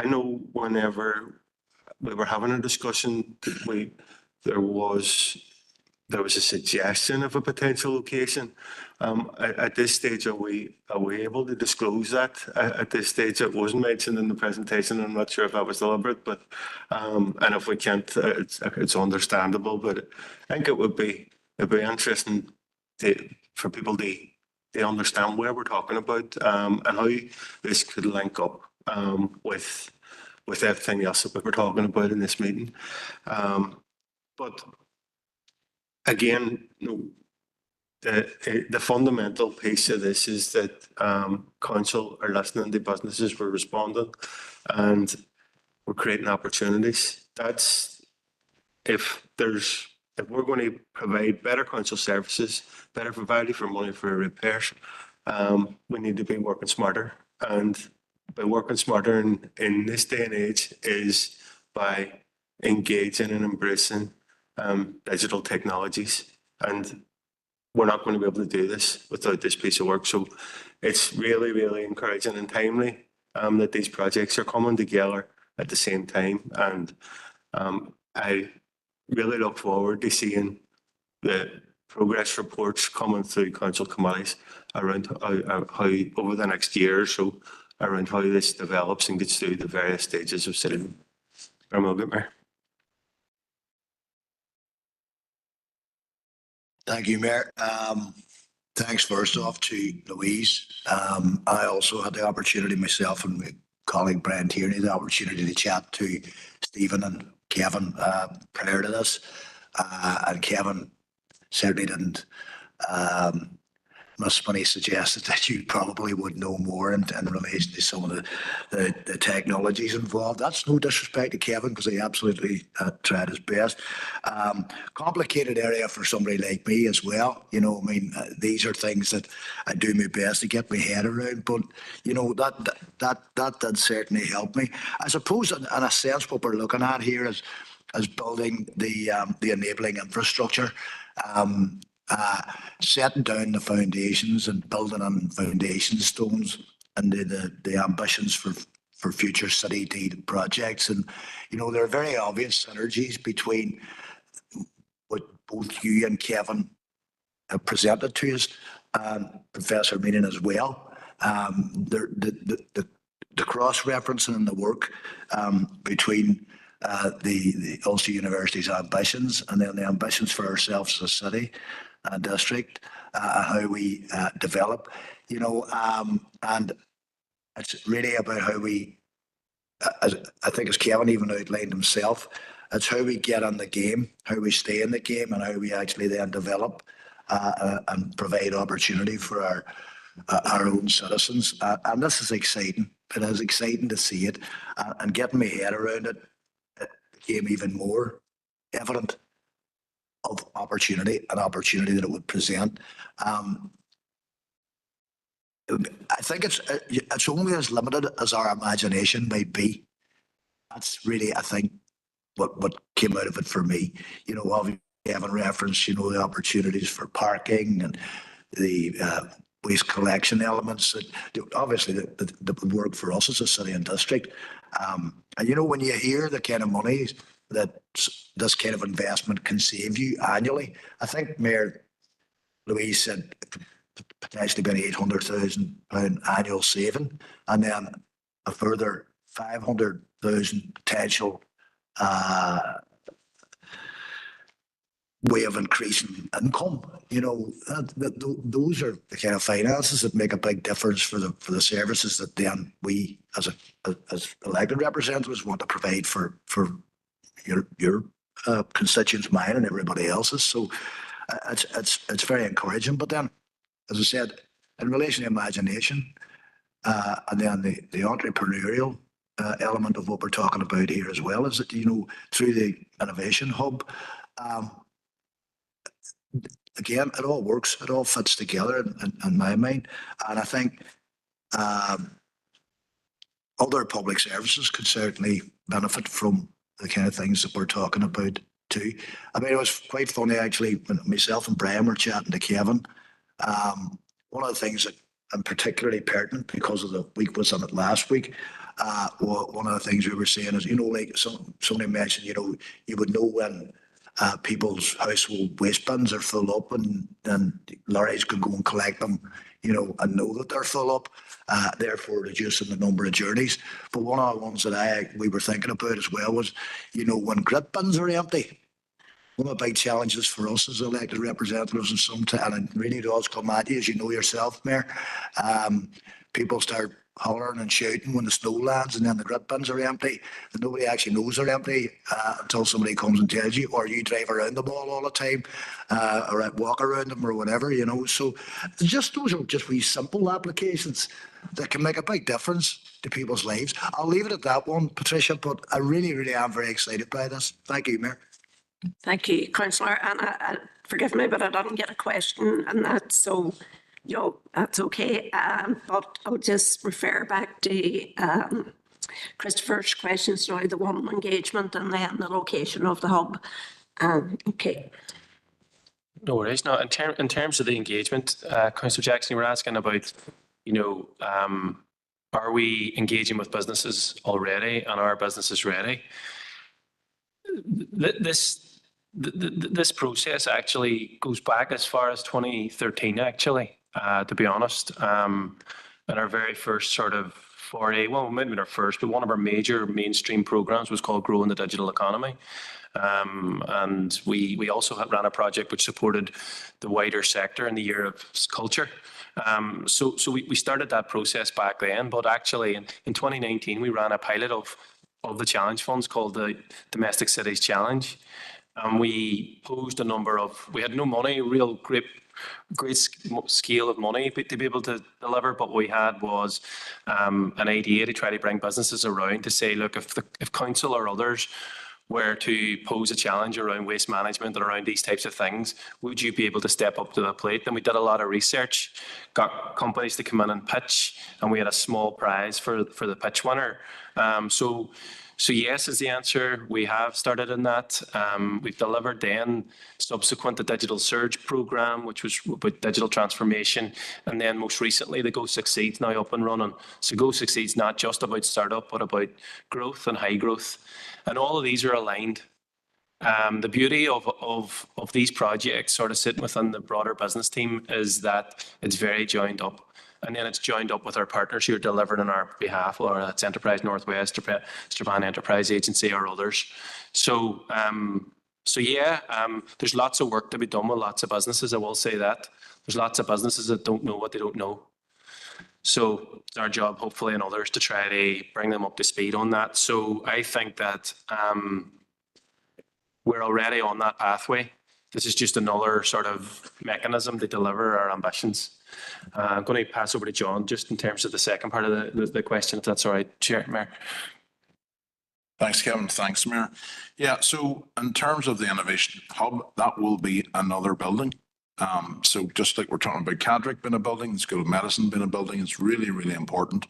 know whenever we were having a discussion, there was a suggestion of a potential location. At this stage, are we able to disclose that? At this stage, it wasn't mentioned in the presentation. I'm not sure if that was deliberate, but and if we can't, it's understandable. But I think it would be interesting for people to understand where we're talking about, and how this could link up with everything else that we were talking about in this meeting. But again, the fundamental piece of this is that council are listening to businesses, we're responding, and we're creating opportunities. That's if we're going to provide better council services, better value for money for repairs, we need to be working smarter. And by working smarter in this day and age is by engaging and embracing digital technologies. And we're not going to be able to do this without this piece of work. So it's really, really encouraging and timely that these projects are coming together at the same time. And I really look forward to seeing the progress reports coming through council committees around how over the next year or so, around how this develops and gets through the various stages of city. Mayor. Thank you, Mayor. Thanks first off to Louise. I also had the opportunity myself, and colleague Brian Tierney the opportunity to chat to Stephen and Kevin prior to this. And Kevin certainly didn't miss when he suggested that you probably would know more in relation to some of the technologies involved. That's no disrespect to Kevin, because he absolutely tried his best. Complicated area for somebody like me as well. You know, I mean, these are things that I do my best to get my head around, but you know, that did certainly help me. I suppose in a sense what we're looking at here is building the enabling infrastructure. Setting down the foundations and building on foundation stones and the ambitions for future city deed projects. And, you know, there are very obvious synergies between what both you and Kevin have presented to us, and Professor Meenan as well. The cross-referencing and the work between the Ulster University's ambitions and then the ambitions for ourselves as a city and district, how we develop, you know, and it's really about how we, as I think as Kevin even outlined himself, it's how we get on the game, how we stay in the game, and how we actually then develop and provide opportunity for our own citizens. And this is exciting. It is exciting to see it, and getting my head around it, it became even more evident of opportunity, an opportunity that it would present. I think it's only as limited as our imagination might be. That's really, I think, what came out of it for me. You know, obviously, Kevin referenced, you know, the opportunities for parking and the waste collection elements that obviously that would work for us as a city and district. And you know, when you hear the kind of money that this kind of investment can save you annually, I think Mayor Louise said potentially about £800,000 annual saving, and then a further 500,000 potential way of increasing income. You know, those are the kind of finances that make a big difference for the services that then we as elected representatives want to provide for your constituents, mine and everybody else's. So it's very encouraging. But then, as I said, in relation to imagination, and then the entrepreneurial element of what we're talking about here as well, is that, you know, through the innovation hub, again, it all works, it all fits together in my mind. And I think other public services could certainly benefit from the kind of things that we're talking about too. I mean, it was quite funny actually when myself and Brian were chatting to Kevin. One of the things that I'm particularly pertinent because of the week was on it last week. One of the things we were saying is, you know, like somebody mentioned, you know, you would know when people's household waste bins are full up, and lorries could go and collect them, you know, and know that they're full up, therefore reducing the number of journeys. But one of the ones that we were thinking about as well was, you know, when grit bins are empty, one of the big challenges for us as elected representatives is sometimes, and it really does come at you, as you know yourself, Mayor, people start hollering and shouting when the snow lands and then the grit bins are empty, and nobody actually knows they're empty until somebody comes and tells you, or you drive around them all the time, or walk around them or whatever, you know. So just those are just wee simple applications that can make a big difference to people's lives. I'll leave it at that one, Patricia, but I really, really am very excited by this. Thank you, Mayor. Thank you, Councillor. And forgive me, but I didn't get a question on that, so you know, that's okay. But I'll just refer back to Christopher's questions now, the one engagement and then the location of the hub. Okay. No worries. No, in terms of the engagement, Councillor Jackson, you were asking about, you know, are we engaging with businesses already, and are businesses ready? This process actually goes back as far as 2013, actually, to be honest. And our very first sort of foray, well, maybe not our first, but one of our major mainstream programs was called Growing the Digital Economy. And we also ran a project which supported the wider sector in the year of culture. So we started that process back then, but actually in 2019, we ran a pilot of the challenge funds called the Domestic Cities Challenge. And we posed a number of, we had no money, real great scale of money to be able to deliver, but what we had was an idea to try to bring businesses around to say, look, if council or others were to pose a challenge around waste management or around these types of things, would you be able to step up to the plate? And we did a lot of research, got companies to come in and pitch, and we had a small prize for the pitch winner. So yes is the answer. We have started in that. We've delivered then subsequent the Digital Surge program, which was about digital transformation. And then most recently, the Go Succeed's now up and running. So Go Succeed's not just about startup, but about growth and high growth. And all of these are aligned. The beauty of these projects sort of sitting within the broader business team is that it's very joined up. And then it's joined up with our partners who are delivering on our behalf, or that's Enterprise Northwest, Strabane Enterprise Agency, or others. So there's lots of work to be done with lots of businesses, I will say that. There's lots of businesses that don't know what they don't know. So it's our job, hopefully, and others to try to bring them up to speed on that. So I think that we're already on that pathway. This is just another sort of mechanism to deliver our ambitions. I'm going to pass over to John just in terms of the second part of the question, if that's all right, Chair, Mayor. Thanks, Kevin. Thanks, Mayor. Yeah, so in terms of the Innovation Hub, that will be another building. So just like we're talking about Cadrick being a building, the School of Medicine being a building, it's really, really important.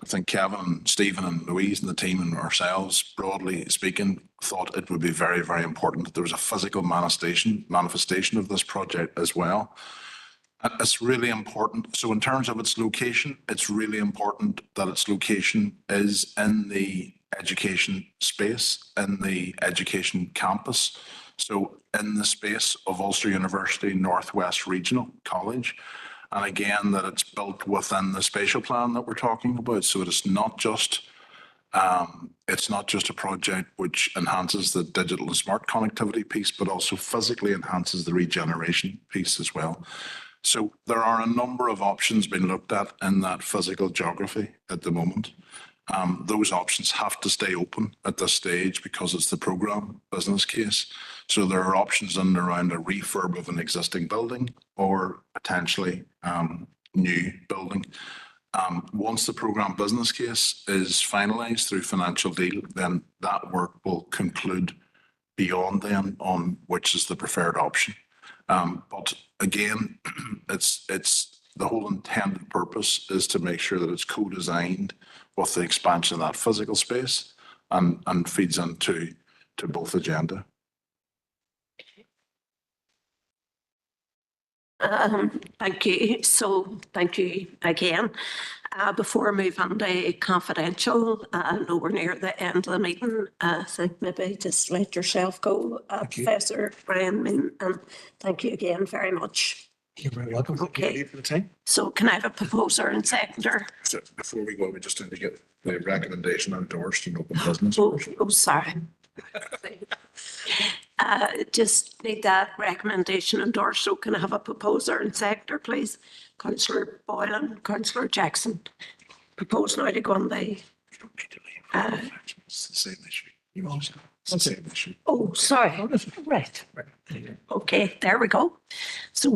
I think Kevin and Stephen and Louise and the team and ourselves, broadly speaking, thought it would be very, very important that there was a physical manifestation of this project as well. It's really important. So in terms of its location, it's really important that its location is in the education space, in the education campus. So in the space of Ulster University Northwest Regional College. And again, that it's built within the spatial plan that we're talking about. So it's not just a project which enhances the digital and smart connectivity piece, but also physically enhances the regeneration piece as well. So there are a number of options being looked at in that physical geography at the moment. Those options have to stay open at this stage because it's the programme business case. So there are options in and around a refurb of an existing building or potentially new building. Once the programme business case is finalised through financial deal, then that work will conclude beyond then on which is the preferred option. But again, it's the whole intended purpose is to make sure that it's co-designed with the expansion of that physical space and feeds into both agenda. Thank you. So thank you again. Before I move on to confidential, I know we're near the end of the meeting. I think maybe just let yourself go, Professor Brian, and thank you again very much. You're very welcome. Okay. For the time. So can I have a proposer and seconder? So before we go, we just need to get the recommendation endorsed and open business. Oh, sorry. Just need that recommendation endorsed. So can I have a proposer and seconder, please? Councillor Boylan, Councillor Jackson. Propose now to go on the. It's the same issue. You also. It's the same issue. Oh, sorry. Right. Okay, there we go. So